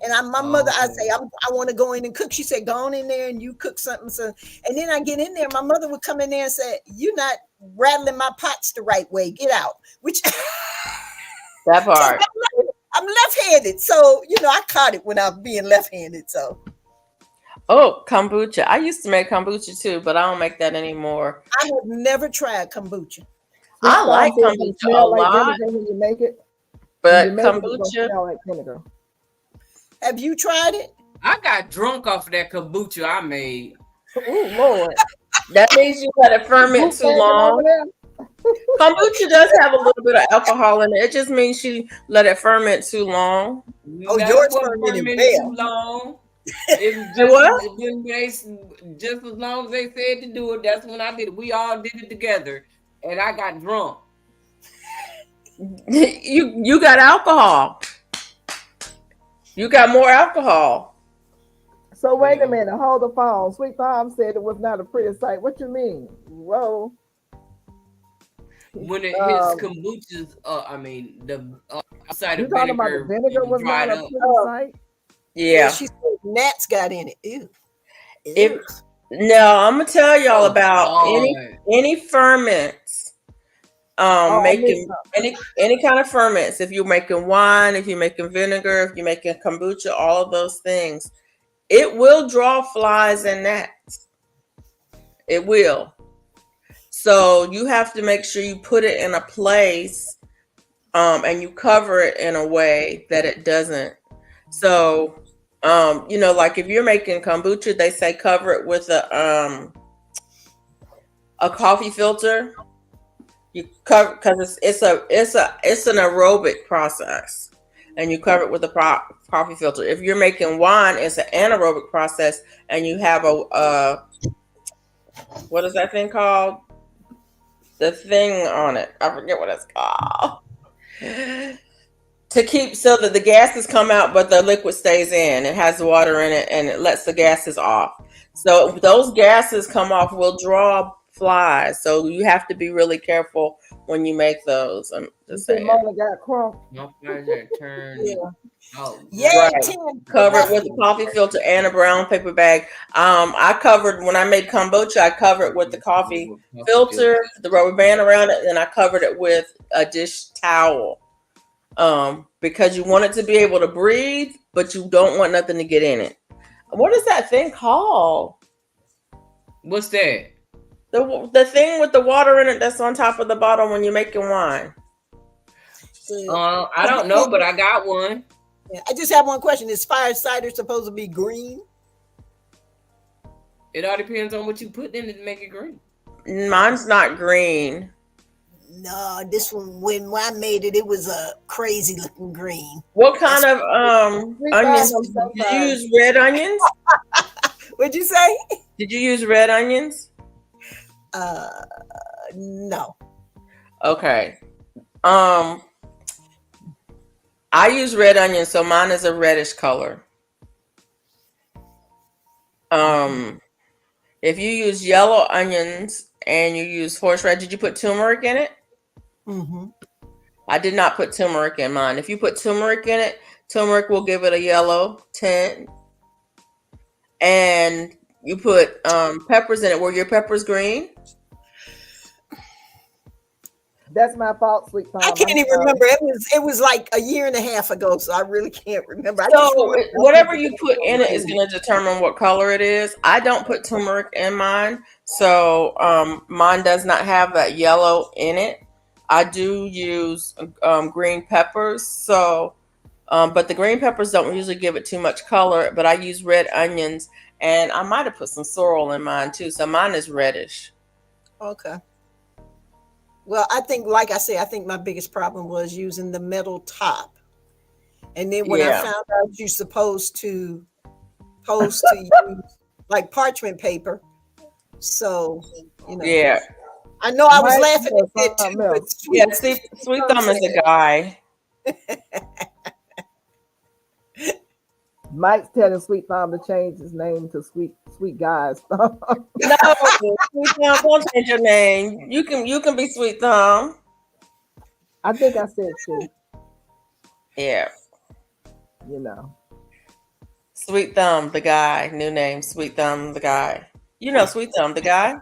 And my mother, I say, I want to go in and cook. She said, go on in there and you cook something. So, and then I get in there. My mother would come in there and say, you're not rattling my pots the right way. Get out. Which that part. I'm left-handed. So, I caught it when I'm being left-handed. So. Oh, kombucha. I used to make kombucha too, but I don't make that anymore. I have never tried kombucha. I like kombucha a lot. When you make it, but kombucha. Smell like vinegar. Have you tried it? I got drunk off of that kombucha I made. Oh, Lord. That means you let it ferment too long. Kombucha does have a little bit of alcohol in it. It just means she let it ferment too long. Yours fermented too long. Just as long as they said to do it, that's when I did it. We all did it together. And I got drunk. You got alcohol. You got more alcohol. So wait a minute, hold the phone. Sweet Tom said it was not a pretty sight. What you mean? Whoa. When it hits kombuchas, I mean the outside You of talking about the vinegar vinegar was not dried a up. pretty sight? Yeah. She said gnats got in it. Ew. If no, I'm gonna tell y'all about any ferments. Making any kind of ferments. If you're making wine, if you're making vinegar, if you're making kombucha, all of those things, it will draw flies and gnats. It will. So you have to make sure you put it in a place, and you cover it in a way that it doesn't. So, like if you're making kombucha, they say cover it with a coffee filter. You cover because it's an aerobic process, and you cover it with a coffee filter. If you're making wine, it's an anaerobic process, and you have a what is that thing called? The thing on it, I forget what it's called. To keep so that the gases come out, but the liquid stays in. It has water in it, and it lets the gases off. So if those gases come off, will draw flies. So you have to be really careful when you make those. I'm just saying. Mona got crunk. My flies that turn. Yeah, right. Covered with a coffee filter and a brown paper bag. I covered when I made kombucha. I covered with the coffee filter, the rubber band around it, and I covered it with a dish towel. Because you want it to be able to breathe, but you don't want nothing to get in it. What is that thing called? What's that? The thing with the water in it that's on top of the bottle when you're making wine. I don't know, but I got one. Yeah, I just have one question. Is fire cider supposed to be green? It all depends on what you put in it to make it green. Mine's not green. No, this one, when I made it, it was a crazy looking green. What kind of onions? Did you use red onions? What'd you say? Did you use red onions? No. Okay. I use red onions, so mine is a reddish color. If you use yellow onions and you use horseradish, did you put turmeric in it? Mm-hmm. I did not put turmeric in mine. If you put turmeric in it, turmeric will give it a yellow tint. And you put peppers in it. Were your peppers green? That's my fault, Sweet Tom. I can't even remember. It was like a year and a half ago, so I really can't remember. So whatever you put in it is going to determine what color it is. I don't put turmeric in mine, so mine does not have that yellow in it. I do use green peppers, so but the green peppers don't usually give it too much color. But I use red onions, and I might have put some sorrel in mine too, so mine is reddish. Okay. Well, I think, like I said, I think my biggest problem was using the metal top. And then when I found out you're supposed to use like parchment paper. So, Yeah. I know I was laughing at it too, but Sweet Thumb is a guy. Mike's telling Sweet Thumb to change his name to Sweet Guys. No, Sweet Thumb, don't change your name. You can be Sweet Thumb. I think I said Sweet. Yeah. Sweet Thumb, the guy. New name, Sweet Thumb, the guy. Sweet Thumb, the guy.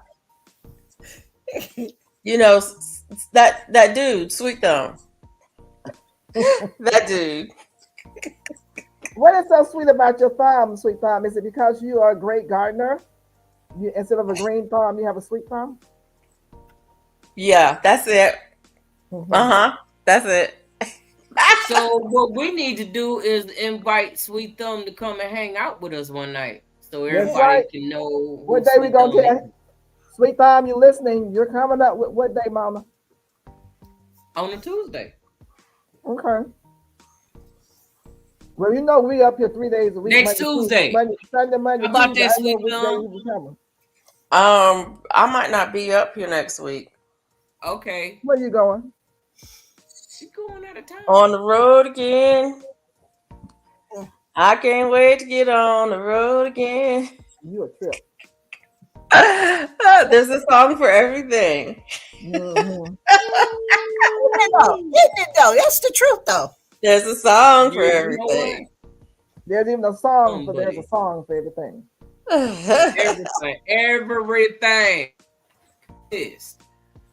That dude, Sweet Thumb. That dude. What is so sweet about your thumb, Sweet Thumb? Is it because you are a great gardener? Instead of a green thumb, you have a sweet thumb? Yeah, that's it. That's it. So what we need to do is invite Sweet Thumb to come and hang out with us one night, so everybody can know. What day we gonna tell Sweet Thumb? You listening? You're coming up with what day, Mama? On a Tuesday. Okay. Well, we up here 3 days a week. Next Tuesday. Sunday, Monday. How about that, Sweet Thumb? I might not be up here next week. Okay. Where you going? She going out of town. On the road again. I can't wait to get on the road again. You a trip. There's a song for everything. Mm-hmm. Isn't it though? That's the truth though. There's a song for You know everything. There's even a song, but there's a song for everything. Everything. Is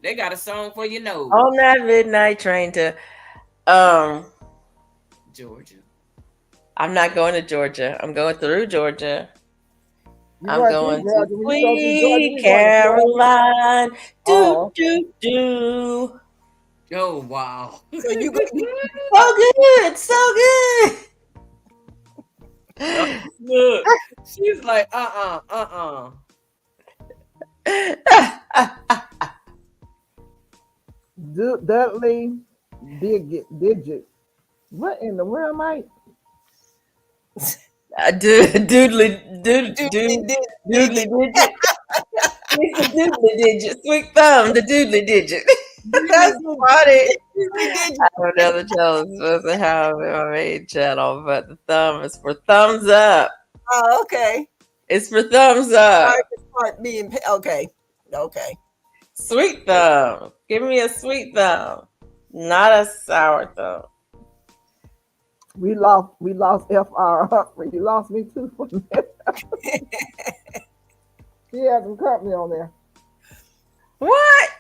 they got a song for your nose. On that midnight train to Georgia. I'm not going to Georgia. I'm going through Georgia. I'm going going through to Georgia. When you go through Georgia, sweet you Caroline. Do Oh. do do. Oh wow. So you go. So good. Look, she's like, Dudley Digit. What in the world, Mike? Doodly digit. It's the doodly digit. Sweet thumb, the doodly digit. That's funny. I don't know the channel is supposed to have my main channel, but the thumb is for thumbs up. Oh, okay. It's for thumbs up. Part being okay. Okay. Sweet thumb. Give me a sweet thumb, not a sour thumb. We lost FR Humphrey. You lost me too for a minute. She had some company on there. What?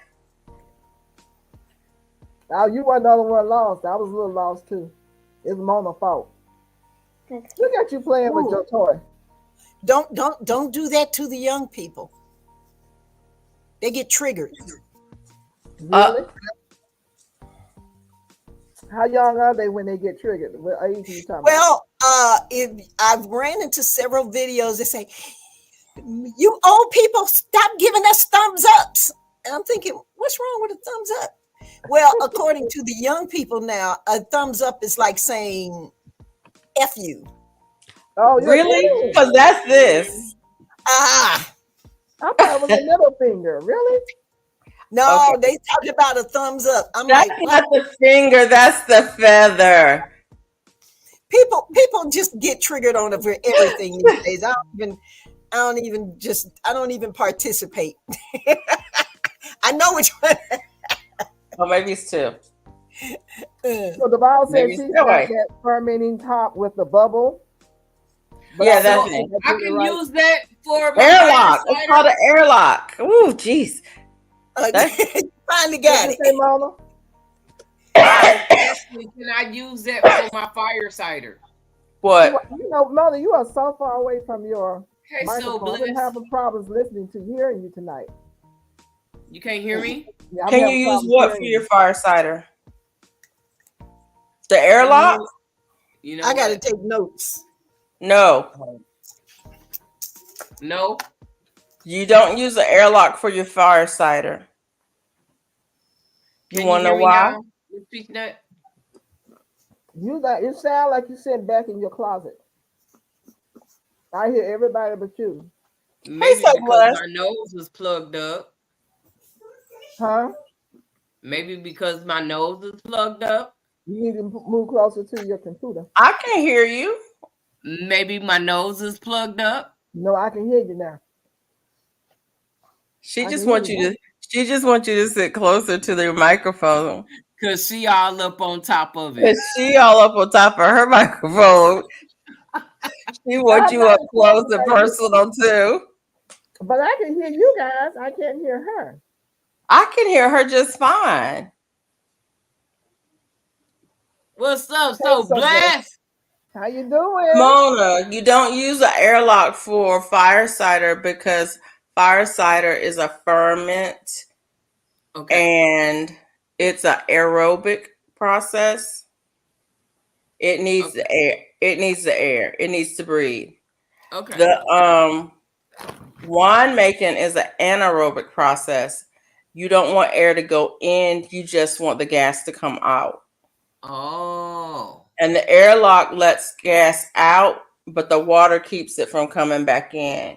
Oh, you weren't the only one lost. I was a little lost too. It's Mona's fault. Look at you playing with your toy. Don't do that to the young people. They get triggered. Really? How young are they when they get triggered? What age are you talking Well, I've ran into several videos that say, "You old people, stop giving us thumbs ups." And I'm thinking, what's wrong with a thumbs up? Well, according to the young people now, a thumbs up is like saying "F you." Oh, really? Because that's this. Ah. I thought it was a middle finger. Really? No, okay. They talked about a thumbs up. I'm that's like, not the finger, that's the feather. People just get triggered on everything these days. I don't even participate. I know which one. Well, maybe it's two. So the Bible says she's got that fermenting top with the bubble. But yeah, that's it. I can use that for airlock. It's called an airlock. Ooh, jeez. Finally got it. Mona? Can I use that for my fire cider? What? You know, Mona, you are so far away from your microphone. I'm having problems listening to hearing you tonight. You can't hear me? Yeah, can you use what for your fire cider? The airlock? You know, I got to take notes. No. No. You don't use the airlock for your fire cider. You want to know why? It sounds like you sitting back in your closet. I hear everybody but you. Maybe because my nose was plugged up. Huh? Maybe because my nose is plugged up. You need to move closer to your computer. I can hear you. Maybe my nose is plugged up. No, I can hear you now. She just wants you to sit closer to the microphone. Cause she all up on top of it. Cause she all up on top of her microphone. She wants you up close and personal too. But I can hear you guys. I can't hear her. I can hear her just fine. What's up, so blessed? How you doing? Mona, you don't use an airlock for fire cider because fire cider is a ferment. And it's an aerobic process. It needs the air. It needs the air. It needs to breathe. Okay. The wine making is an anaerobic process. You don't want air to go in. You just want the gas to come out. Oh. And the airlock lets gas out, but the water keeps it from coming back in.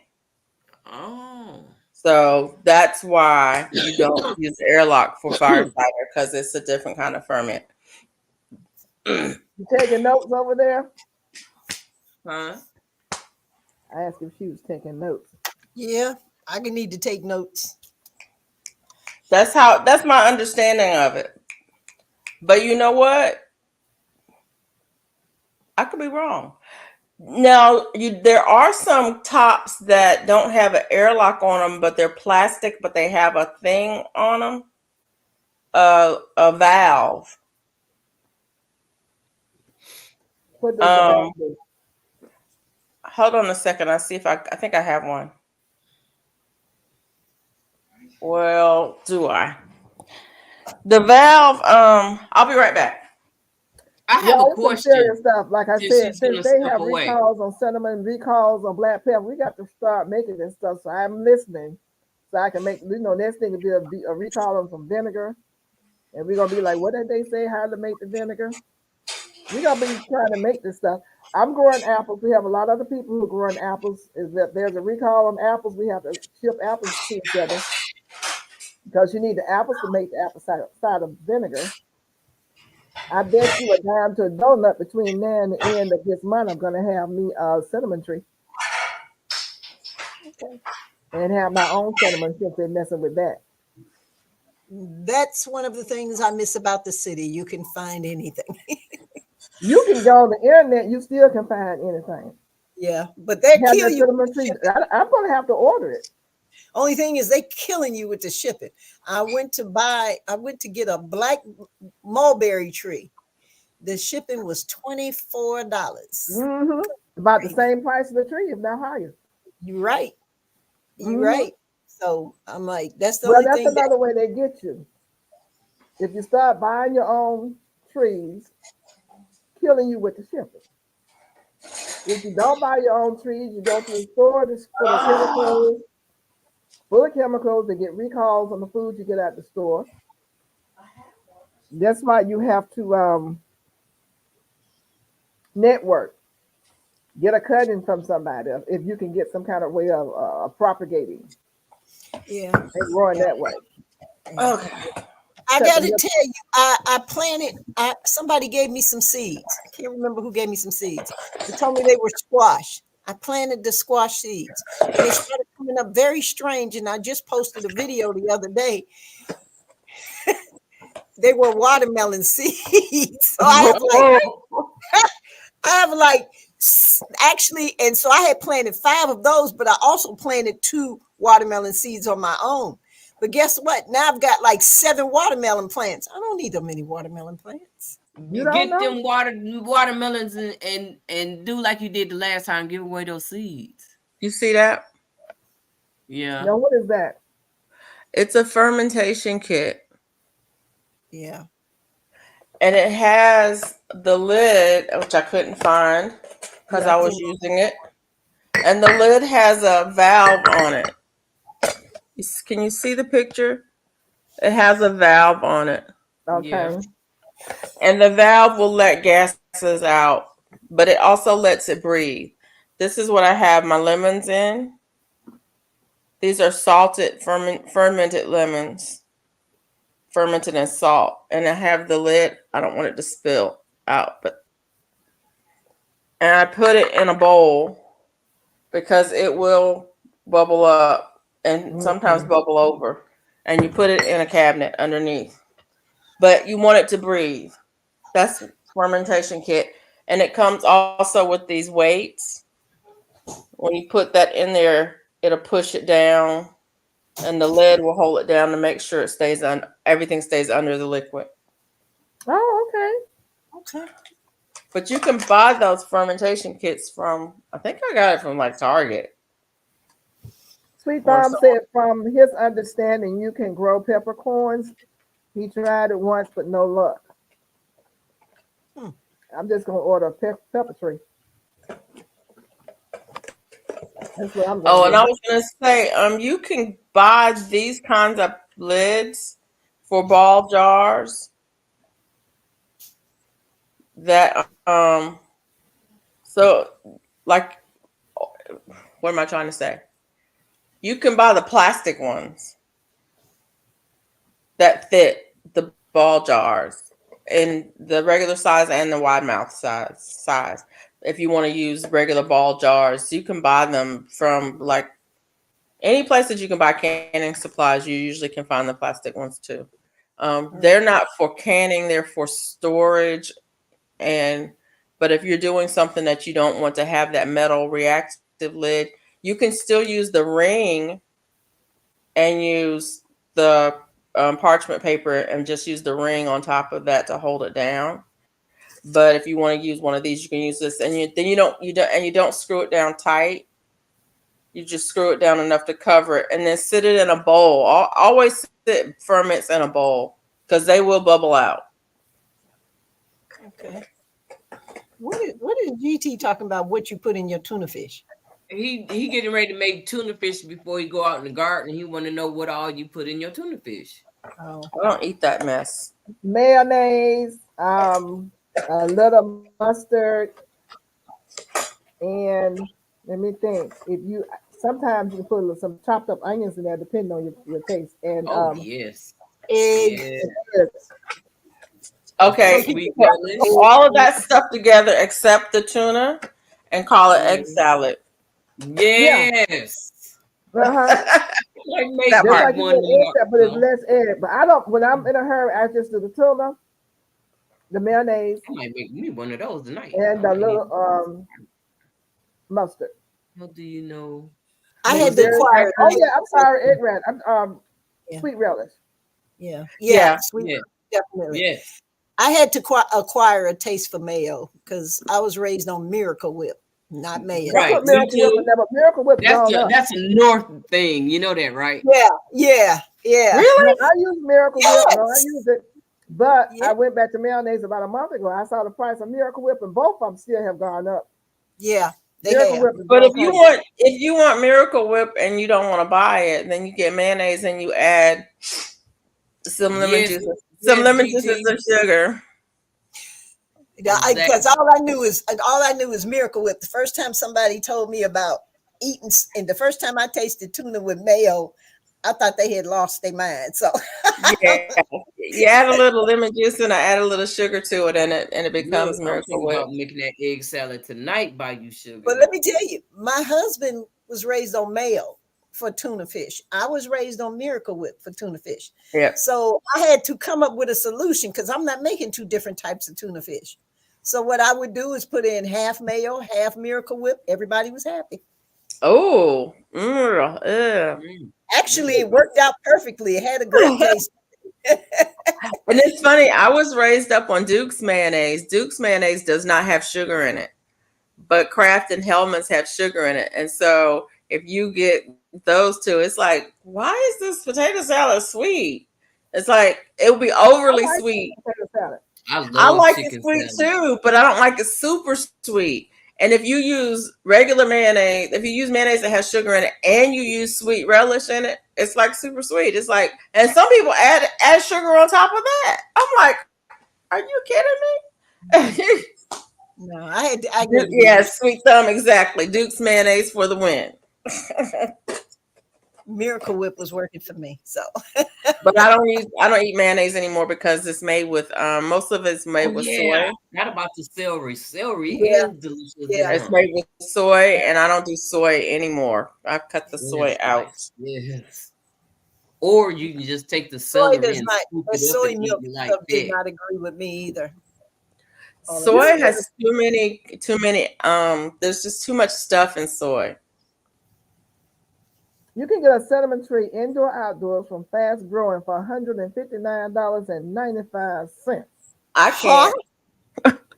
Oh. So that's why you don't use the airlock for fire cider, because it's a different kind of ferment. You taking notes over there? Huh? I asked if she was taking notes. Yeah, I can need to take notes. That's my understanding of it. But you know what? I could be wrong. Now, there are some tops that don't have an airlock on them, but they're plastic, but they have a thing on them, a valve. What does the Um, valve do? hold on a second. I see if I think I have one. Well, do I? The valve. I'll be right back. I have a Y'all, it's some serious question. stuff. Like I Since said, she's since gonna they step have away. recalls on cinnamon, recalls on black pepper, we got to start making this stuff. So I'm listening, so I can make. Next thing will be a recall on some vinegar, and we're gonna be like, what did they say? How to make the vinegar? We're gonna be trying to make this stuff. I'm growing apples. We have a lot of other people who are growing apples. Is that there's a recall on apples? We have to ship apples to each other because you need the apples to make the apple cider vinegar. I bet you a dime to a donut between now and the end of this month. I'm gonna have me a cinnamon tree Okay. and have my own cinnamon since they're messing with that. That's one of the things I miss about the city. You can find anything. You can go on the internet, you still can find anything. Yeah, but they Have kill that you with cinnamon the tree. shipping. I'm gonna have to order it. Only thing is they killing you with the shipping. I went to get a black mulberry tree. The shipping was $24. Mm-hmm. About the same price of the tree, if not higher. You're right. You're Mm-hmm. right. So I'm like, that's the Well, only that's thing that another way they get you. If you start buying your own trees, killing you with the shipping. If you don't buy your own trees, you go to the store, it's full of chemicals. They get recalls on the food you get at the store. That's why you have to network. Get a cutting from somebody if you can get some kind of way of propagating yeah. and growing Yeah. that way. Yeah. Okay. I Cut got the to nip- tell you, I planted. Somebody gave me some seeds. I can't remember who gave me some seeds. They told me they were squash. I planted the squash seeds, and they started coming up very strange. And I just posted a video the other day. They were watermelon seeds. So I have like actually, and so I had planted 5 of those, but I also planted 2 watermelon seeds on my own. But guess what? Now I've got like 7 watermelon plants. I don't need that many watermelon plants. You You don't get know? them watermelons and do like you did the last time. Give away those seeds. You see that? Yeah. Now what is that? It's a fermentation kit, Yeah. and it has the lid, which I couldn't find because Yeah. I was using it, and the lid has a valve on it. Can you see the picture? It has a valve on it, Yeah. Okay. and the valve will let gases out, but it also lets it breathe. This is what I have my lemons in. These are salted, fermented lemons, fermented in salt, and I have the lid. I don't want it to spill out, but and I put it in a bowl because it will bubble up and sometimes Okay. bubble over, and you put it in a cabinet underneath. But you want it to breathe. That's fermentation kit, and it comes also with these weights. When you put that in there, it'll push it down, and the lid will hold it down to make sure it stays on. Everything stays under the liquid. Oh, okay. Okay. But you can buy those fermentation kits from. I think I got it from like Target Sweet or Thumb somewhere. said from his understanding you can grow peppercorns. He tried it once, but no luck. Hmm. I'm just gonna order a pepper tree. That's what I'm gonna Oh, and do. I was gonna say, you can buy these kinds of lids for ball jars that so like what am I trying to say? You can buy the plastic ones that fit the ball jars. in the regular size and the wide mouth size. If you want to use regular ball jars, you can buy them from like any place that you can buy canning supplies. You usually can find the plastic ones too. They're not for canning; they're for storage. And but if you're doing something that you don't want to have that metal reactive lid, you can still use the ring and use the parchment paper and just use the ring on top of that to hold it down. But if you want to use one of these, you can use this, and then you don't screw it down tight. You just screw it down enough to cover it, and then sit it in a bowl. Always sit ferments in a bowl because they will bubble out. Okay. What is GT talking about? What you put in your tuna fish? He getting ready to make tuna fish before he go out in the garden. He want to know what all you put in your tuna fish. Oh, I don't eat that mess. Mayonnaise, a little mustard, and let me think. Sometimes you can put some chopped up onions in there, depending on your taste. And yes, egg. Yes. Okay, put all of that stuff together except the tuna, and call it egg salad. Yes. Just like you get egg, but it's less egg. But I don't. When I'm in a hurry, I just do the tuna, the mayonnaise. I might make me one of those tonight. And the little mustard. How do you know? I had to acquire. Oh yeah, I'm sorry, egg rat. Sweet relish. Yeah, sweet. Yeah. Definitely. Yes. I had to acquire a taste for mayo because I was raised on Miracle Whip, not mayo. Right. Miracle Whip. That's a North thing. You know that, right? Yeah. Really? No, I use Miracle Whip. No, I use it. But I went back to mayonnaise about a month ago. I saw the price of Miracle Whip, and both of them still have gone up. Yeah, they have. But if you want Miracle Whip and you don't want to buy it, then you get mayonnaise and you add some lemon juice, and sugar. Because all I knew is Miracle Whip. The first time somebody told me about eating, and the first time I tasted tuna with mayo, I thought they had lost their mind. So you add a little lemon juice and I add a little sugar to it, and it becomes Miracle Whip. About making that egg salad tonight by you, sugar. But let me tell you, my husband was raised on mayo for tuna fish. I was raised on Miracle Whip for tuna fish. Yeah. So I had to come up with a solution because I'm not making two different types of tuna fish. So what I would do is put in half mayo, half Miracle Whip. Everybody was happy. Oh, actually, it worked out perfectly. It had a great taste. And it's funny. I was raised up on Duke's mayonnaise. Duke's mayonnaise does not have sugar in it, but Kraft and Hellmann's have sugar in it. And so if you get those two, it's like, why is this potato salad sweet? It's like it'll be overly sweet. I like it sweet too, but I don't like it super sweet. And if you use regular mayonnaise, if you use mayonnaise that has sugar in it and you use sweet relish in it, it's like super sweet. It's like, and some people add sugar on top of that. I'm like, are you kidding me? No, I sweet thumb, exactly. Duke's mayonnaise for the win. Miracle Whip was working for me, so. But I don't eat mayonnaise anymore because it's made with most of it's made with soy. Not about the celery. Celery is delicious. Yeah, it's made with soy, and I don't do soy anymore. I cut the soy out. Yes. Or you can just take the celery soy milk did not agree with me either. Soy has too many. There's just too much stuff in soy. You can get a cinnamon tree indoor outdoors from Fast Growing for $159.95. I can't.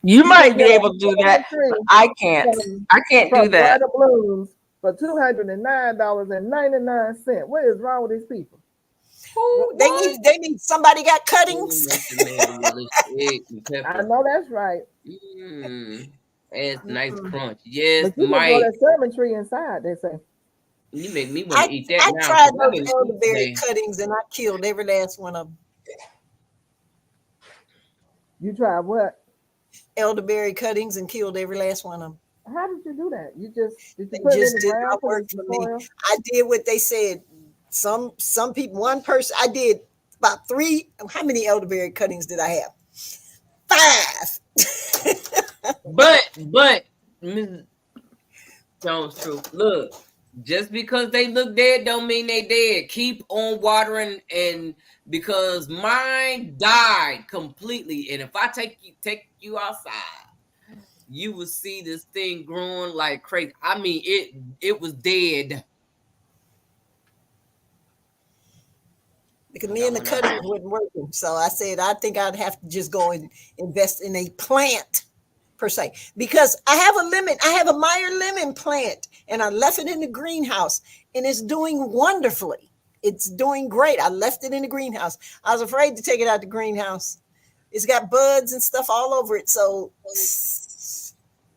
You might be able to do that. I can't. I can't do that. Blooms for $209.99. What is wrong with these people? They need somebody got cuttings. I know that's right. It's nice crunch. Yes, but you can grow that cinnamon tree inside. They say. You make me want to eat that. I tried those elderberry cuttings and I killed every last one of them. You tried what? Elderberry cuttings and killed every last one of them. How did you do that? You just did you put it in the ground? Not work for me. I did what they said. Some people, one person, I did about 3. How many elderberry cuttings did I have? 5. But Ms. Jones, true. Look, just because they look dead don't mean they dead. Keep on watering, and because mine died completely, and if I take you outside, you will see this thing growing like crazy. I mean, it was dead. Because me and the cuttings wasn't working. So I said, I think I'd have to just go and invest in a plant per se. Because I have a lemon, I have a Meyer lemon plant, and I left it in the greenhouse, and it's doing wonderfully. It's doing great. I left it in the greenhouse. I was afraid to take it out the greenhouse. It's got buds and stuff all over it. So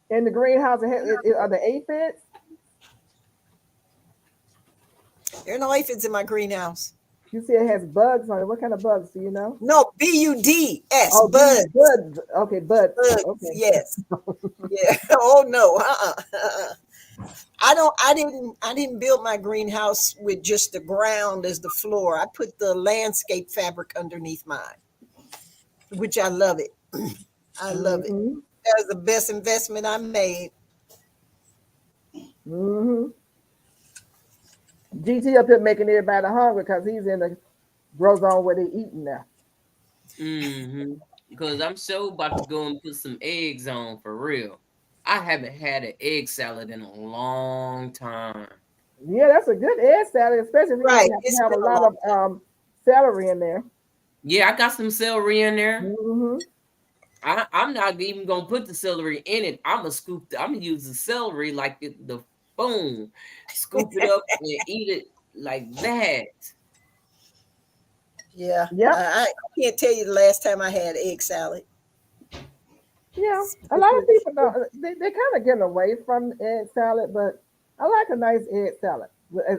in the greenhouse, are the aphids? There are no aphids in my greenhouse. You see it has bugs on it. What kind of bugs do you know? No, buds. Oh, buds. Buds. Okay, buds. Okay. Yes. Yeah. Oh no. I didn't build my greenhouse with just the ground as the floor. I put the landscape fabric underneath mine, which I love it. I love it. That was the best investment I made. GT up here making everybody hungry because he's in the grow zone where they're eating now. Because I'm so about to go and put some eggs on for real. I haven't had an egg salad in a long time. Yeah, that's a good egg salad, especially if you have a lot of celery in there. Yeah, I got some celery in there. I'm not even gonna put the celery in it. I'm gonna use the celery like the boom, scoop it up and eat it like that. Yeah. I can't tell you the last time I had egg salad. Yeah, a lot of people don't. They kind of getting away from egg salad, but I like a nice egg salad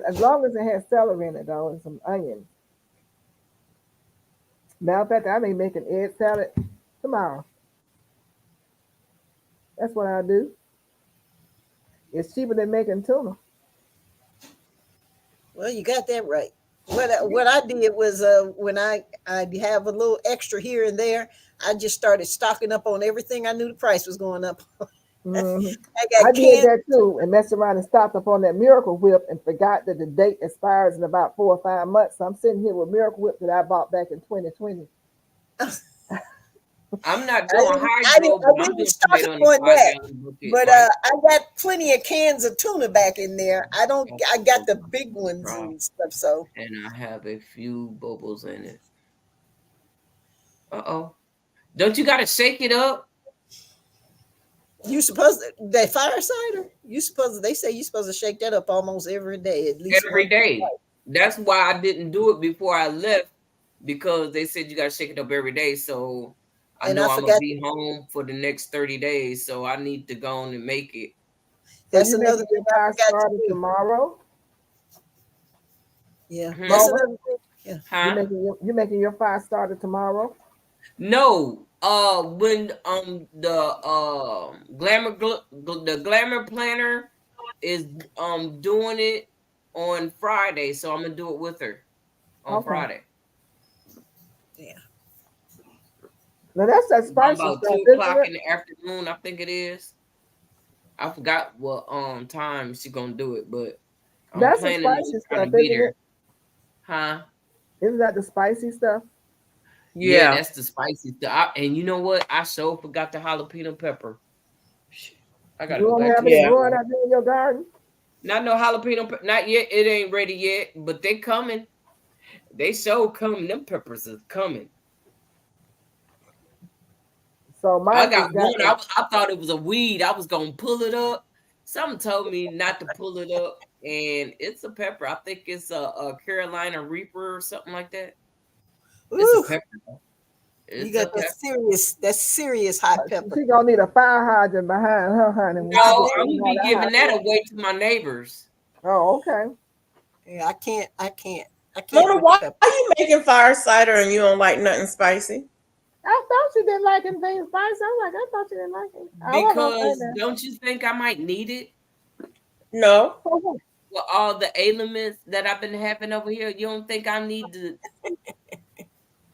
as long as it has celery in it though and some onions. Matter of fact, I may make an egg salad tomorrow. That's what I do. It's cheaper than making tuna. Well, you got that right. What I did was when I have a little extra here and there, I just started stocking up on everything I knew the price was going up. I did that too, and messed around and stocked up on that Miracle Whip and forgot that the date expires in about 4 or 5 months. So I'm sitting here with Miracle Whip that I bought back in 2020. I'm not doing hydro, but I'm doing tomato on that. But I got plenty of cans of tuna back in there. I got the big ones and stuff. So and I have a few bubbles in it. Don't you gotta shake it up? You supposed that fire cider? They say you're supposed to shake that up almost every day, at least every day. That's why I didn't do it before I left, because they said you gotta shake it up every day. So I know I'm gonna be home for the next 30 days, so I need to go on and make it. That's another thing I started tomorrow. Yeah, that's another thing. Yeah. Huh? You're making your fire starter tomorrow? No. When the glamour planner is doing it on Friday, so I'm gonna do it with her on Friday. Yeah. Now that's that spicy about stuff, 2:00 in the afternoon, I think it is. I forgot what time she's gonna do it, but I'm that's planning the spicy stuff, isn't it? Huh? Isn't that the spicy stuff? Yeah, that's the spicy stuff. And you know what? I so forgot the jalapeno pepper. I gotta go back to it growing out there in your garden. Not no jalapeno. Not yet. It ain't ready yet, but they coming. They so coming. Them peppers is coming. So I got one. I thought it was a weed. I was gonna pull it up. Something told me not to pull it up, and it's a pepper. I think it's a Carolina Reaper or something like that. It's a pepper. You got that serious hot pepper. She gonna need a fire hydrant behind her, honey. No, I'm gonna be giving that away to my neighbors. Oh, okay. Yeah, I can't. Mona, why are you making fire cider and you don't like nothing spicy? I thought you didn't like anything spicy. I thought you didn't like it. Because don't you think I might need it? No. With all the ailments that I've been having over here, you don't think I need to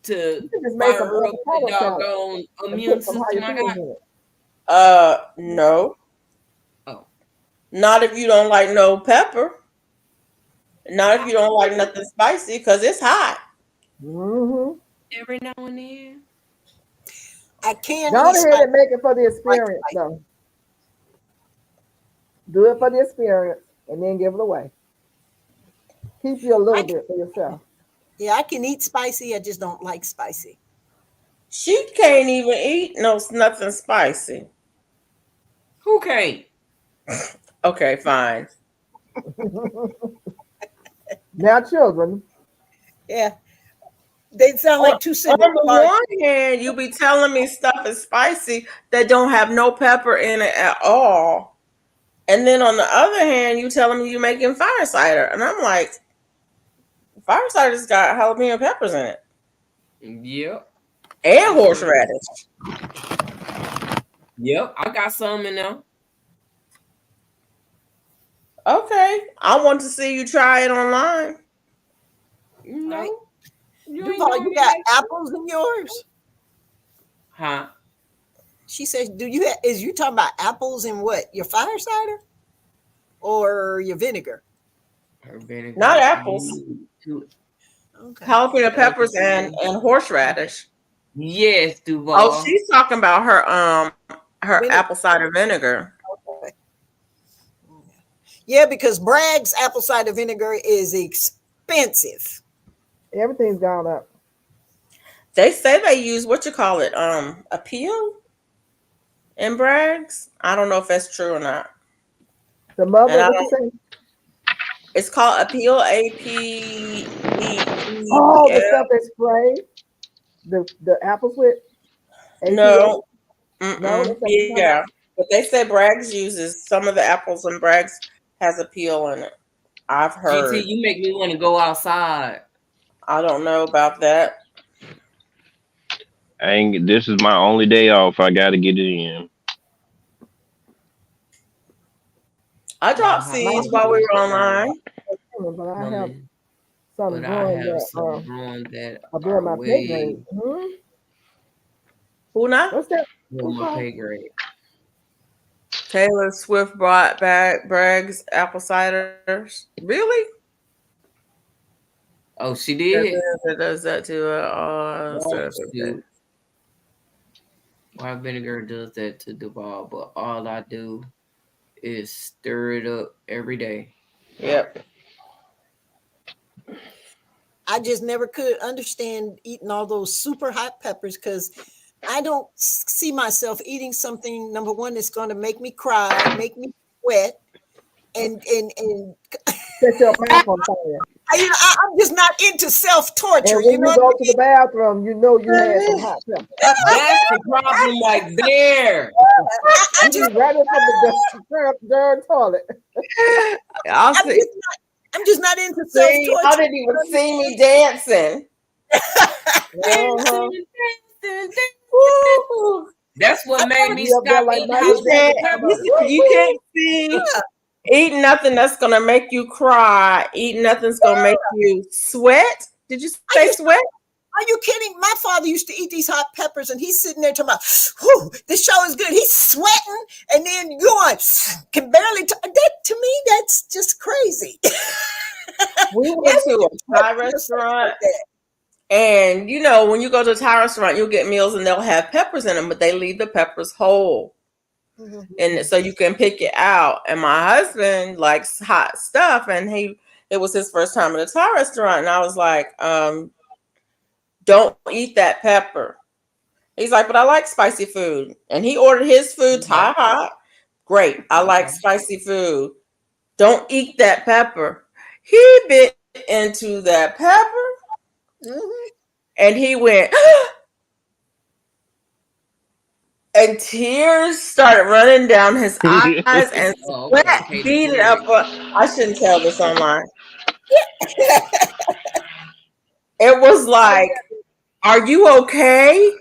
to You can just make some fire up the avocado salad doggone and immune put some system I jalapenos got? in it. No. Oh, Not if you don't like no pepper. Not if you don't like nothing spicy, because it's hot. Mm-hmm. every now and then. I can Go eat ahead spicy. and make it for the Like experience, spicy. though. Do it for the experience and then give it away. Keep you a I little can, bit for yourself. yeah, I can eat spicy. I just don't like spicy. She can't even eat nothing spicy. Who can't? Okay, fine. Now, children, Yeah, they sound On, like two on siblings. the one hand, you be telling me stuff is spicy that don't have no pepper in it at all. And then on the other hand, you telling me you're making fire cider. And I'm like, fire cider's got jalapeno peppers in it. Yep. And It sure do. horseradish. Yep, I got some in there. Okay. I want to see you try it online. Right? No, you ain't Duval, doing you me got like that. apples in yours? Huh? She says, "Do you? Is you talking about apples in what? Your fire cider or your vinegar?" Her vinegar. Not apples. You two Okay. Jalapeno other peppers things. and horseradish. Yes, Oh, Duval. she's talking about her Vinegar. apple cider vinegar. Okay. Yeah, because Bragg's apple cider vinegar is expensive. everything's gone up. They say they use what you call it, a peel in Bragg's. I don't know if that's true or not. The And mother, I what you don't. say? It's called appeal, APE. Oh, the stuff they spray the apples with. APA. No, No, mm-mm. that's what you're talking about. Yeah, but they say Bragg's uses some of the apples and Bragg's has a peel in it. I've GT, heard. you make me want to go outside. I don't know about that. I ain't. This is my only day off. I got to get it in. I But I dropped have seeds Mine while some we were online. but I have coming. some But I growing have that some growing that above are my pay grade. way Who not? What's that? above What's my that? pay grade. Taylor Swift brought back Bragg's apple ciders. Really? Oh, she did? It does that to Oh, shoot. White vinegar does that to Duval, but all I do is stir it up every day. Yep. I just never could understand eating all those super hot peppers because I don't see myself eating something. Number one, that's going to make me cry, make me sweat, and Set your mouth on fire. I'm just not into self torture. And You when know you what go to the bathroom, you know you had some hot pepper. That's the problem right there. I You just be running from the darn toilet. I'll I'm see. just not I'm just not into self See, y'all torture. didn't even see me dancing. Uh-huh. Woo. That's what made me You up there stop like eating Michael jalapeno Jackson talking about peppers. You woo-hoo. can't see eating nothing that's gonna make you cry. Eating nothing's gonna make you sweat. Did you I say used sweat? Are you kidding? My father used to eat these hot peppers and he's sitting there talking about, whew, this show is good. He's sweating and then going, can barely, that to me, that's just crazy. We Went went to a Thai restaurant, and you know when you go to a Thai restaurant, you'll get meals and they'll have peppers in them, but they leave the peppers whole, and so you can pick it out. And my husband likes hot stuff, and it was his first time at a Thai restaurant, and I was like, don't eat that pepper. He's like, but I like spicy food. And he ordered his food Thai hot. Great. I like spicy food. Don't eat that pepper. He bit into that pepper and he went, and tears started running down his eyes and Oh, sweat okay. Katy beaded up. Perry. I shouldn't tell this online. It was like, are you okay?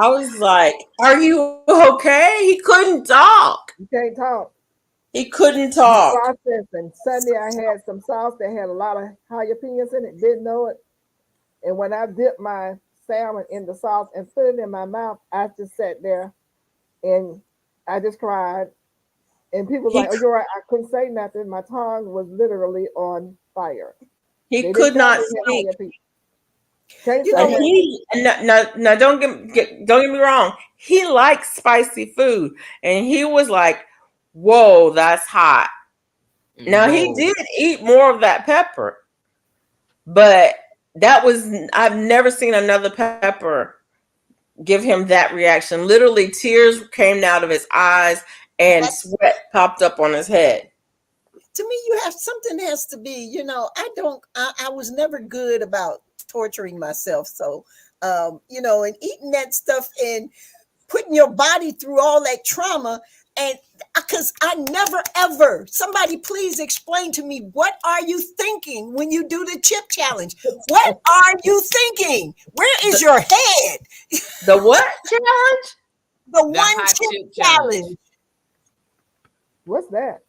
I was like, are you okay? He couldn't talk. you can't talk. He couldn't You talk. processing. Sunday I had some sauce that had a lot of jalapenos in it, didn't know it. And when I dipped my salmon in the sauce and put it in my mouth, I just sat there and I just cried. And people was He like, "Oh, you're right." I couldn't say nothing. My tongue was literally on fire. he They didn't could tell not me he had speak. IEP. Can't You say And know, that. he now don't get me wrong. He likes spicy food, and he was like, "Whoa, that's hot." Now he Whoa. did eat more of that pepper, but that was I've never seen another pepper give him that reaction. Literally, tears came out of his eyes and that's sweat popped up on his head. to me. You have something has to be. You know, I don't. I was never good about torturing myself. So, and eating that stuff and putting your body through all that trauma. And because I never ever, somebody please explain to me, what are you thinking when you do the chip challenge? What are you thinking? Where is The, your head? the what challenge? The The one hot chip chip challenge. challenge. What's that?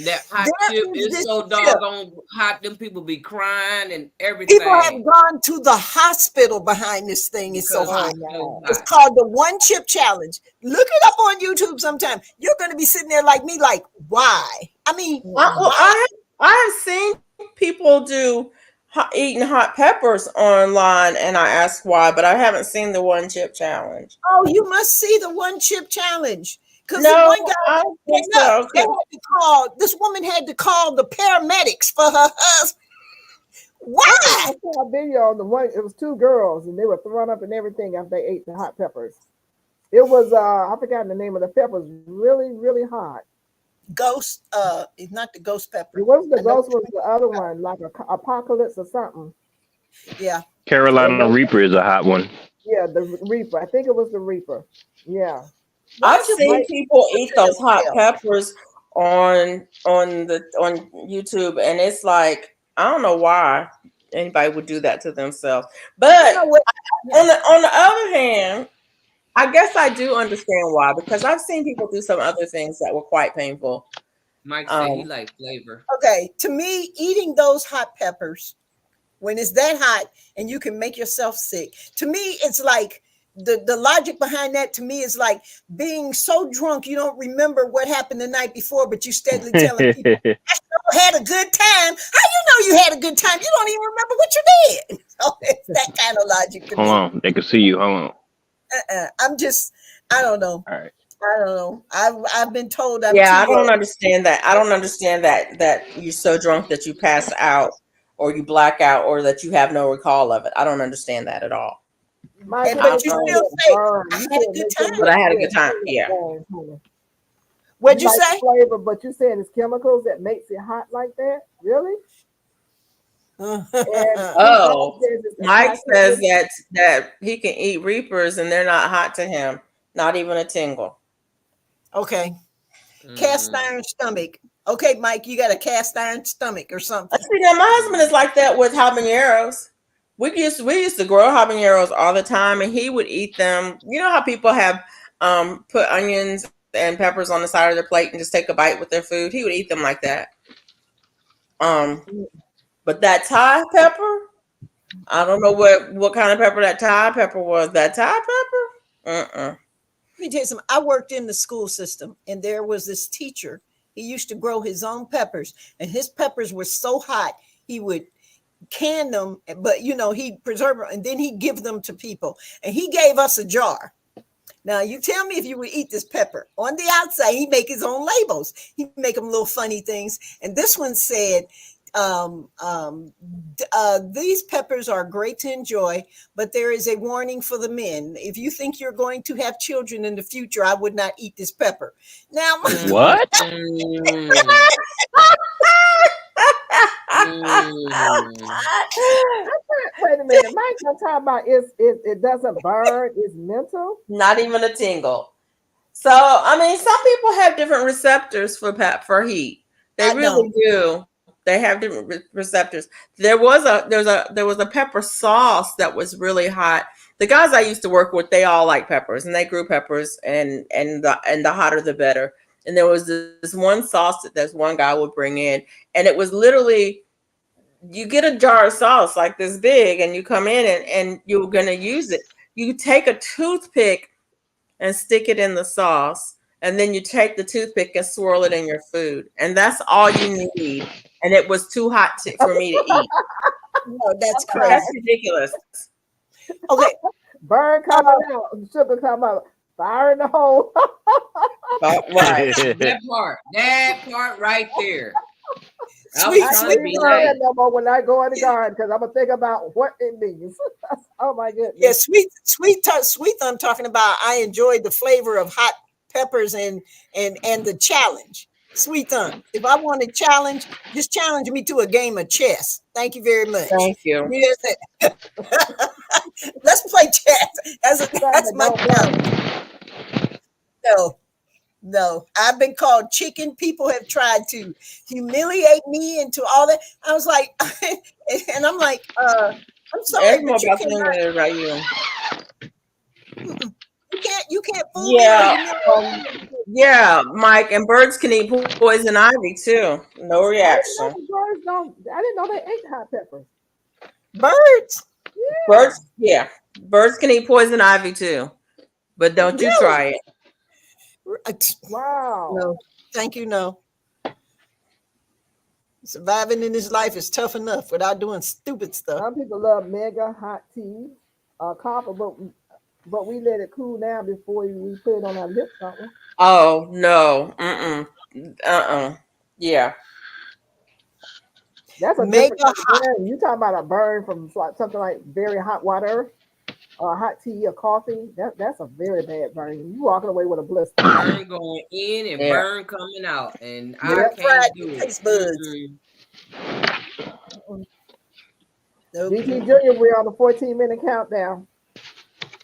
That hot chip There is is this so chip. doggone hot. Them people be crying and People have everything gone to the hospital behind this thing. It's so because Oh hot. it's so no. It's hot. called the one chip challenge. Look it up on YouTube sometime. You're going to be sitting there like me, like, why? I mean, Well, why? I have seen people do eating hot peppers online, and I asked why, but I haven't seen the one chip challenge. Oh, you must see the one chip challenge. Because the No, one guy, I don't hey, think look, so. they had to call, this woman had to call the paramedics for her husband. Why? I saw a video on the one. It was two girls, and they were thrown up and everything after they ate the hot peppers. It was I forgot the name of the peppers. Really, really hot. Ghost, it's not the ghost It pepper. wasn't the I know, ghost. Was the other one like a apocalypse or something? yeah. And Carolina they, Reaper is a hot one. yeah, the Reaper. I think it was the Reaper. Yeah. I've Watch your seen Mike, people eat those hot tail. peppers on YouTube, and it's like I don't know why anybody would do that to themselves. You But know what? Yeah. on the other hand, I guess I do understand why, because I've seen people do some other things that were quite painful. Mike said he Um, like flavor. Okay. To me, eating those hot peppers when it's that hot and you can make yourself sick. To me, it's like the logic behind that to me is like being so drunk you don't remember what happened the night before, but you steadily telling people, I sure had a good time. How you know you had a good time? You don't even remember what you did. So it's that kind of logic to Hold me. on, they can see you. Hold on. I'm just, I don't know. All right. I don't know. I've been told I'm yeah, I too. don't understand that. I don't understand that you're so drunk that you pass out or you black out or that you have no recall of it. I don't understand that at all. Mike, it But makes you your still Um, head say burn. I You had said a it good makes your but time. I head, had a yeah, good time. your head Yeah. burn, honey. You What'd you like the say? flavor, but you saying it's chemicals that makes it hot like that? Really? And he also Oh, says it's Mike says apocalypse. that he can eat reapers and they're not hot to him, not even a tingle. Okay. Cast Mm. iron stomach. Okay, Mike, you got a cast iron stomach or something. See, now my husband Mm. is like that with habaneros. We used to grow habaneros all the time, and he would eat them. You know how people have put onions and peppers on the side of their plate and just take a bite with their food. He would eat them like that. Um, but that Thai pepper, I don't know what kind of pepper that Thai pepper was. That Thai pepper, Let me tell you something. I worked in the school system, and there was this teacher. He used to grow his own peppers, and his peppers were so hot he would can them, but he'd preserve them, and then he'd give them to people. And he gave us a jar. Now you tell me if you would eat this pepper. On the outside, he make his own labels. He make them little funny things. And this one said, these peppers are great to enjoy, but there is a warning for the men. If you think you're going to have children in the future, I would not eat this pepper. Now, Mm. What? Mm. Mm. Wait a minute, Mike. I'm talking about it doesn't burn. It's mental. not even a tingle. So I mean, some people have different receptors for heat. They I really don't. do. They have different receptors. There was a pepper sauce that was really hot. The guys I used to work with, they all like peppers, and they grew peppers, and the hotter the better. And there was this one sauce that this one guy would bring in, and it was literally you get a jar of sauce like this big, and you come in and you're gonna use it. You take a toothpick and stick it in the sauce, and then you take the toothpick and swirl it in your food, and that's all you need. And it was too hot for me to eat. No, that's That's crazy. ridiculous. Okay. Burn coming out, sugar come out, fire in the hole. Right. That part right there. Sweet, I sweet can't say it no more when I go in the garden because I'm gonna think about what it means. Oh my goodness. Yeah, sweet. I'm talking about. I enjoyed the flavor of hot peppers and the challenge. Sweet thumb. If I want to challenge, just challenge me to a game of chess. Thank you very much. Thank you. Yes. Let's play chess. That's my challenge. No. I've been called chicken. People have tried to humiliate me into all that. I was like, and I'm like, I'm sorry, It's more but you about cannot. feeling about you. You can't fool me. Yeah, Mike, and birds can eat poison ivy too. No reaction. I didn't know they ate hot peppers. Birds. Yeah. Birds can eat poison ivy too. But don't you try it. Wow. No, thank you. No. Surviving in this life is tough enough without doing stupid stuff. Some people love mega hot tea, coffee, but we let it cool down before we put it on our lips, don't we? Oh no. Yeah. That's a Mega different hot. burn. You talking about a burn from something like very hot water, or hot tea, or coffee? That's a very bad burn. You walking away with a blister. Burn going in and burn coming out, and I can't do it. Taste buds. Nope. DT Junior, we're on the 14-minute countdown.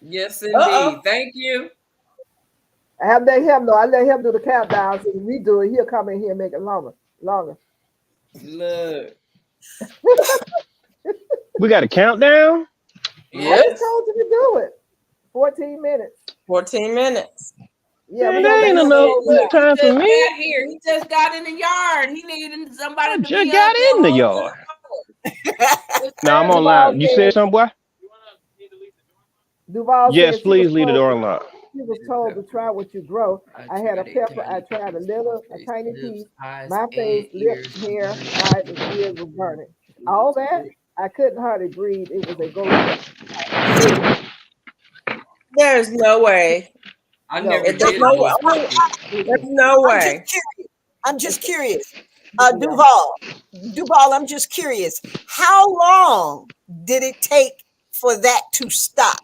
Yes, indeed. Thank you. I have let him know. I let him do the countdown. So when we do it, he'll come in here and make it longer. Look. We got a countdown? Yes. I told you to do it. 14 minutes. 14 minutes. Yeah, man, that ain't enough time for me. He just got in the yard. He needed somebody to just got in the yard. No, I'm online. You said something, boy? Duval yes, please leave the door unlocked. He was told to try what you grow. I had a pepper. I tried a tiny piece. My face, lips, hair, eyes, and ears were burning. All that, I couldn't hardly breathe. It was a ghost. There's no way. There's no way. I'm just curious. Duval, I'm just curious. How long did it take for that to stop?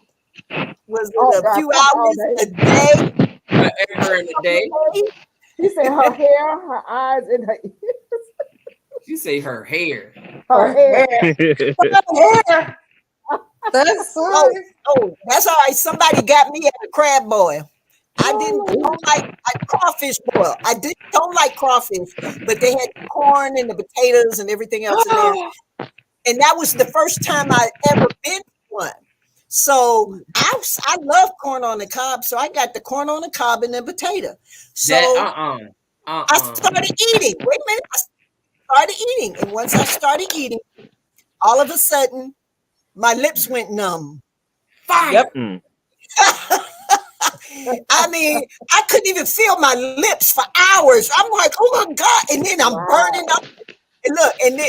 Was it a few hours, a day? Ever in a day? She said her hair, her eyes, and her ears. She say her hair. Her hair. hair. That's that's all right. Somebody got me at a crab boil. I don't like crawfish boil. Don't like crawfish, but they had corn and the potatoes and everything else in there. And that was the first time I ever been to one. So I love corn on the cob. So I got the corn on the cob and the potato. So I started eating. Wait a minute. I started eating. And once I started eating, all of a sudden, my lips went numb. Fine. Yep. I mean, I couldn't even feel my lips for hours. I'm like, oh my God. And then I'm burning up. And look, and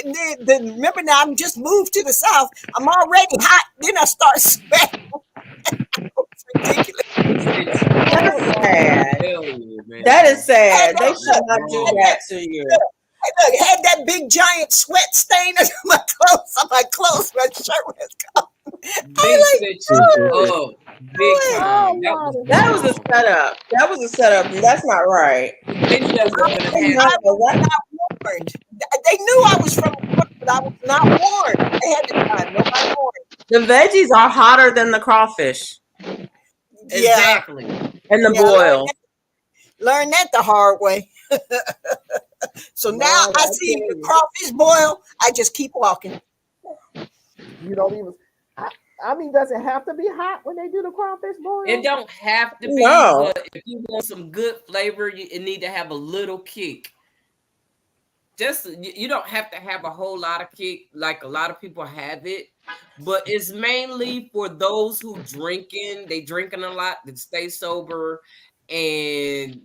then remember now, I'm just moved to the South. I'm already hot. Then I start sweating. It's ridiculous. That's sad. That is sad. They should not do that to you. Look, had that big giant sweat stain on my clothes. My shirt was gone. Big time. That was a setup. That was a setup. That's not right. I was not warned. They knew I was from the north, but I was not warned ahead of time. Nobody warned. The veggies are hotter than the crawfish. Exactly. And the boil. Learn that the hard way. So now I see the crawfish boil. I just keep walking. You don't even. I mean, does it have to be hot when they do the crawfish boil? It don't have to be. But if you want some good flavor, it need to have a little kick. just you don't have to have a whole lot of kick like a lot of people have it, but it's mainly for those who they drinking a lot that stay sober and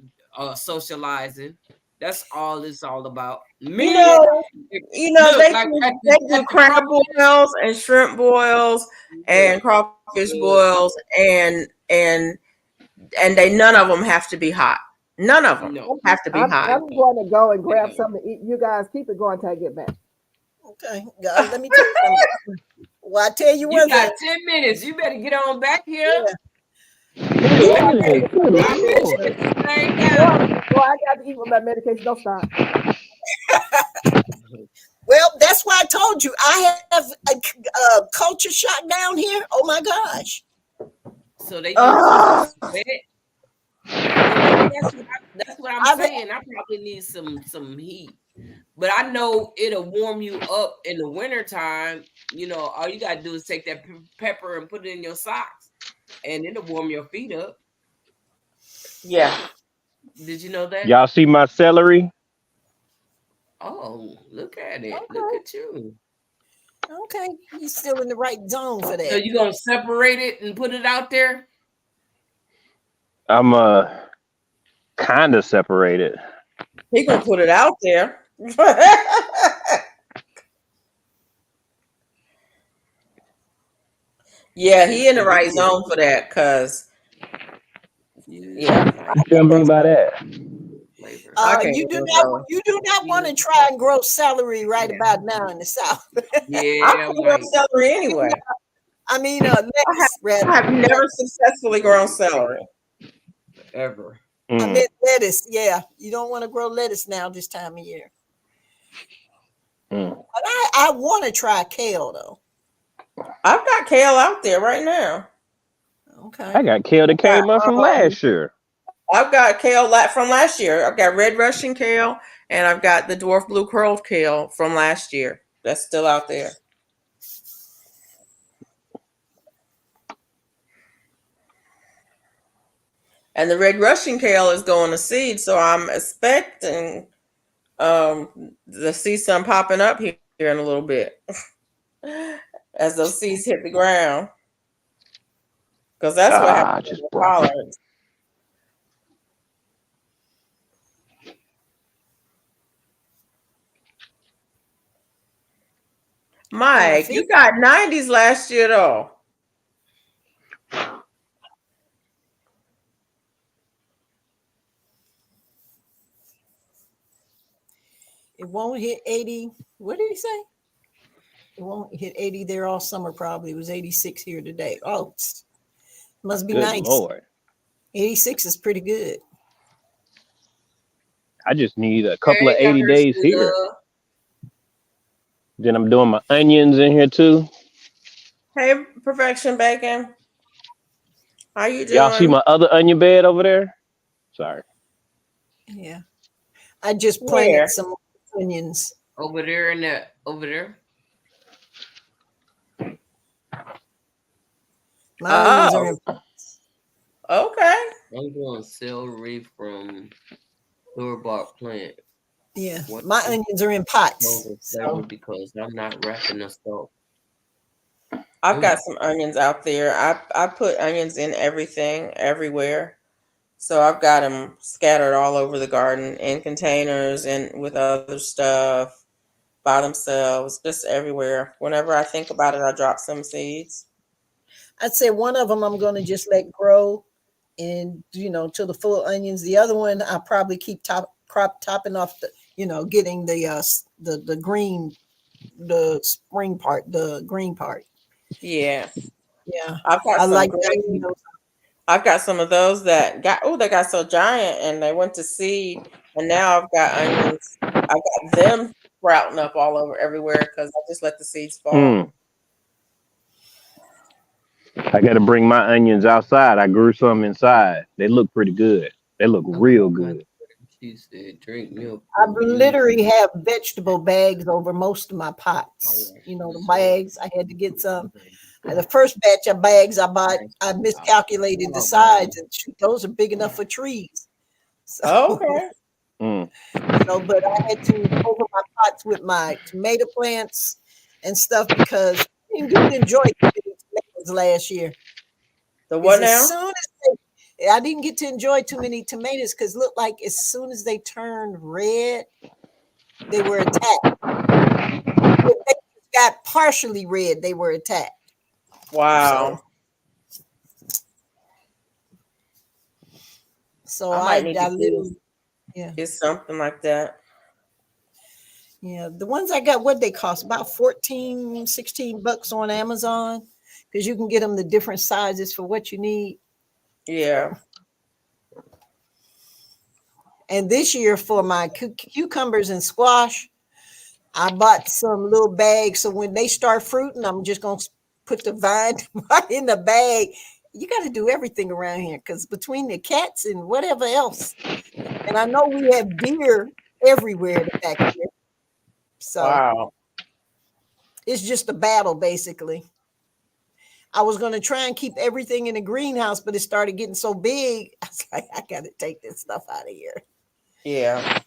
socializing. That's all it's all about. You Me, know, look they like they do at the crab crawfish. boils and shrimp boils Look, and crawfish look, boils and they none of them have to be hot. None of them no, have to be hot. I'm going to go and they grab don't. something to eat. You guys keep it going till I get back. Okay, let me tell you something. Well, I tell you You one got thing. 10 minutes. You better get on back here. Yeah. 10 minutes. Good I'm Lord. shut this thing Boy, down. boy, I got to eat with my medication. Don't stop. Well, that's why I told you I have a culture shock down here. Oh my gosh. So they use you Ugh. sweat. That's what I'm I've saying. I probably need some heat. But I know it'll warm you up in the wintertime. All you gotta do is take that pepper and put it in your socks, and it'll warm your feet up. Yeah. Did you know that? Y'all see my celery? Oh, look at it. Look okay. at you. Okay, you're still in the right zone for So that. you gonna separate it and put it out there? I'm kind of separated. He gonna put it out there. Yeah, he in the right zone for that, cause yeah, I What you can't grow mean by that? flavor. I can't You do grow not celery. want to try and grow celery right Yeah. about now in the South. I Yeah, can't grow right. celery anyway. I mean, lettuce rather. I have never successfully grown celery. Ever. I Mm. meant lettuce. Yeah, you don't want to grow lettuce now this time of year. Mm. But I want to try kale though. I've got kale out there right now. Okay. I got kale that Got, came up from last year. I've got kale from last year. I've got red Russian kale and I've got the dwarf blue curled kale from last year. That's still out there. And the red Russian kale is going to seed, so I'm expecting to see some popping up here in a little bit as those seeds hit the ground. Because that's what Ah, I happens just with broke. collards. And the Mike, feet. you got 90s last year though. It won't hit 80. What did he say? It won't hit 80 there all summer. Probably it was 86 here today. Oh, must be Good nice. Lord. 86 is pretty good. I just need a couple of Hey, 80 Dr. days here. Sheila. Then I'm doing my onions in here too. Hey, Perfection Bacon. How you Y'all see doing? my other onion bed over there? Sorry. Yeah. I just planted Where? some onions. Over there in that over there. My onions are Oh, in. okay. I'm doing celery from store-bought plant. Yeah, What my onions are in pots. flavor So because I'm not wrapping the stuff. I've got some onions out there. I put onions in everything, everywhere. So I've got them scattered all over the garden in containers and with other stuff by themselves, just everywhere. Whenever I think about it, I drop some seeds. I'd say one of them I'm going to just let grow and till the full onions. The other one I probably keep topping off getting the green, the spring part, the green part. Yeah. Yeah, I've got I some like green. that. I've got some of those that they got so giant and they went to seed, and now I've got onions. I've got them sprouting up all over everywhere because I just let the seeds fall. Mm. I got to bring my onions outside. I grew some inside. They look pretty good. They look real good. She said, "Drink milk." I literally have vegetable bags over most of my pots. The bags, I had to get some. The first batch of bags I bought, I miscalculated the size, and shoot, those are big enough for trees. So, Okay. So, but I had to over my pots with my tomato plants and stuff because I didn't get to enjoy tomatoes last year. The what As now? soon as I didn't get to enjoy too many tomatoes because looked like as soon as they turned red, they were attacked. If they got partially red, they were attacked. Wow. So I might need to literally, yeah, get something like that. Yeah, the ones I got, what they cost? About 14, 16 bucks on Amazon because you can get them the different sizes for what you need. Yeah. And this year for my cucumbers and squash, I bought some little bags. So when they start fruiting, I'm just going to put the vine right in the bag. You got to do everything around here because between the cats and whatever else. And I know we have deer everywhere back here. So wow. It's just a battle, basically. I was going to try and keep everything in the greenhouse, but it started getting so big. I was like, I got to take this stuff out of here. Yeah.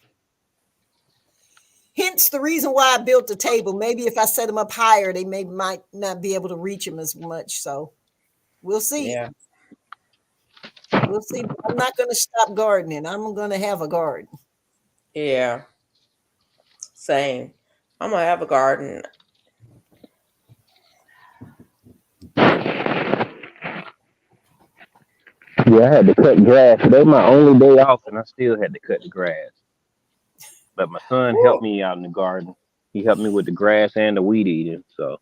Hence the reason why I built the table. Maybe if I set them up higher, they might not be able to reach them as much. So we'll see. Yeah. We'll see. But I'm not going to stop gardening. I'm going to have a garden. Yeah. Same. I'm going to have a garden. Yeah, I had to cut grass. Today my only day off, and I still had to cut the grass. But my son helped me out in the garden. He helped me with the grass and the weed eating. So,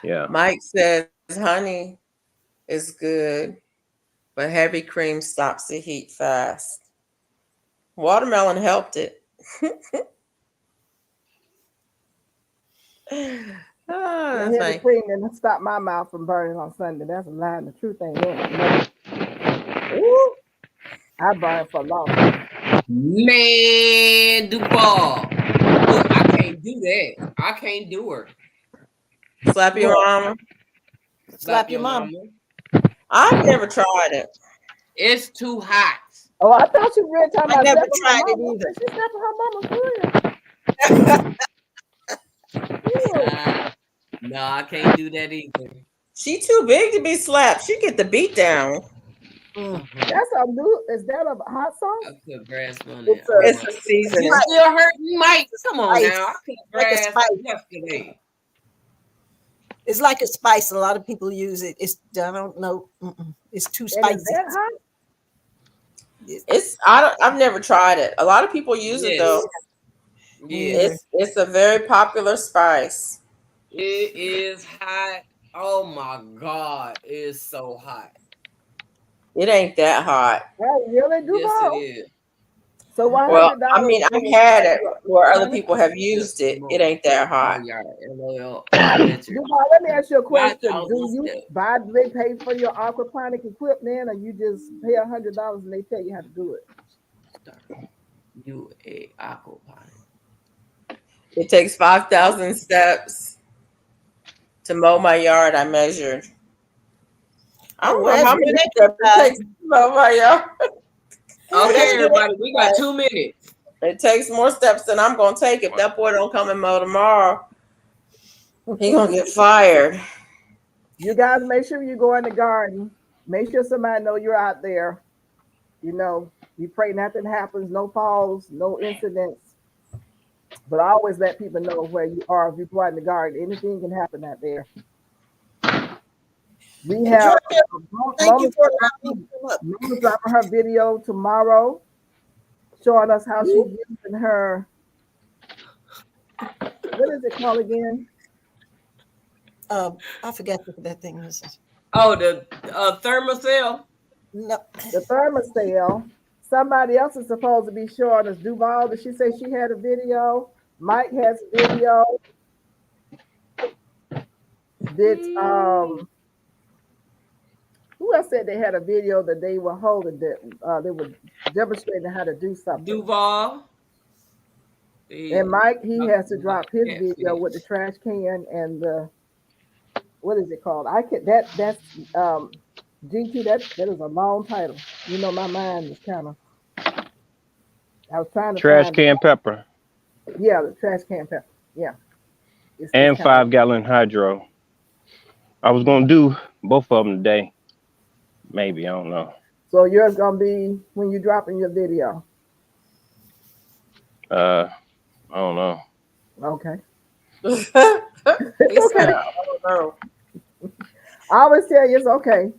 yeah. Mike says honey is good, but heavy cream stops the heat fast. Watermelon helped it. That's heavy funny. cream didn't stop my mouth from burning on Sunday. That's a lie. The truth ain't in it. I burn for long. Man, Duval. Look, I can't do that. I can't do her. Slap your mama. Slap your mama. I've never tried it. It's too hot. Oh, I thought you were talking about I never tried it either. She's slapping her mama good. No, I can't do that either. She too big to be slapped. She get the beat down. That's a new. Is that a hot sauce? I put grass on It's it. It's a seasoning. You still hurting, Mike? Come on now. I put like grass yesterday. It's like a spice. A lot of people use it. It's I don't know. It's too spicy. Is that hot? I've never tried it. A lot of people use it though. Yeah. It's a very popular spice. It is hot. Oh my God. It is so hot. It ain't that hot. Well, really do Yes, it is. So well, I mean, I've had it where other people have used it. It ain't that hot. Duval, let me ask you a question. Do they pay for your aquaponic equipment, or you just pay $100 and they tell you how to do it? You a aquaponic. It takes 5,000 steps to mow my yard. I measured. I don't know how many steps it takes to mow my yard. Okay, everybody, we got 2 minutes. It takes more steps than I'm gonna take. If that boy don't come and mow tomorrow, he gonna get fired. You guys make sure you go in the garden. Make sure somebody know you're out there. You know, you pray nothing happens, no falls, no incidents. But I always let people know where you are if you go out in the garden. Anything can happen out there. We have Mama's dropping her video tomorrow, showing us how she's using her. What is it called again? I forgot what that thing is. Oh, the thermocell. No, the thermocell. Somebody else is supposed to be showing us. Duval, did she say she had a video? Mike has a video. Who else said they had a video that they were holding that they were demonstrating how to do something? Duval. And Mike, he has to drop his video with the trash can and the what is it called? That's GT, that is a long title. You know, my mind is kind of I was trying to Trash find can pepper. Yeah, the trash can pepper. Yeah. It's And kind of 5-gallon hydro. I was gonna do both of them today. Maybe, I don't know. So yours gonna be when you dropping your video. I don't know. Okay. He It's said, okay. I don't know. I always tell you it's okay.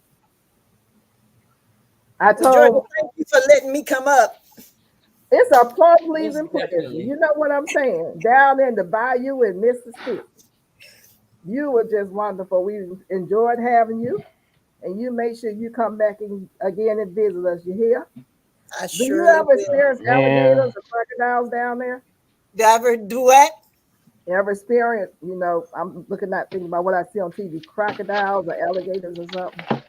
I Well, Georgia, told thank you for letting me come up. it's a plum Most pleasing place. definitely. You know what I'm saying? Down in the bayou in Mississippi. You were just wonderful. We enjoyed having you. And you make sure you come back again and visit us. You hear? I Do you surely ever will. experience Man, alligators or crocodiles down there? Do I ever do what? You ever experience, I'm looking at thinking about what I see on TV, crocodiles or alligators or something.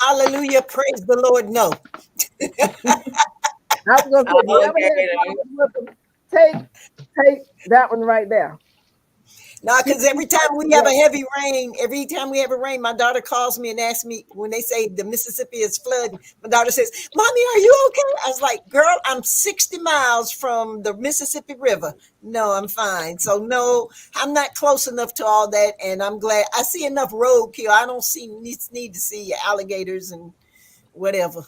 Hallelujah. Praise the Lord. No. I was gonna say, do you ever have Alligator. problems with them? Take that one right there. No, Keep because every time we have yeah. a heavy rain, my daughter calls me and asks me when they say the Mississippi is flooding. My daughter says, "Mommy, are you okay?" I was like, "Girl, I'm 60 miles from the Mississippi River. No, I'm fine." So no, I'm not close enough to all that, and I'm glad I see enough roadkill. I don't need to see alligators and whatever.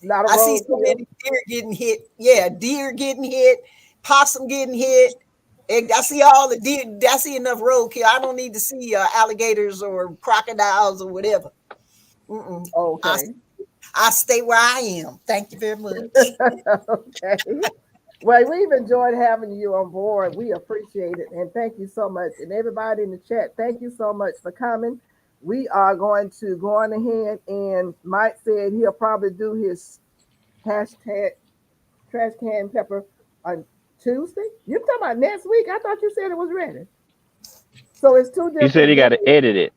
Not a I see road so kill. many deer getting hit. Yeah, deer getting hit, possum getting hit. And I see all the deer. I see enough roadkill. I don't need to see alligators or crocodiles or whatever. Mm-mm. I, Okay. I stay where I am. Thank you very much. Okay. Well, we've enjoyed having you on board. We appreciate it. And thank you so much. And everybody in the chat, thank you so much for coming. We are going to go on ahead, and Mike said he'll probably do his hashtag trash can pepper on Tuesday. You talking about next week? I thought you said it was ready. So it's two he said different he got to videos. edit it.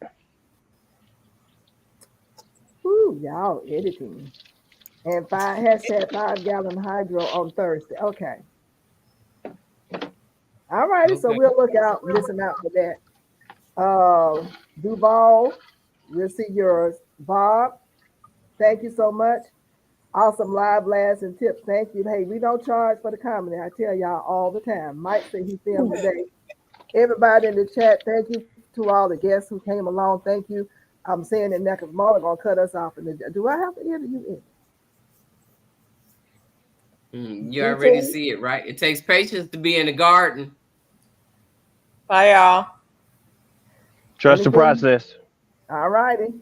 Ooh, y'all editing. And hashtag 5-gallon hydro on Thursday. Okay. All righty. So Okay. we'll look out, listen out for that. Duval, we'll see yours. Bob, thank you so much. Awesome live blasts and tips. Thank you. Hey, we don't charge for the comedy. I tell y'all all the time. Mike said he filmed today. Everybody in the chat, thank you to all the guests who came along. Thank you. I'm saying it now because Mona gonna cut us off. Do I have to interview it? You already see it, right? It takes patience to be in the garden. Bye, y'all. Trust the process. All righty.